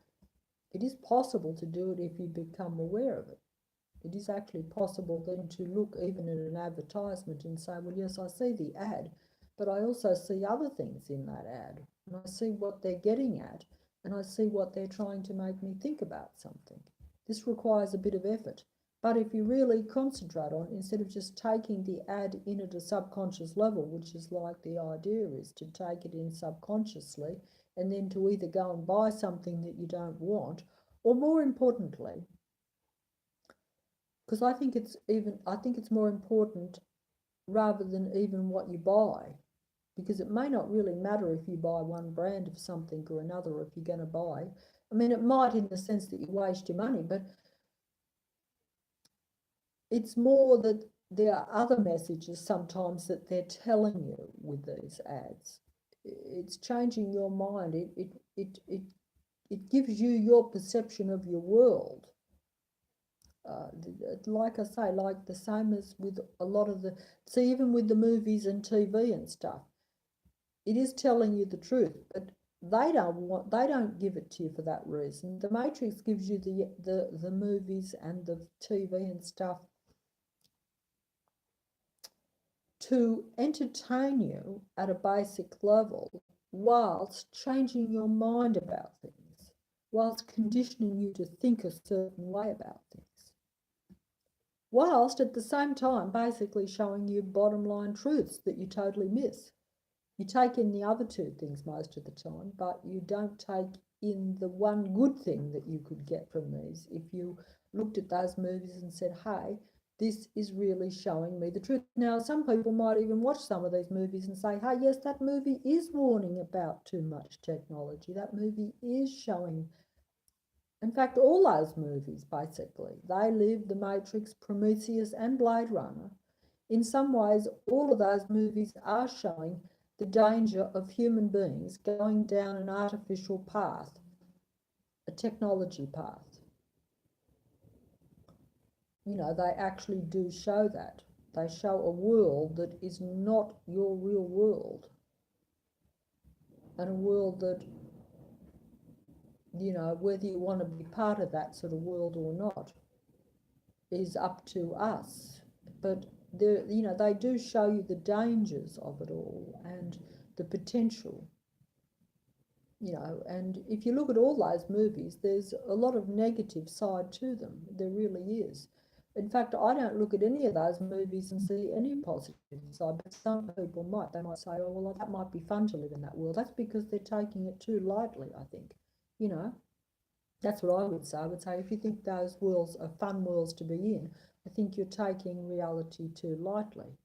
it is possible to do it if you become aware of it. It is actually possible then to look even at an advertisement and say, well, yes, I see the ad, but I also see other things in that ad. And I see what they're getting at, and I see what they're trying to make me think about something. This requires a bit of effort. But if you really concentrate on, instead of just taking the ad in at a subconscious level, which is like the idea is to take it in subconsciously and then to either go and buy something that you don't want, or more importantly, because I think it's more important rather than even what you buy, because it may not really matter if you buy one brand of something or another, or if you're going to buy. I mean, it might in the sense that you waste your money, but it's more that there are other messages sometimes that they're telling you with these ads. It's changing your mind. It gives you your perception of your world. Like I say, like the same as with a lot of the, see, even with the movies and TV and stuff, it is telling you the truth, but they don't give it to you for that reason. The Matrix gives you the movies and the TV and stuff to entertain you at a basic level, whilst changing your mind about things, whilst conditioning you to think a certain way about things, whilst at the same time basically showing you bottom line truths that you totally miss. You take in the other two things most of the time, but you don't take in the one good thing that you could get from these if you looked at those movies and said, hey, this is really showing me the truth. Now, some people might even watch some of these movies and say, hey, yes, that movie is warning about too much technology. That movie is showing. In fact, all those movies, basically, They Live, The Matrix, Prometheus, and Blade Runner, in some ways, all of those movies are showing the danger of human beings going down an artificial path, a technology path. They actually do show that. They show a world that is not your real world, and a world that, whether you want to be part of that sort of world or not is up to us. But they do show you the dangers of it all and the potential. And if you look at all those movies, there's a lot of negative side to them. There really is. In fact, I don't look at any of those movies and see any positive side, but some people might. They might say, oh, well, that might be fun to live in that world. That's because they're taking it too lightly, I think. That's what I would say. I would say if you think those worlds are fun worlds to be in, I think you're taking reality too lightly.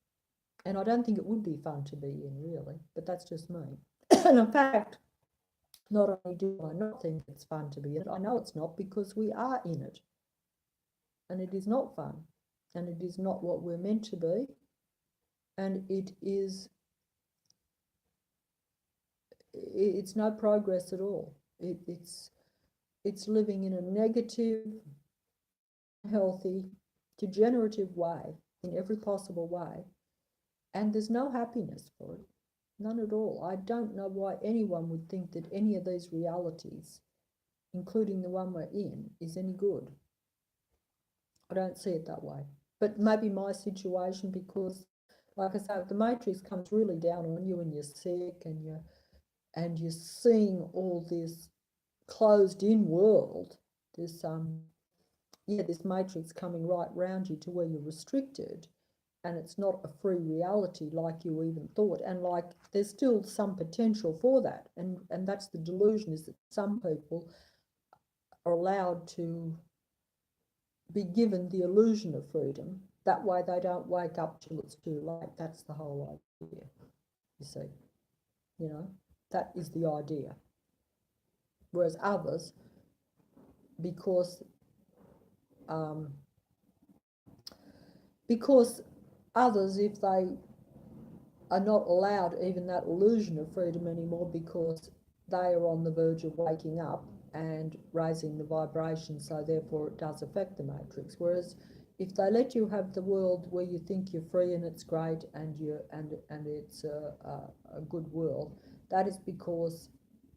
And I don't think it would be fun to be in, really, but that's just me. And in fact, not only do I not think it's fun to be in it, I know it's not, because we are in it. And it is not fun. And it is not what we're meant to be. and it's no progress at all. It's living in a negative, unhealthy, degenerative way in every possible way, and there's no happiness for it, none at all. I don't know why anyone would think that any of these realities, including the one we're in, is any good. I don't see it that way. But maybe my situation, because like I say, if the matrix comes really down on you and you're sick and you're seeing all this closed in world, this this matrix coming right round you to where you're restricted, and it's not a free reality like you even thought, and like there's still some potential for that, and that's the delusion, is that some people are allowed to be given the illusion of freedom. That way they don't wake up till it's too late. That's the whole idea, you see. You know, that is the idea. Whereas others, because others, if they are not allowed even that illusion of freedom anymore, because they are on the verge of waking up and raising the vibration, so therefore it does affect the matrix. Whereas if they let you have the world where you think you're free and it's great and it's a good world, that is because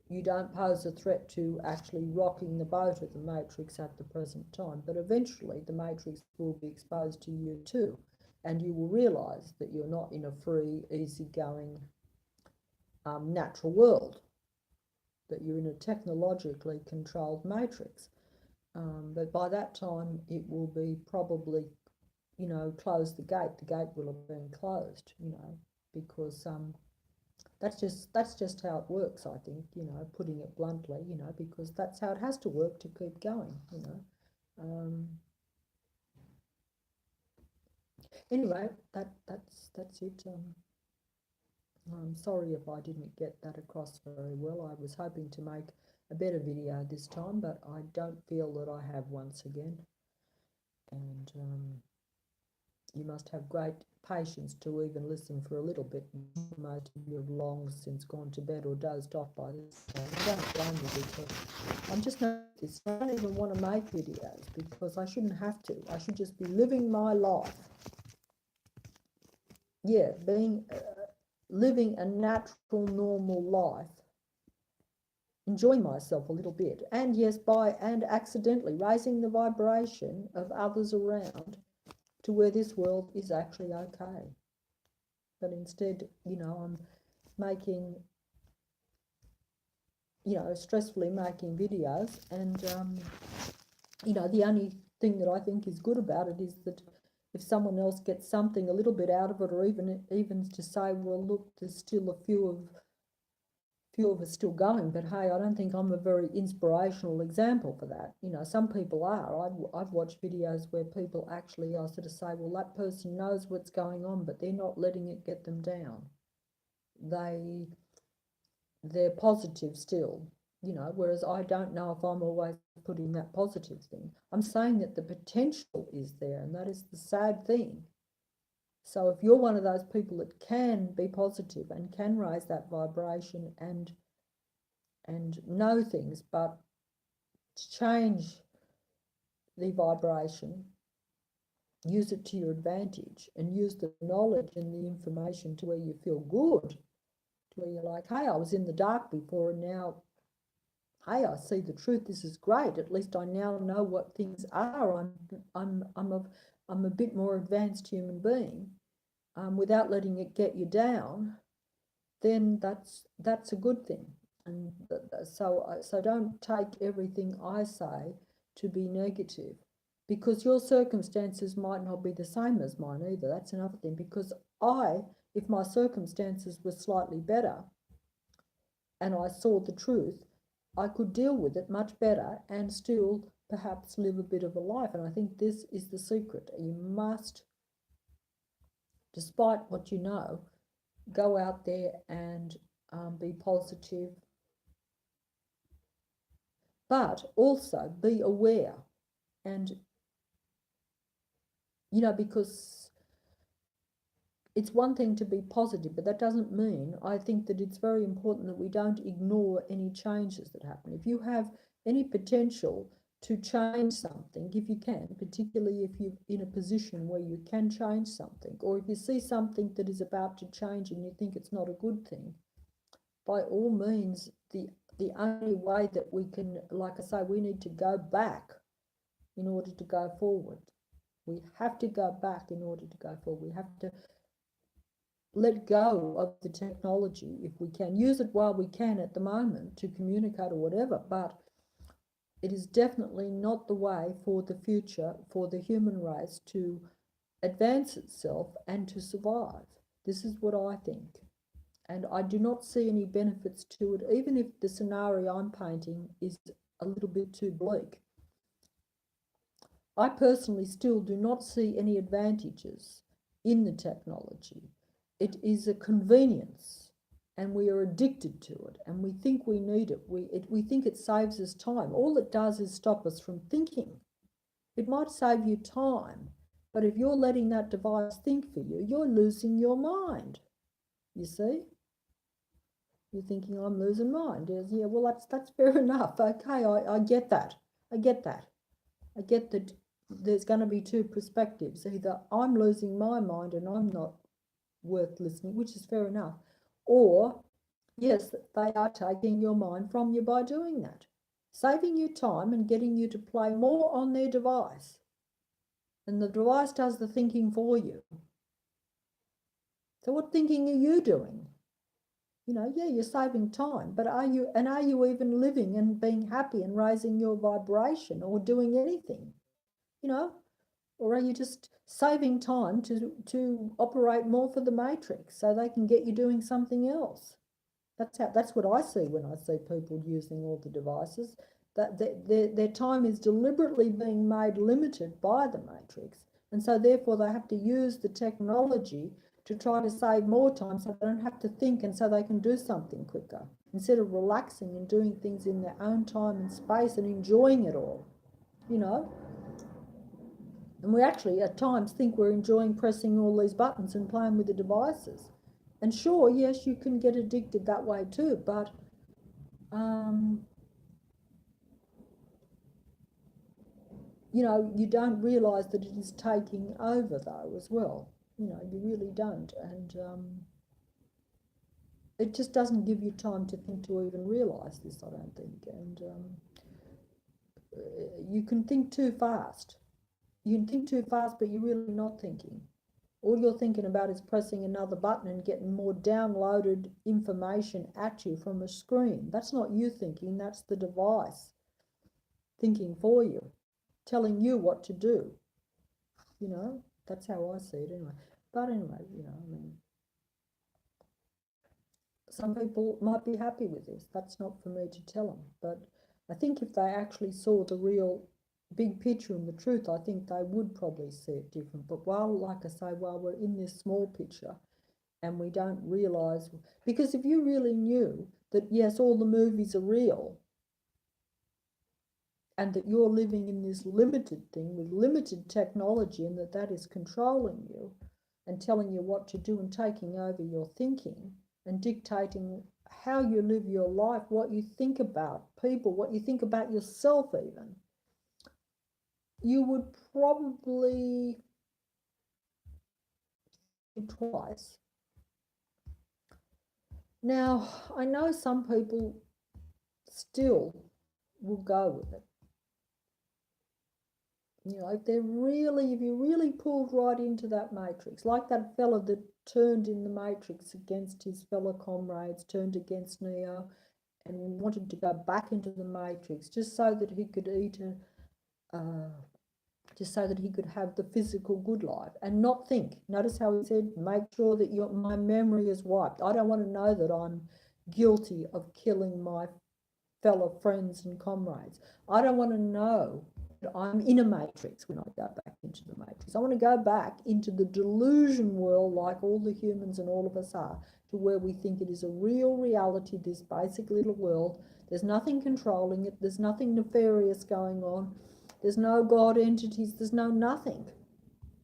you don't pose a threat to actually rocking the boat of the matrix at the present time. But eventually the matrix will be exposed to you too, and you will realise that you're not in a free, easygoing, natural world, that you're in a technologically controlled matrix. But by that time it will be probably, you know, close the gate. The gate will have been closed, you know, because that's just how it works, I think, you know, putting it bluntly, you know, because that's how it has to work to keep going, you know. Anyway, that's it. I'm sorry if I didn't get that across very well. I was hoping to make a better video this time, but I don't feel that I have once again. And you must have great patience to even listen for a little bit. Most of you have long since gone to bed or dozed off by this time. I don't blame you, because I'm just not this. I don't even want to make videos because I shouldn't have to. I should just be living my life. Yeah, being living a natural, normal life, enjoying myself a little bit, and yes, and accidentally raising the vibration of others around to where this world is actually okay. But instead, you know, I'm making, you know, stressfully making videos, and you know, the only thing that I think is good about it is that if someone else gets something a little bit out of it, or even to say, well, look, there's still a few of us still going, but hey, I don't think I'm a very inspirational example for that. You know, some people are. I've watched videos where people actually, I sort of say, well, that person knows what's going on, but they're not letting it get them down. They're positive still, you know, whereas I don't know if I'm always putting that positive thing. I'm saying that the potential is there, and that is the sad thing. So if you're one of those people that can be positive and can raise that vibration and know things, but change the vibration, use it to your advantage, and use the knowledge and the information to where you feel good, to where you're like, hey, I was in the dark before, and now, hey, I see the truth. This is great. At least I now know what things are. I'm a bit more advanced human being, without letting it get you down. Then that's a good thing. And so don't take everything I say to be negative, because your circumstances might not be the same as mine either. That's another thing, because if my circumstances were slightly better and I saw the truth, I could deal with it much better and still perhaps live a bit of a life. And I think this is the secret. You must, despite what you know, go out there and be positive, but also be aware. And, you know, because it's one thing to be positive, but that doesn't mean, I think that it's very important that we don't ignore any changes that happen. If you have any potential to change something, if you can, particularly if you're in a position where you can change something, or if you see something that is about to change and you think it's not a good thing, by all means, the only way that we can, like I say, we need to go back in order to go forward. We have to go back in order to go forward. We have to let go of the technology if we can. Use it while we can at the moment to communicate or whatever, but it is definitely not the way for the future for the human race to advance itself and to survive. This is what I think. And I do not see any benefits to it, even if the scenario I'm painting is a little bit too bleak. I personally still do not see any advantages in the technology. It is a convenience, and we are addicted to it, and we think we need it. We think it saves us time. All it does is stop us from thinking. It might save you time, but if you're letting that device think for you, you're losing your mind. You see? You're thinking, I'm losing mind. Yeah, well, that's fair enough. Okay, I get that. I get that. I get that there's going to be two perspectives. Either I'm losing my mind and I'm not worth listening, which is fair enough, or yes, they are taking your mind from you by doing that, saving you time and getting you to play more on their device, and the device does the thinking for you. So what thinking are you doing? Yeah, you're saving time, but are you even living and being happy and raising your vibration or doing anything? Or are you just saving time to operate more for the matrix so they can get you doing something else? That's what I see when I see people using all the devices. That their time is deliberately being made limited by the matrix, and so therefore they have to use the technology to try to save more time so they don't have to think, and so they can do something quicker instead of relaxing and doing things in their own time and space and enjoying it all. you know And we actually at times think we're enjoying pressing all these buttons and playing with the devices. And sure, yes, you can get addicted that way too, but you don't realise that it is taking over though as well. You really don't. And it just doesn't give you time to think to even realise this, I don't think. And you can think too fast. You can think too fast, but you're really not thinking. All you're thinking about is pressing another button and getting more downloaded information at you from a screen. That's not you thinking, that's the device thinking for you, telling you what to do. That's how I see it anyway. But anyway, some people might be happy with this. That's not for me to tell them. But I think if they actually saw the real big picture and the truth, I think they would probably see it different. But like I say, while we're in this small picture and we don't realise, because if you really knew that, yes, all the movies are real and that you're living in this limited thing with limited technology and that is controlling you and telling you what to do and taking over your thinking and dictating how you live your life, what you think about people, what you think about yourself even, you would probably think twice. Now, I know some people still will go with it. If you really pulled right into that matrix, like that fella that turned in the matrix against his fellow comrades, turned against Neo, and wanted to go back into the matrix just so that he could just so that he could have the physical good life and not think. Notice how he said, make sure that my memory is wiped. I don't want to know that I'm guilty of killing my fellow friends and comrades. I don't want to know that I'm in a matrix when I go back into the matrix. I want to go back into the delusion world like all the humans and all of us are, to where we think it is a real reality, this basic little world. There's nothing controlling it. There's nothing nefarious going on. There's no God entities. There's no nothing.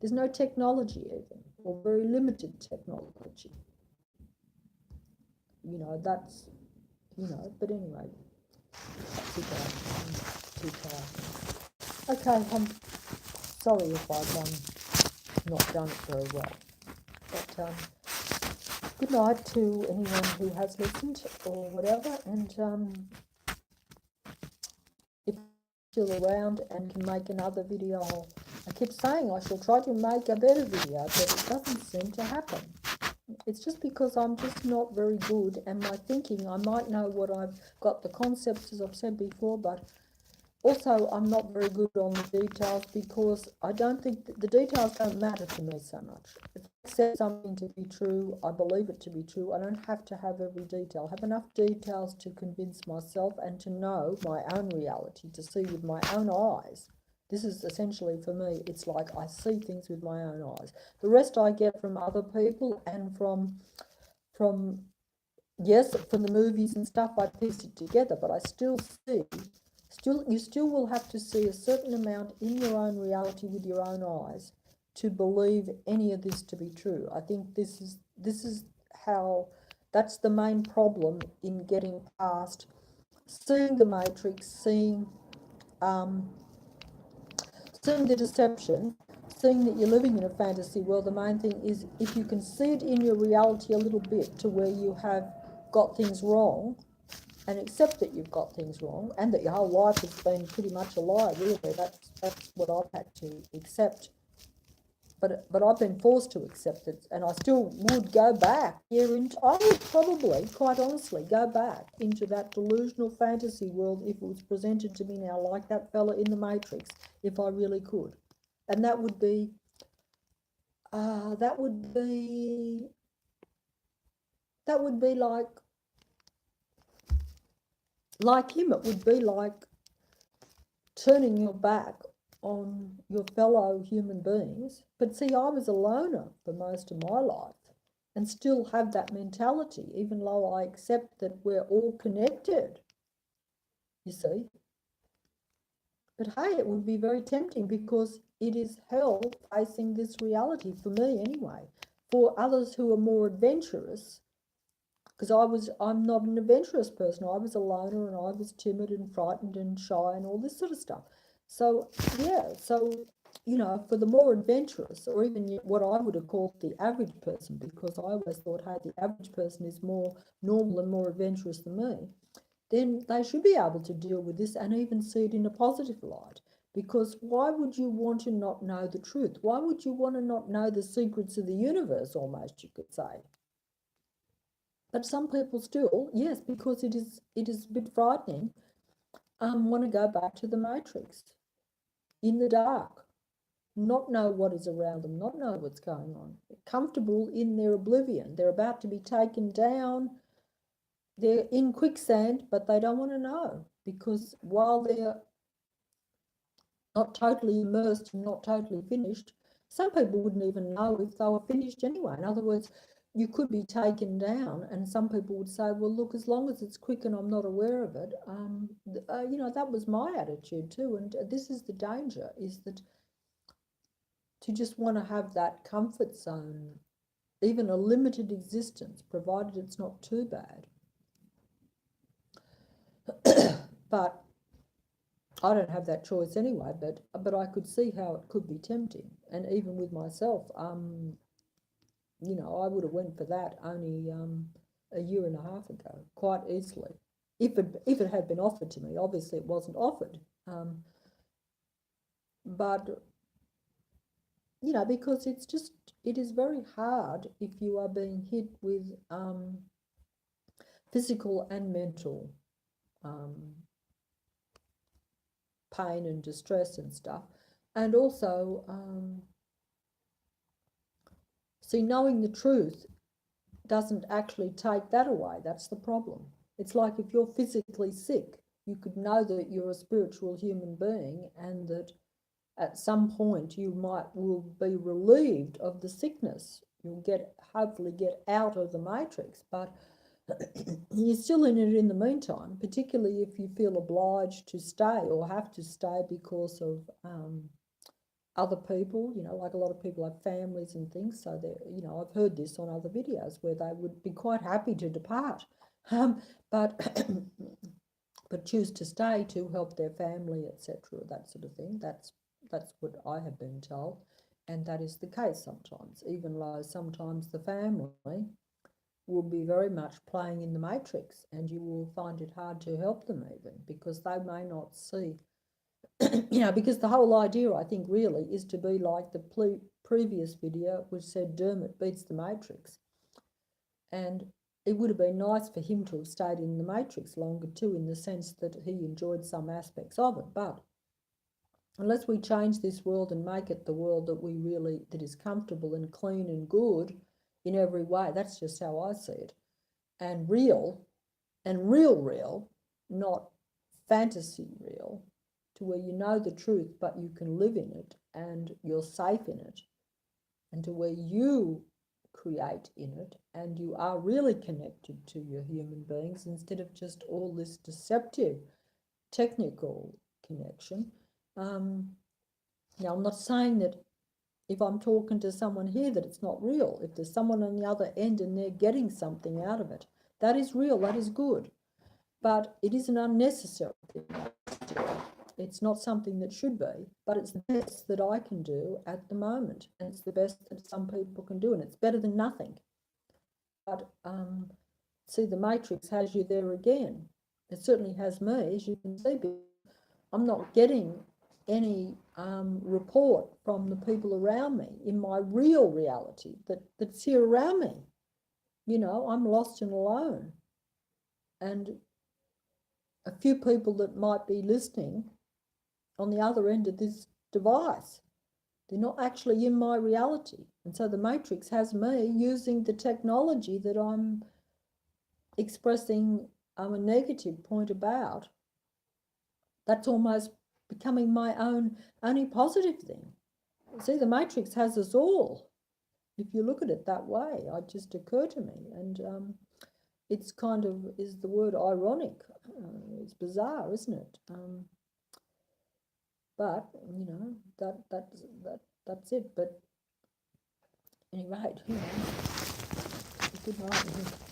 There's no technology even. or very limited technology. You know, that's, you know, but anyway, that's it. I'm too tired. Okay, I'm sorry if I've not done it very well. But good night to anyone who has listened or whatever, and if you're still around and can make another video, I keep saying I shall try to make a better video, but it doesn't seem to happen. It's just because I'm just not very good, and my thinking, I might know what I've got the concepts, as I've said before, but also I'm not very good on the details, because I don't think the details don't matter to me so much. If I accept something to be true, I believe it to be true. I don't have to have every detail. I have enough details to convince myself and to know my own reality, to see with my own eyes. This is essentially, for me, it's like I see things with my own eyes. The rest I get from other people and from yes, from the movies and stuff. I piece it together, but I still see, you still will have to see a certain amount in your own reality with your own eyes to believe any of this to be true. I think this is how, that's the main problem in getting past seeing the matrix, seeing the deception, seeing that you're living in a fantasy world. The main thing is, if you can see it in your reality a little bit to where you have got things wrong, and accept that you've got things wrong, and that your whole life has been pretty much a lie, really. That's what I've had to accept. But I've been forced to accept it, and I still would go back here. I would probably, quite honestly, go back into that delusional fantasy world if it was presented to me now, like that fella in the Matrix, if I really could. And that would be like him. It would be like turning your back on your fellow human beings. But see, I was a loner for most of my life and still have that mentality, even though I accept that we're all connected, you see. But hey, it would be very tempting, because it is hell facing this reality, for me anyway. For others who are more adventurous, because I'm not an adventurous person. I was a loner, and I was timid and frightened and shy and all this sort of stuff. So, yeah, you know, for the more adventurous, or even what I would have called the average person, because I always thought, hey, the average person is more normal and more adventurous than me, then they should be able to deal with this and even see it in a positive light. Because why would you want to not know the truth? Why would you want to not know the secrets of the universe, almost, you could say? But some people still, yes, because it is a bit frightening, want to go back to the Matrix in the dark, not know what is around them, not know what's going on, comfortable in their oblivion. They're about to be taken down. They're in quicksand, but they don't want to know, because while they're not totally immersed and not totally finished, some people wouldn't even know if they were finished anyway. In other words, you could be taken down, and some people would say, well, look, as long as it's quick and I'm not aware of it, you know, that was my attitude too. And this is the danger, is that to just want to have that comfort zone, even a limited existence, provided it's not too bad. But I don't have that choice anyway, but I could see how it could be tempting. And even with myself, you know, I would have went for that only a year and a half ago, quite easily, if it had been offered to me. Obviously, it wasn't offered, but you know, because it is very hard if you are being hit with physical and mental pain and distress and stuff, and also see, knowing the truth doesn't actually take that away. That's the problem. It's like if you're physically sick, you could know that you're a spiritual human being, and that at some point you will be relieved of the sickness. You'll hopefully get out of the matrix, but you're still in it in the meantime, particularly if you feel obliged to stay or have to stay because of other people, you know, like a lot of people have families and things, so they're, you know, I've heard this on other videos where they would be quite happy to depart, but but choose to stay to help their family, etc., that sort of thing. That's what I have been told, and that is the case sometimes, even though sometimes the family will be very much playing in the matrix, and you will find it hard to help them even because they may not see, you know, because the whole idea, I think, really is to be like the previous video which said Dermot beats the matrix. And it would have been nice for him to have stayed in the matrix longer too, in the sense that he enjoyed some aspects of it. But unless we change this world and make it the world that is comfortable and clean and good in every way, that's just how I see it. And real, not fantasy real, to where you know the truth, but you can live in it and you're safe in it, and to where you create in it and you are really connected to your human beings instead of just all this deceptive technical connection. Now, I'm not saying that if I'm talking to someone here that it's not real. If there's someone on the other end and they're getting something out of it, that is real, that is good. But it is an unnecessary thing. It's not something that should be, but it's the best that I can do at the moment. And it's the best that some people can do, and it's better than nothing. But see, the matrix has you there again. It certainly has me, as you can see. I'm not getting any report from the people around me in my real reality that's here around me. You know, I'm lost and alone. And a few people that might be listening on the other end of this device, they're not actually in my reality. And so the matrix has me using the technology that I'm expressing a negative point about. That's almost becoming my only positive thing. See, the matrix has us all. If you look at it that way, it just occurred to me. And it's kind of, is the word ironic. It's bizarre, isn't it? But you know, that's it. But anyway, you know, good night.